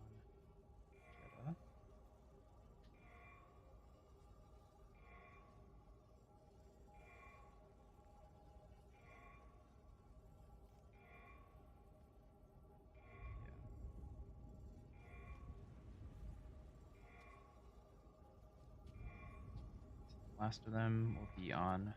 Jeddah. The last of them will be on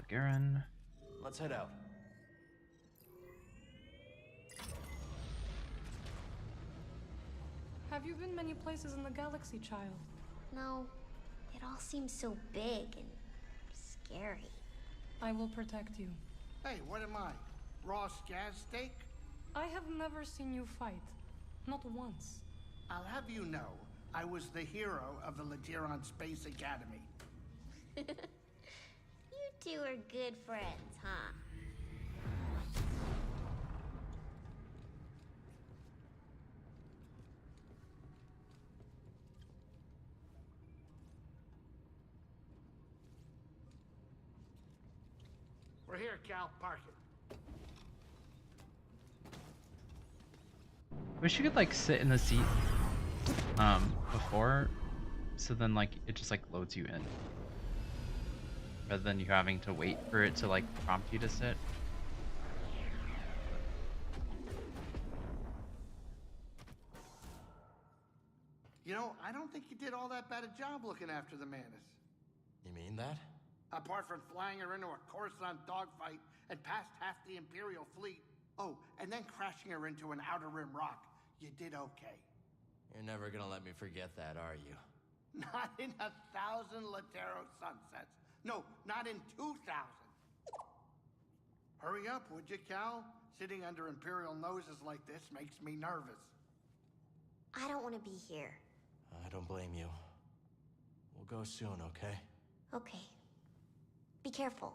Garen. Let's head out. Have you been many places in the galaxy, child? No. It all seems so big and scary. I will protect you. Hey, what am I? Raw scaz steak? I have never seen you fight. Not once. I'll have you know, I was the hero of the Lageron Space Academy. You two are good friends, huh? We're here, Cal. Park it. Wish you could like sit in the seat before, so then like it just like loads you in rather than you having to wait for it to like prompt you to sit. You know, I don't think you did all that bad a job looking after the Mantis. You mean that? Apart from flying her into a Coruscant dogfight and past half the Imperial fleet. Oh, and then crashing her into an Outer Rim rock. You did okay. You're never gonna let me forget that, are you? Not in 1,000 Latero sunsets. No, not in 2,000. Hurry up, would you, Cal? Sitting under Imperial noses like this makes me nervous. I don't want to be here. I don't blame you. We'll go soon, okay? Okay. Be careful.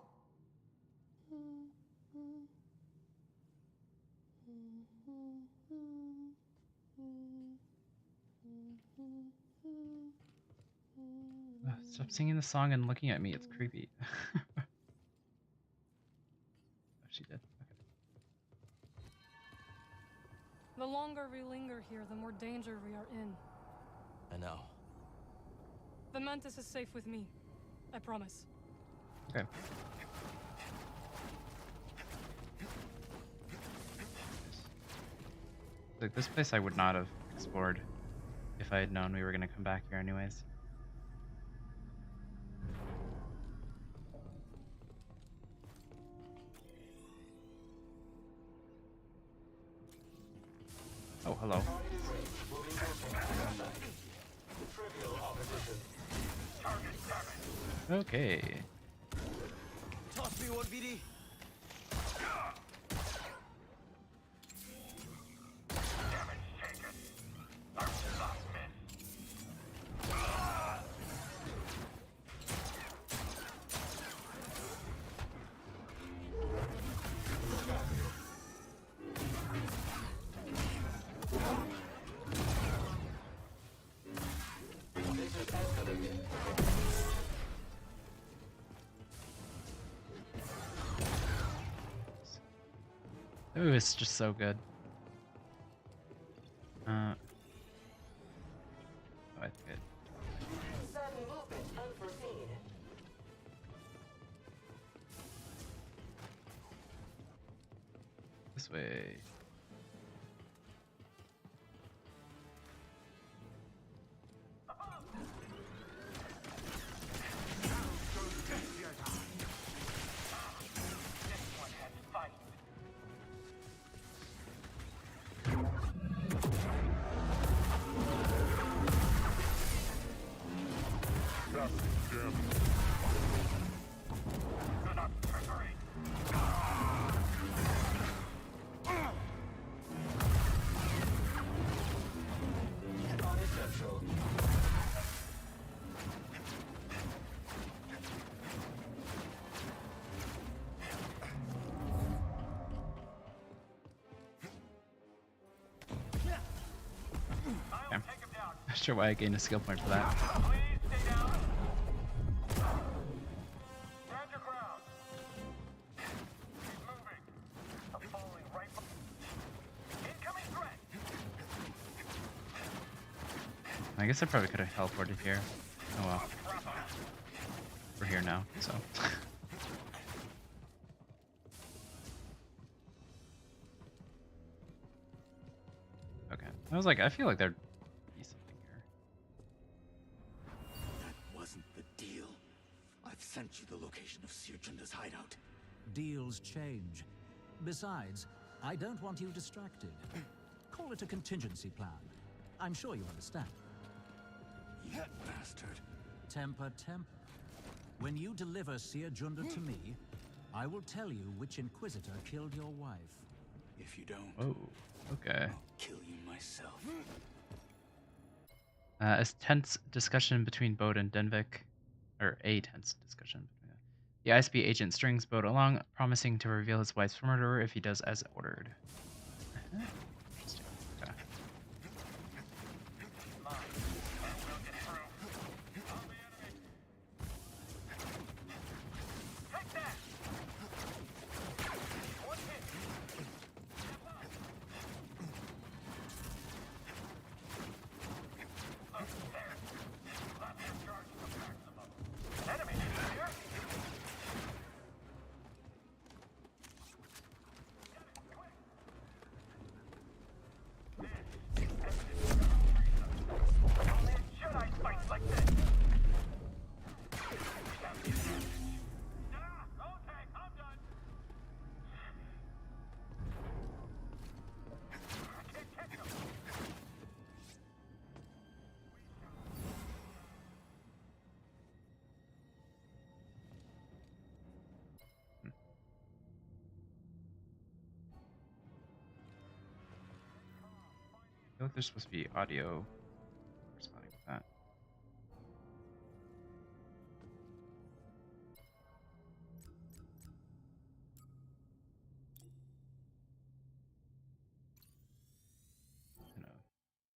Stop singing the song and looking at me. It's creepy. Oh, she did. Okay. The longer we linger here, the more danger we are in. I know. The Mantis is safe with me. I promise. Okay. Like, this place I would not have explored if I had known we were going to come back here anyways. Oh, hello. Okay. Toss me one, BD. Ooh, it's just so good. Oh, that's good. Sudden movement unforeseen. This way. Not sure why I gained a skill point for that. I guess I probably could have teleported here. Oh well. We're here now, so. Okay. I was like, I feel like there'd be something here. That wasn't the deal. I've sent you the location of Sir Junda's hideout. Deals change. Besides, I don't want you distracted. Call it a contingency plan. I'm sure you understand. You bastard. Temper, temper. When you deliver Sir Junda to me, I will tell you which Inquisitor killed your wife. If you don't, Oh, okay. I'll kill you myself. A tense discussion between Bode and Denvik, or a tense discussion. The ISB agent strings Bode along, promising to reveal his wife's murderer if he does as ordered. Interesting. Okay. feel like there's supposed to be audio corresponding with that. I'm gonna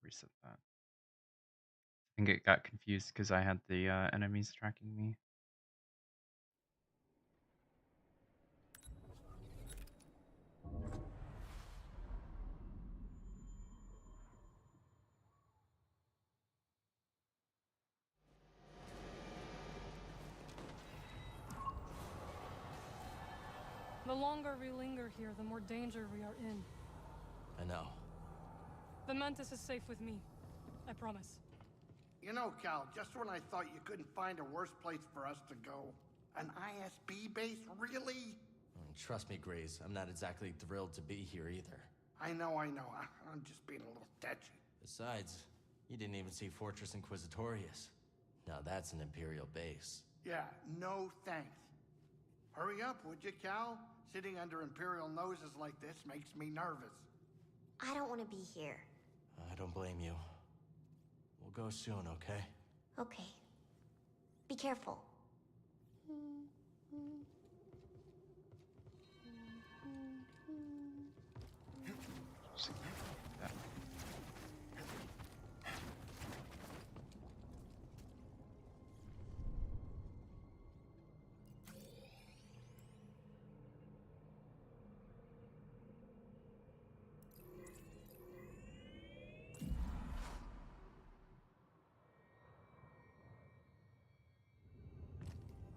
reset that. I think it got confused because I had the enemies tracking me. The longer we linger here, the more danger we are in. I know. The Mantis is safe with me. I promise. You know, Cal, just when I thought you couldn't find a worse place for us to go. An ISB base, really? Trust me, Grace, I'm not exactly thrilled to be here either. I know. I'm just being a little tetchy. Besides, you didn't even see Fortress Inquisitorius. Now that's an Imperial base. Yeah, no thanks. Hurry up, would you, Cal? Sitting under Imperial noses like this makes me nervous. I don't want to be here. I don't blame you. We'll go soon, okay? Okay. Be careful.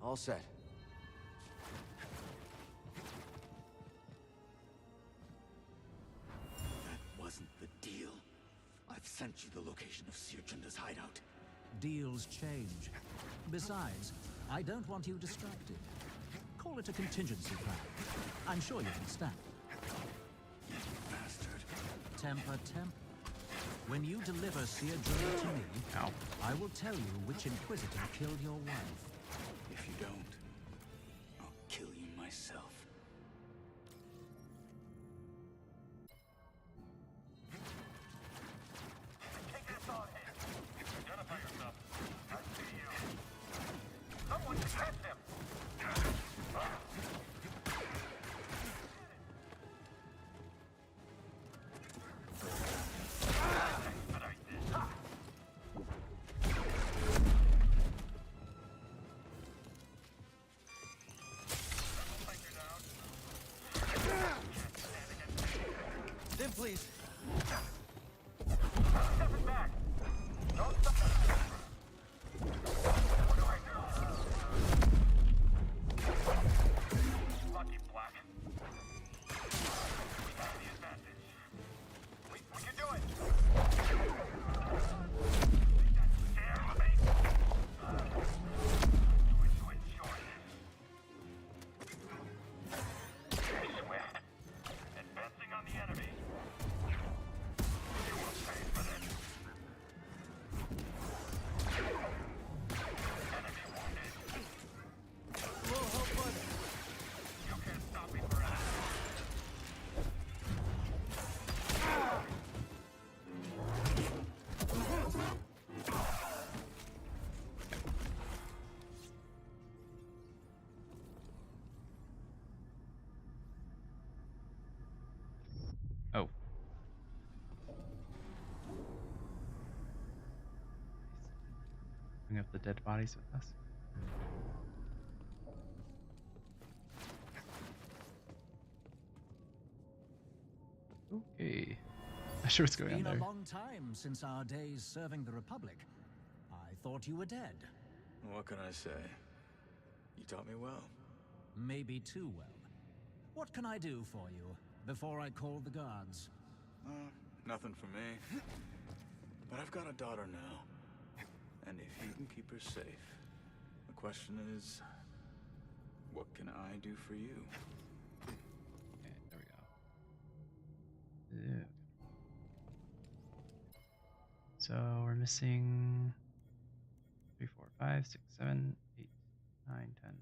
All set. That wasn't the deal. I've sent you the location of Seer Junda's hideout. Deals change. Besides, I don't want you distracted. Call it a contingency plan. I'm sure you understand. You bastard. Temper. When you deliver Seer Junda to me, I will tell you which Inquisitor killed your wife. If you don't, I'll kill you myself. Take this on him. Identify yourself. I see you. Someone catch him. Then please. Stepping back. Don't stop. What do I do? Lucky Black. We have the advantage. We can do it. That scares me. Going to enjoy this. Swift. Advancing on the enemy. You will pay for this. Enemy wounded. Whoa, hold on. You can't stop me forever. Oh. Bring up the dead bodies with us. Okay. Not sure what's going on Been a there. long time since our days serving the Republic. I thought you were dead. What can I say? You taught me well. Maybe too well. What can I do for you before I call the guards? Nothing for me. But I've got a daughter now. And if you can keep her safe, the question is, what can I do for you? Okay, there we go. Yeah. So we're missing 3, 4, 5, 6, 7, 8, 9, 10. 1, 2,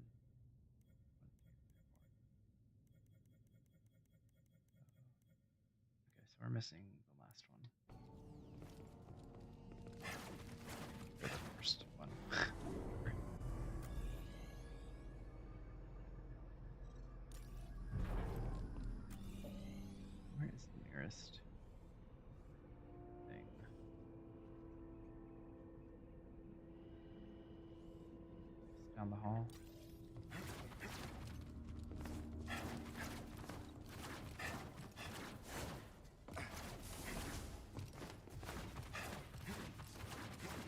3, 4. Okay, so we're missing the last one. You're the first one. Where is the nearest thing? Just down the hall.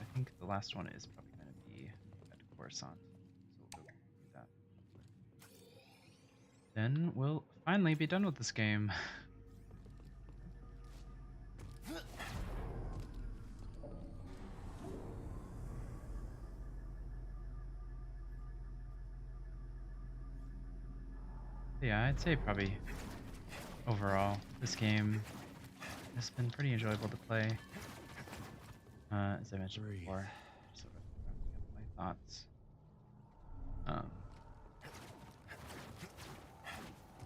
I think the last one is probably going to be at Coruscant, so we'll go do that. Then we'll finally be done with this game. Yeah, I'd say probably overall this game has been pretty enjoyable to play. As I mentioned before, sort of wrapping up my thoughts.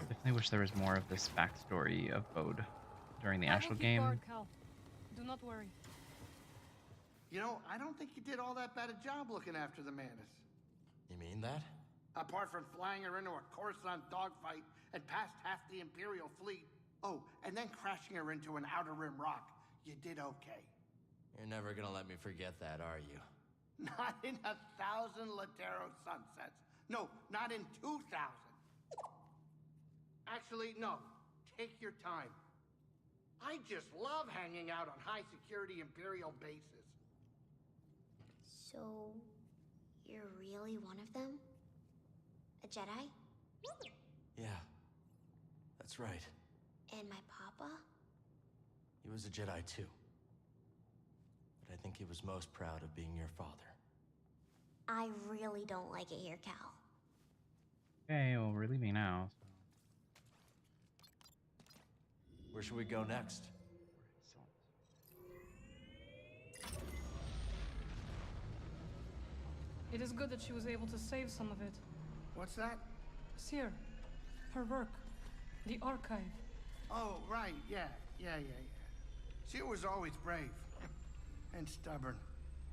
Definitely wish there was more of this backstory of Bode during the actual game. Guard, Cal. Do not worry. You know, I don't think you did all that bad a job looking after the Mantis. You mean that? Apart from flying her into a Coruscant dogfight and past half the Imperial fleet. Oh, and then crashing her into an Outer Rim rock. You did okay. You're never gonna let me forget that, are you? Not in 1,000 Latero sunsets. No, not in 2,000. Actually, no. Take your time. I just love hanging out on high-security Imperial bases. So, you're really one of them? A Jedi? Yeah, that's right. And my papa? He was a Jedi too. But I think he was most proud of being your father. I really don't like it here, Cal. Okay, well, we're leaving now. Where should we go next? It is good that she was able to save some of it. What's that? Seer. Her work. The archive. Oh, right, yeah. She was always brave. And stubborn.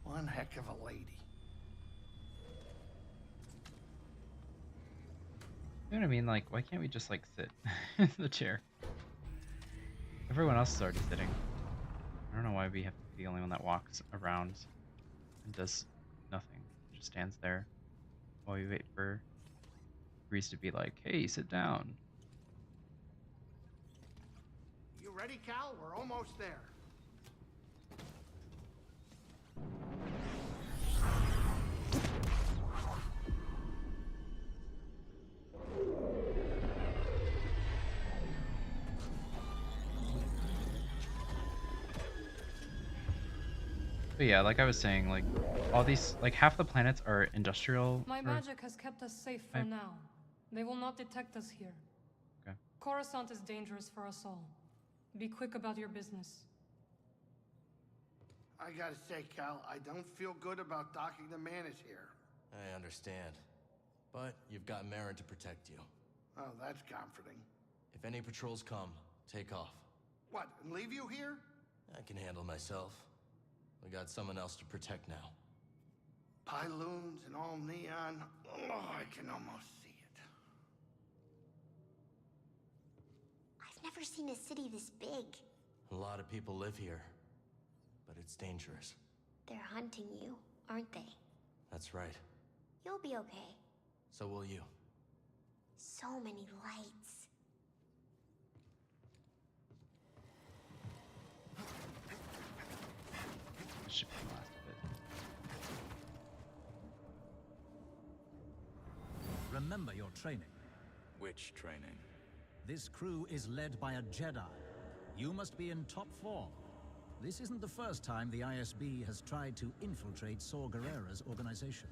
One heck of a lady. You know what I mean? Like, why can't we just, like, sit in the chair? Everyone else is already sitting. I don't know why we have to be the only one that walks around and does nothing. Just stands there while we wait for Grease to be like, hey, sit down. You ready, Cal? We're almost there. But yeah, like I was saying, like all these, like half the planets are industrial. My magic has kept us safe for now. They will not detect us here. Okay. Coruscant is dangerous for us all. Be quick about your business. I gotta say, Cal, I don't feel good about docking the Mantis here. I understand. But you've got Marin to protect you. Oh, that's comforting. If any patrols come, take off. What, and leave you here? I can handle myself. We got someone else to protect now. Pyloons and all neon. Oh, I can almost see it. I've never seen a city this big. A lot of people live here, but it's dangerous. They're hunting you, aren't they? That's right. You'll be okay. So will you. So many lights. Should be the last of it. Remember your training. Which training? This crew is led by a Jedi. You must be in top form. This isn't the first time the ISB has tried to infiltrate Saw Gerrera's organization.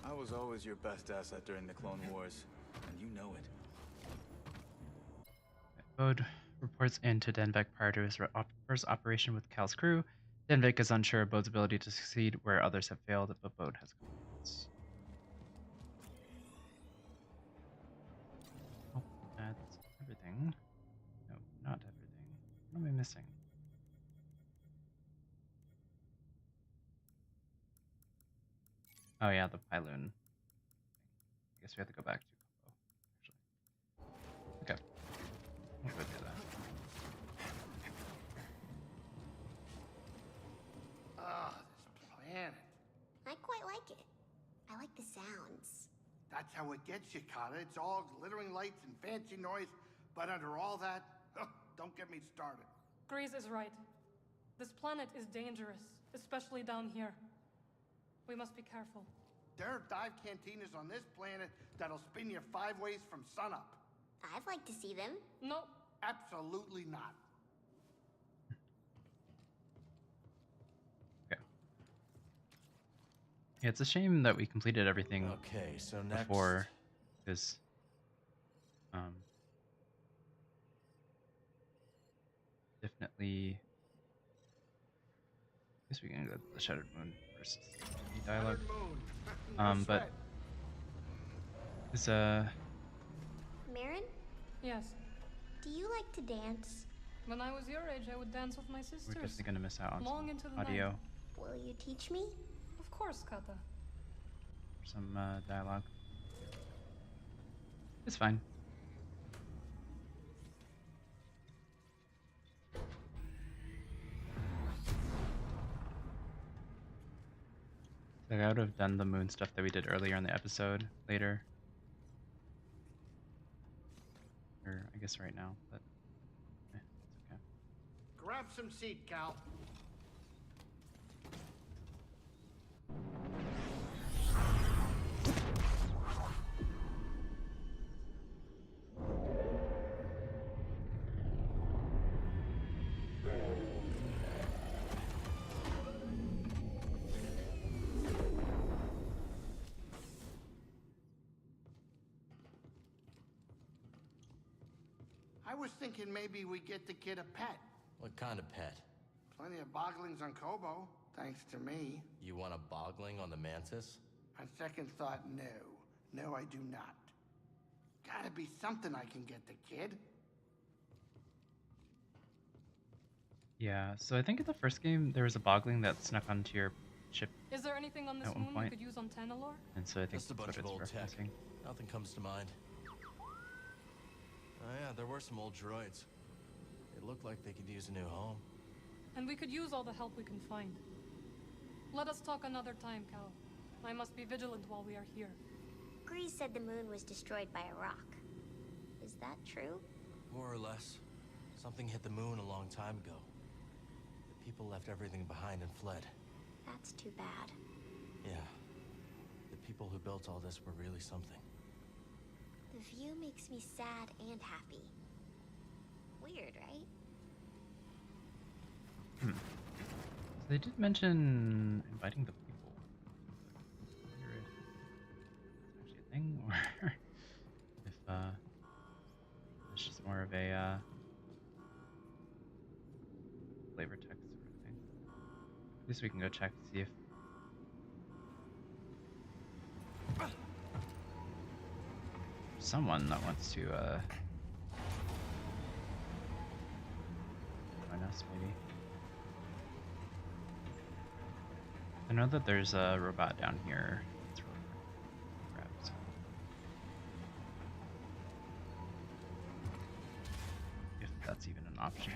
I was always your best asset during the Clone Wars, and you know it. Bode reports in to Denvik prior to his first operation with Cal's crew. Denvik is unsure of Bode's ability to succeed where others have failed, but Bode has confidence. Oh, that's everything. No, not everything. What am I missing? Oh yeah, the pylon. I guess we have to go back to Koboh, actually. Okay. We'll go do that. Ah, this planet. I quite like it. I like the sounds. That's how it gets you, Kata. It's all glittering lights and fancy noise, but under all that, don't get me started. Grease is right. This planet is dangerous, especially down here. We must be careful. There are dive cantinas on this planet that'll spin you 5 ways from sunup. I'd like to see them. No. Absolutely not. Okay. Yeah, it's a shame that we completed everything so before, because definitely. I guess we can go to the Shattered Moon versus the dialogue. But this Marin? Yes. Do you like to dance? When I was your age, I would dance with my sisters. we're definitely gonna miss out on Long some into the audio, night. Will you teach me? Of course, Kata. some dialogue. It's fine. Like, I would have done the moon stuff that we did earlier in the episode later. Or I guess right now, but it's okay. Grab some seat, Cal. I was thinking maybe we get the kid a pet. What kind of pet? Plenty of boglings on Koboh, thanks to me. You want a bogling on the Mantis? On second thought, no. No, I do not. Gotta be something I can get the kid. Yeah, so I think in the first game there was a bogling that snuck onto your ship. Is there anything on this At one moon we point. could use on Tanalorr? And so I think Just a that's bunch of what old it's tech. referencing. Nothing comes to mind. Oh yeah, there were some old droids. It looked like they could use a new home. And we could use all the help we can find. Let us talk another time, Cal. I must be vigilant while we are here. Grease said the moon was destroyed by a rock. Is that true? More or less. Something hit the moon a long time ago. The people left everything behind and fled. That's too bad. Yeah. The people who built all this were really something. The view makes me sad and happy. Weird, right? So they did mention inviting the people. I wonder if it's actually a thing, or if it's just more of a flavor text sort of thing. At least we can go check to see if someone that wants to join us, maybe. I know that there's a robot down here. Let's grab some. If that's even an option.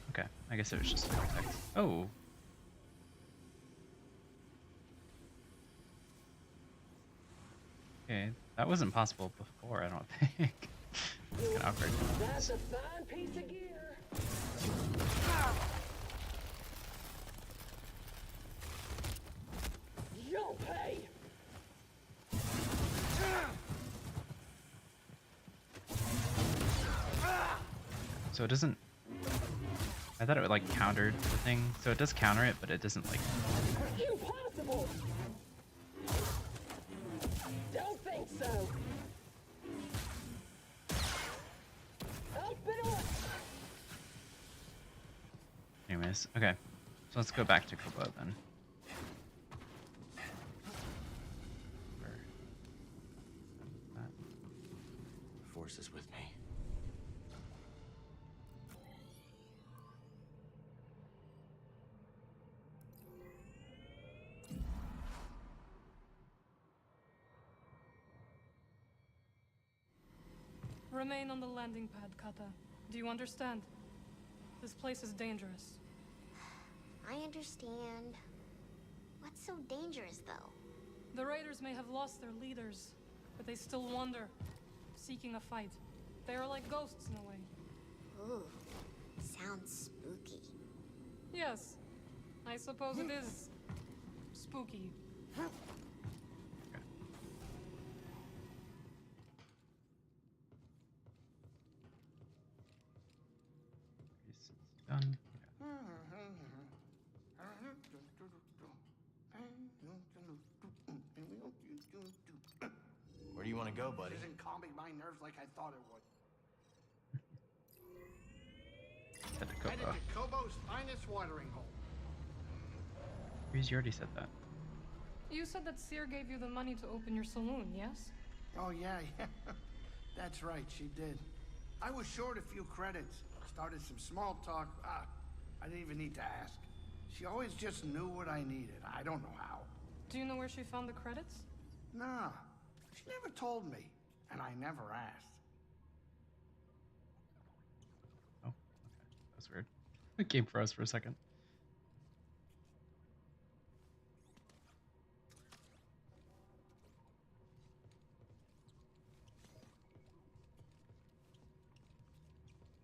Okay, I guess it was just a text. Oh! Okay, that wasn't possible before, I don't think. It's kind of awkward. That's a fine piece of gear. You'll pay. So it doesn't... I thought it would like countered the thing. So it does counter it, but it doesn't like... Impossible. Don't think so. Open up. Anyways, okay. So let's go back to Koboh then. forces with me. Remain on the landing pad, Kata. Do you understand? This place is dangerous. I understand. What's so dangerous, though? The raiders may have lost their leaders, but they still wander, seeking a fight. They are like ghosts in a way. Ooh, sounds spooky. Yes, I suppose it is spooky. Done. Where do you want to go, buddy? This isn't calming my nerves like I thought it would. Head to Headed Koboh. to Koboh's finest watering hole. You already said that. You said that Seer gave you the money to open your saloon, yes? Oh, yeah. That's right, she did. I was short a few credits. Started some small talk. I didn't even need to ask. She always just knew what I needed. I don't know how. Do you know where she found the credits? Nah, she never told me, and I never asked. Oh, okay. That's weird. It came for us for a second.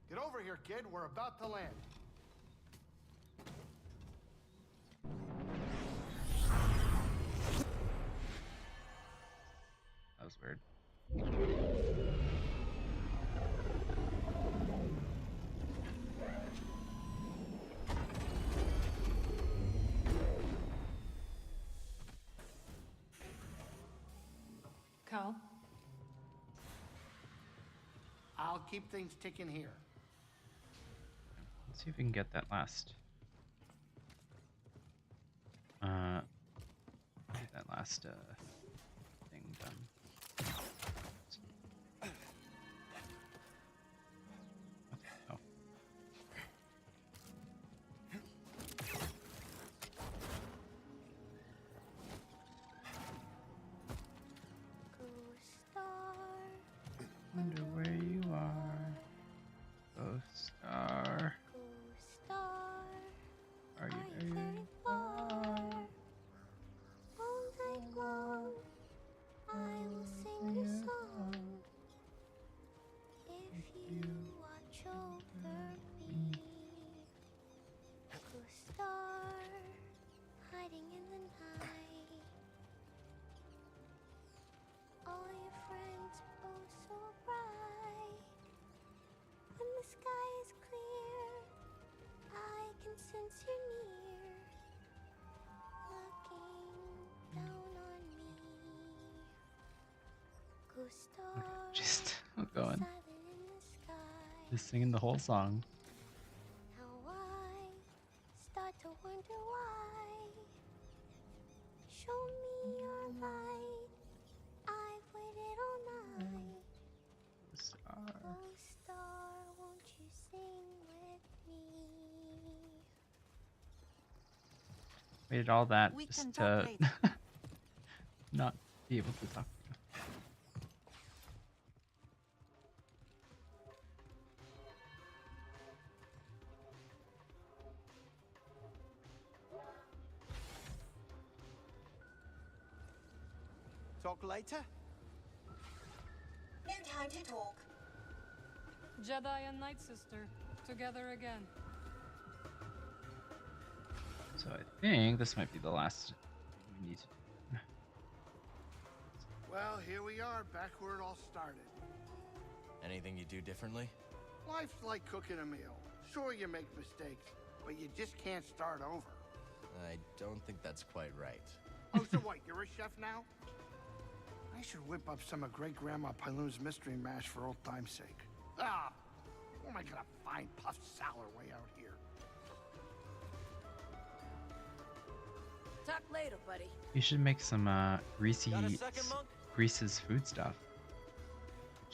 Get over here, kid. We're about to land. That was weird. Cal? I'll keep things ticking here. Let's see if we can get that last. Get that last thing done. Oh. Wonder where you are. Oh, Star. Are you very far? All night long, I will sing your song. If you watch over me, go star, hiding in the night. All your friends oh so bright. When the sky is clear, I can sense you're near, looking down on me. Go star, Just going. silent in the sky. Just singing the whole song. Now I start to wonder why. Show me your light. I've waited all night. Star. Oh star, won't you sing with me? Waited all that We just can to talk later. not be able to talk to you. Talk later? No time to talk. Jedi and Night Sister, together again. So I think this might be the last thing we need to do. Well, here we are, back where it all started. Anything you do differently? Life's like cooking a meal. Sure, you make mistakes, but you just can't start over. I don't think that's quite right. Oh, so what, you're a chef now? I should whip up some of Great-Grandma Pyloon's mystery mash for old time's sake. Ah, where am I gonna find puffed salad way out here? Talk later, buddy. You should make some Got a second, Monk? Grease's food stuff.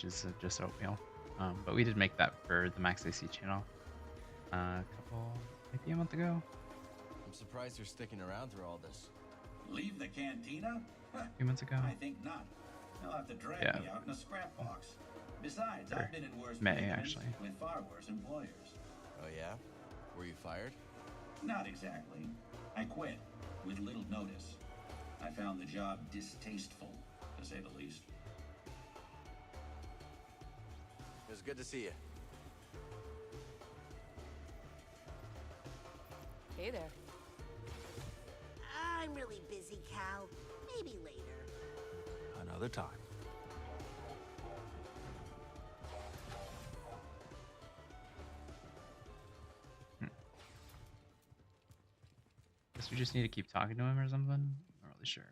which is just oatmeal. But we did make that for the Max AC channel maybe a month ago. I'm surprised you're sticking around through all this. Leave the cantina? A few months ago. I think not. They'll have to drag me out in a scrap box. Besides, I've been in worse May, predicaments actually. with far worse employers. Oh yeah? Were you fired? Not exactly. I quit, with little notice. I found the job distasteful, to say the least. It was good to see you. Hey there. I'm really busy, Cal. Maybe later. Another time. Guess we just need to keep talking to him or something. Not really sure.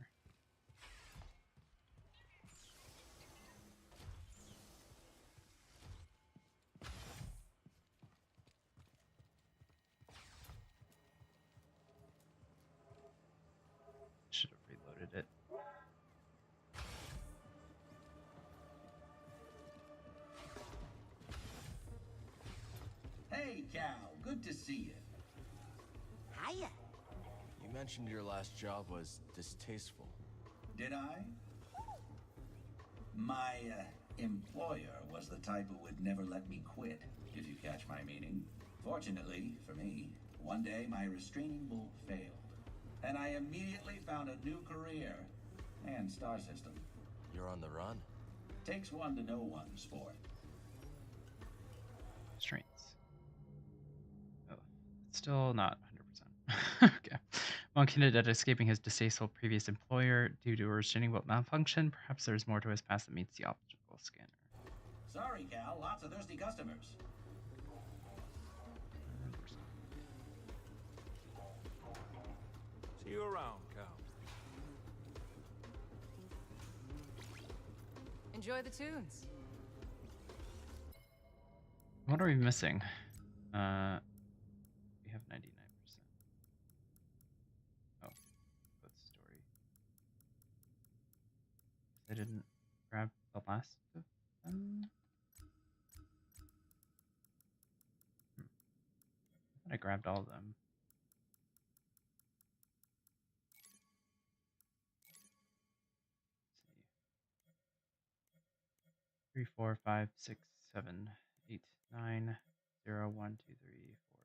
Should have reloaded it. Hey, Cal. Good to see you. Hiya. You mentioned your last job was distasteful. Did I? My employer was the type who would never let me quit, if you catch my meaning. Fortunately, for me, one day my restraining bolt failed, and I immediately found a new career and star system. You're on the run. Takes one to know one, sport. Restraints. Oh, it's still not 100%. Okay. Monk hinted at escaping his distasteful previous employer due to a restraining bolt malfunction. Perhaps there's more to his past that meets the optical scanner. Sorry, Cal. Lots of thirsty customers. See you around, Cal. Enjoy the tunes. What are we missing? We have 99%. Oh, that's story. I didn't grab the last of them. I thought I grabbed all of them. Let's see. 3, 4, 5, 6, 7, 8, 9, 0, 1, 2, 3, 4.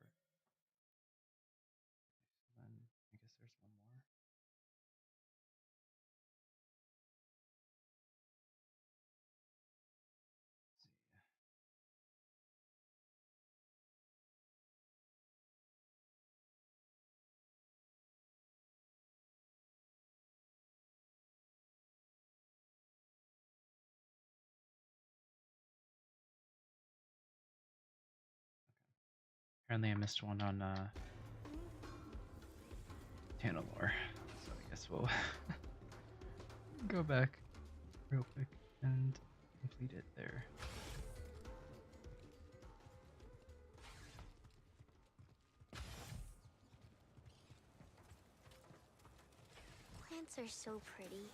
Then I guess there's one more. Apparently I missed one on Tanalorr, so I guess we'll go back real quick and complete it there. Plants are so pretty.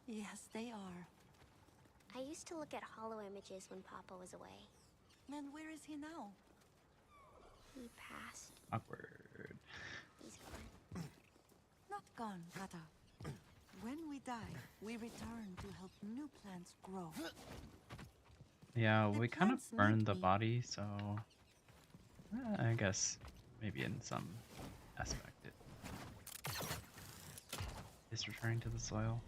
Yes, they are. I used to look at hollow images when Papa was away. And where is he now? He passed. Awkward. He's gone. Not gone, Kata. When we die, we return to help new plants grow. Yeah, The we kind of plants need burned the me. body, so I guess maybe in some aspect it is returning to the soil.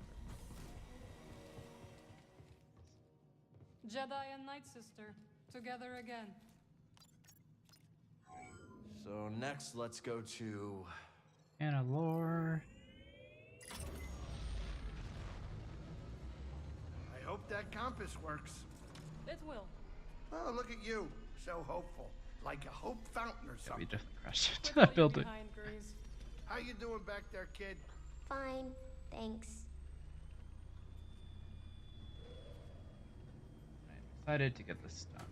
Jedi and Night Sister, together again. So next, let's go to... Tanalorr. I hope that compass works. It will. Oh, look at you. So hopeful. Like a hope fountain or Yeah, we something. definitely crushed it. We'll I put you built it. behind, Grease. How you doing back there, kid? Fine, thanks. I'm excited to get this done.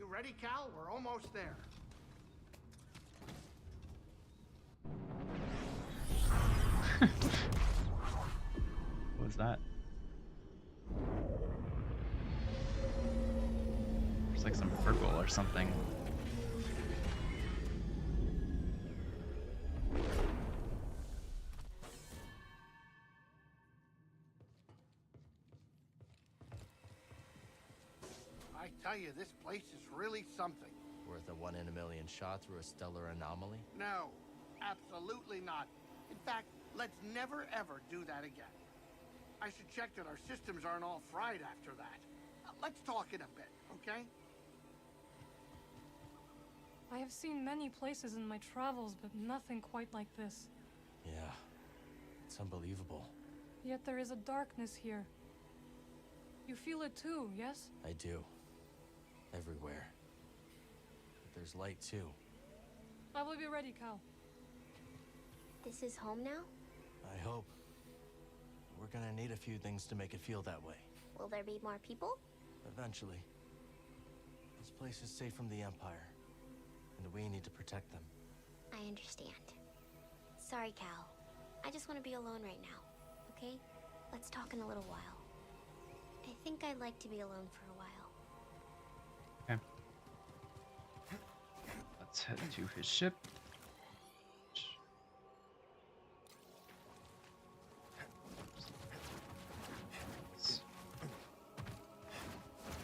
You ready, Cal? We're almost there. What was that? It's like some purple or something. I tell you, this place is really something. Worth a 1 in a million shot through a stellar anomaly? No, absolutely not. In fact, let's never ever do that again. I should check that our systems aren't all fried after that. Let's talk in a bit, okay? I have seen many places in my travels, but nothing quite like this. Yeah, it's unbelievable. Yet there is a darkness here. You feel it too, yes? I do. Everywhere. But there's light too. I will be ready, Cal. This is home now? I hope. We're gonna need a few things to make it feel that way. Will there be more people? Eventually. This place is safe from the Empire, and we need to protect them. I understand. Sorry, Cal. I just want to be alone right now, okay? Let's talk in a little while. I think I'd like to be alone for a while. Okay. Let's head to his ship.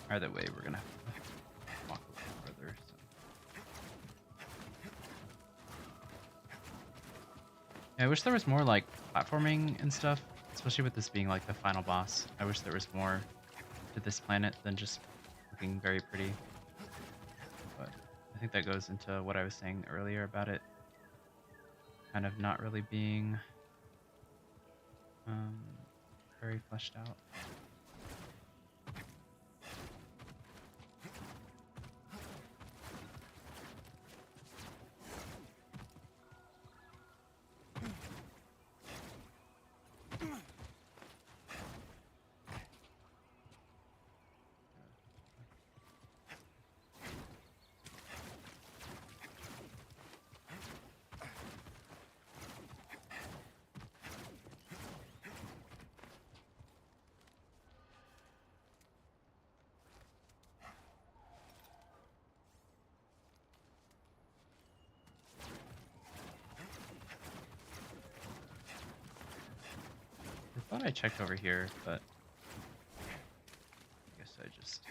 Either way, we're gonna have to walk a little further. So. Yeah, I wish there was more like platforming and stuff, especially with this being like the final boss. I wish there was more to this planet than just looking very pretty. But I think that goes into what I was saying earlier about it kind of not really being very fleshed out. I thought I checked over here, but I guess I just...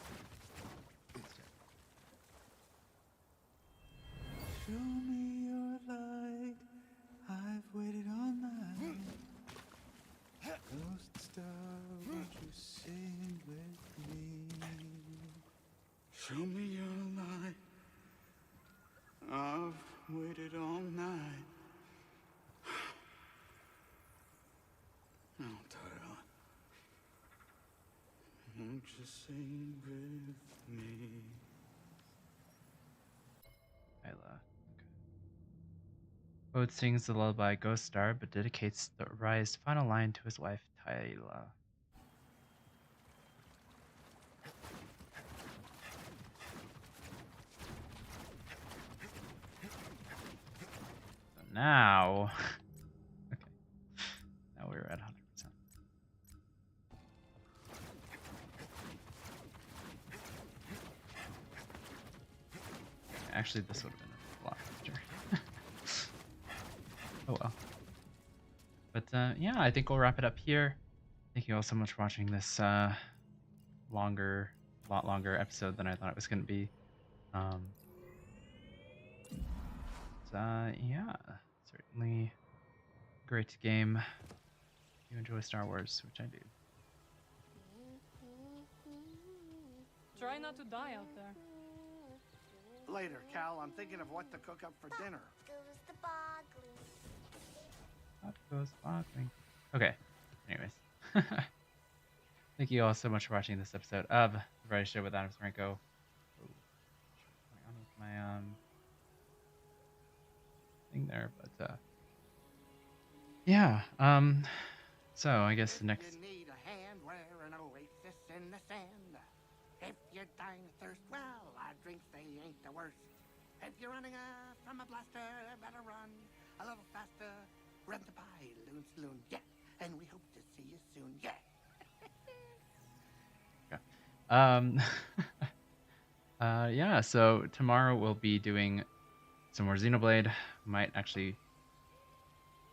Show me your light. I've waited all night. Ghost star, won't you sing with me? Show me your light. I've waited all night. Oh, Tara. Won't you sing with me? Hyla. Okay. Bode sings the lullaby Ghost Star, but dedicates the Rai's final line to his wife, Tyla. So now... okay. Now we're at 100%. Actually, this would have been a lot faster. Oh well. But yeah, I think we'll wrap it up here. Thank you all so much for watching this lot longer episode than I thought it was going to be. Yeah, certainly great game. If you enjoy Star Wars, which I do. Try not to die out there. Later, Cal. I'm thinking of what to cook up for dinner. Goes the boggling. That goes boggling. Okay. Anyways. Thank you all so much for watching this episode of The Variety Show with Adam Srenko. My thing there, but yeah. So I guess the next. You need a hand where an oasis in the sand. If you're dying of thirst, well, I'd drinks, they ain't the worst. If you're running from a blaster, better run a little faster. Run to buy Loon Saloon, yeah. And we hope to see you soon, yeah. Um, yeah, so tomorrow we'll be doing some more Xenoblade. Might actually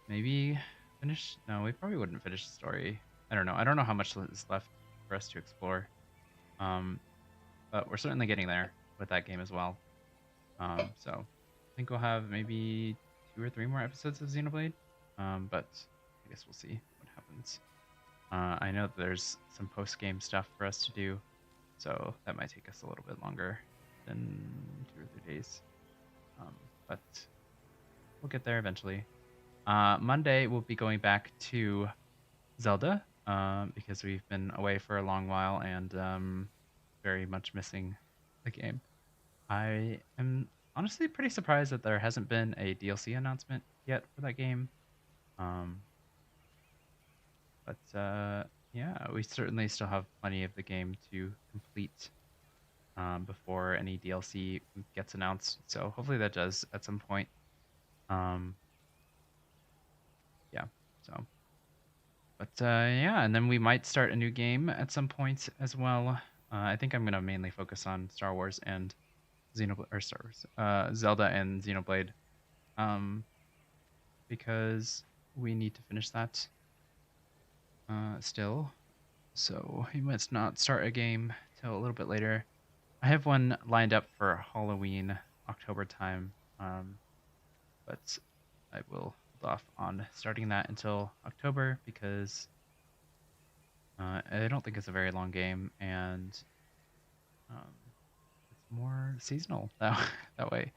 maybe finish. No, we probably wouldn't finish the story. I don't know. I don't know how much is left for us to explore. But we're certainly getting there with that game as well. So I think we'll have maybe 2 or 3 more episodes of Xenoblade. But I guess we'll see what happens. I know that there's some post-game stuff for us to do, so that might take us a little bit longer than 2 or 3 days. But we'll get there eventually. Monday we'll be going back to Zelda because we've been away for a long while and very much missing the game. I am honestly pretty surprised that there hasn't been a DLC announcement yet for that game. But yeah, we certainly still have plenty of the game to complete before any DLC gets announced. So hopefully that does at some point. Yeah, so. But yeah, and then we might start a new game at some point as well. I think I'm going to mainly focus on Star Wars and Xenoblade, or Star Wars, Zelda and Xenoblade, because we need to finish that still. So we must not start a game till a little bit later. I have one lined up for Halloween, October time, but I will hold off on starting that until October because I don't think it's a very long game, and it's more seasonal that way.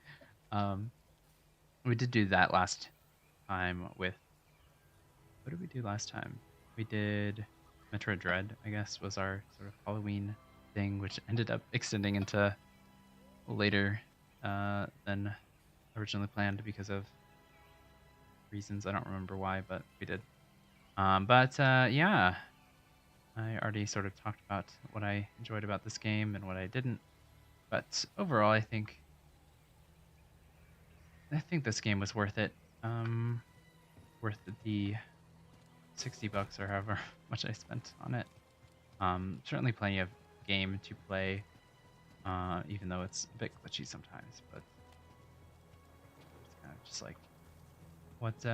We did do that last time with... What did we do last time? We did Metroid Dread, I guess, was our sort of Halloween thing, which ended up extending into later than originally planned because of reasons. I don't remember why, but we did. But yeah, I already sort of talked about what I enjoyed about this game and what I didn't. But overall, I think this game was worth it. Worth the $60 or however much I spent on it. Certainly plenty of game to play, even though it's a bit glitchy sometimes. But it's kind of just like what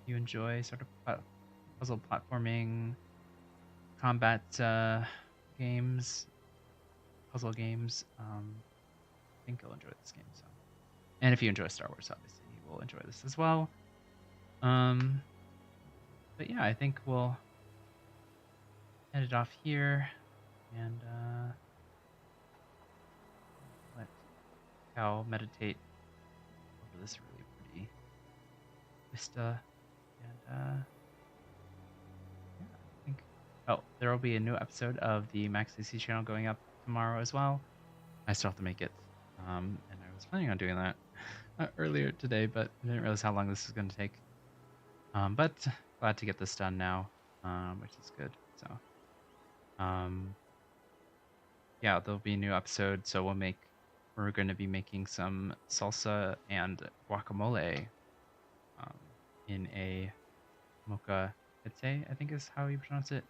you enjoy, sort of puzzle platforming, combat games, puzzle games. I think you'll enjoy this game. So, and if you enjoy Star Wars, obviously you will enjoy this as well. But yeah, I think we'll end it off here and let Cal meditate over this really pretty vista. And yeah, I think there will be a new episode of the Max AC channel going up tomorrow as well. I still have to make it, and I was planning on doing that earlier today, but I didn't realize how long this is going to take. But glad to get this done now, which is good. So, yeah, there'll be a new episode. So we're going to be making some salsa and guacamole in a mocha pete, I think is how you pronounce it.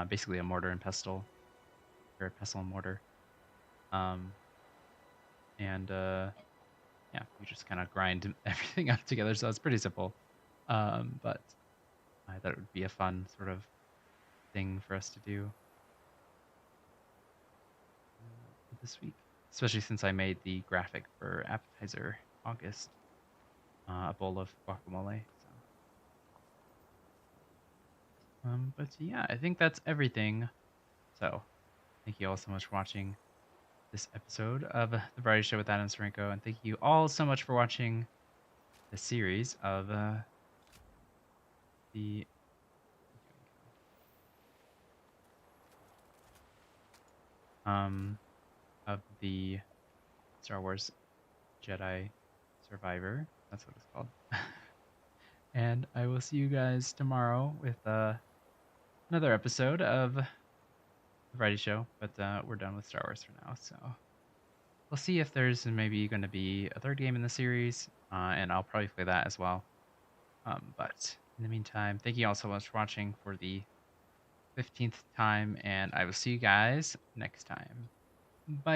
Basically a mortar and pestle, or a pestle and mortar. And yeah, you just kind of grind everything up together. So it's pretty simple. But I thought it would be a fun sort of thing for us to do this week, especially since I made the graphic for appetizer August, a bowl of guacamole. So. But yeah, I think that's everything. So thank you all so much for watching this episode of The Variety Show with Adam Sarenko, and thank you all so much for watching the series of the Star Wars Jedi Survivor. That's what it's called. And I will see you guys tomorrow with another episode of variety show, but we're done with Star Wars for now. So we'll see if there's maybe going to be a third game in the series, and I'll probably play that as well. But in the meantime, thank you all so much for watching for the 15th time, and I will see you guys next time. Bye.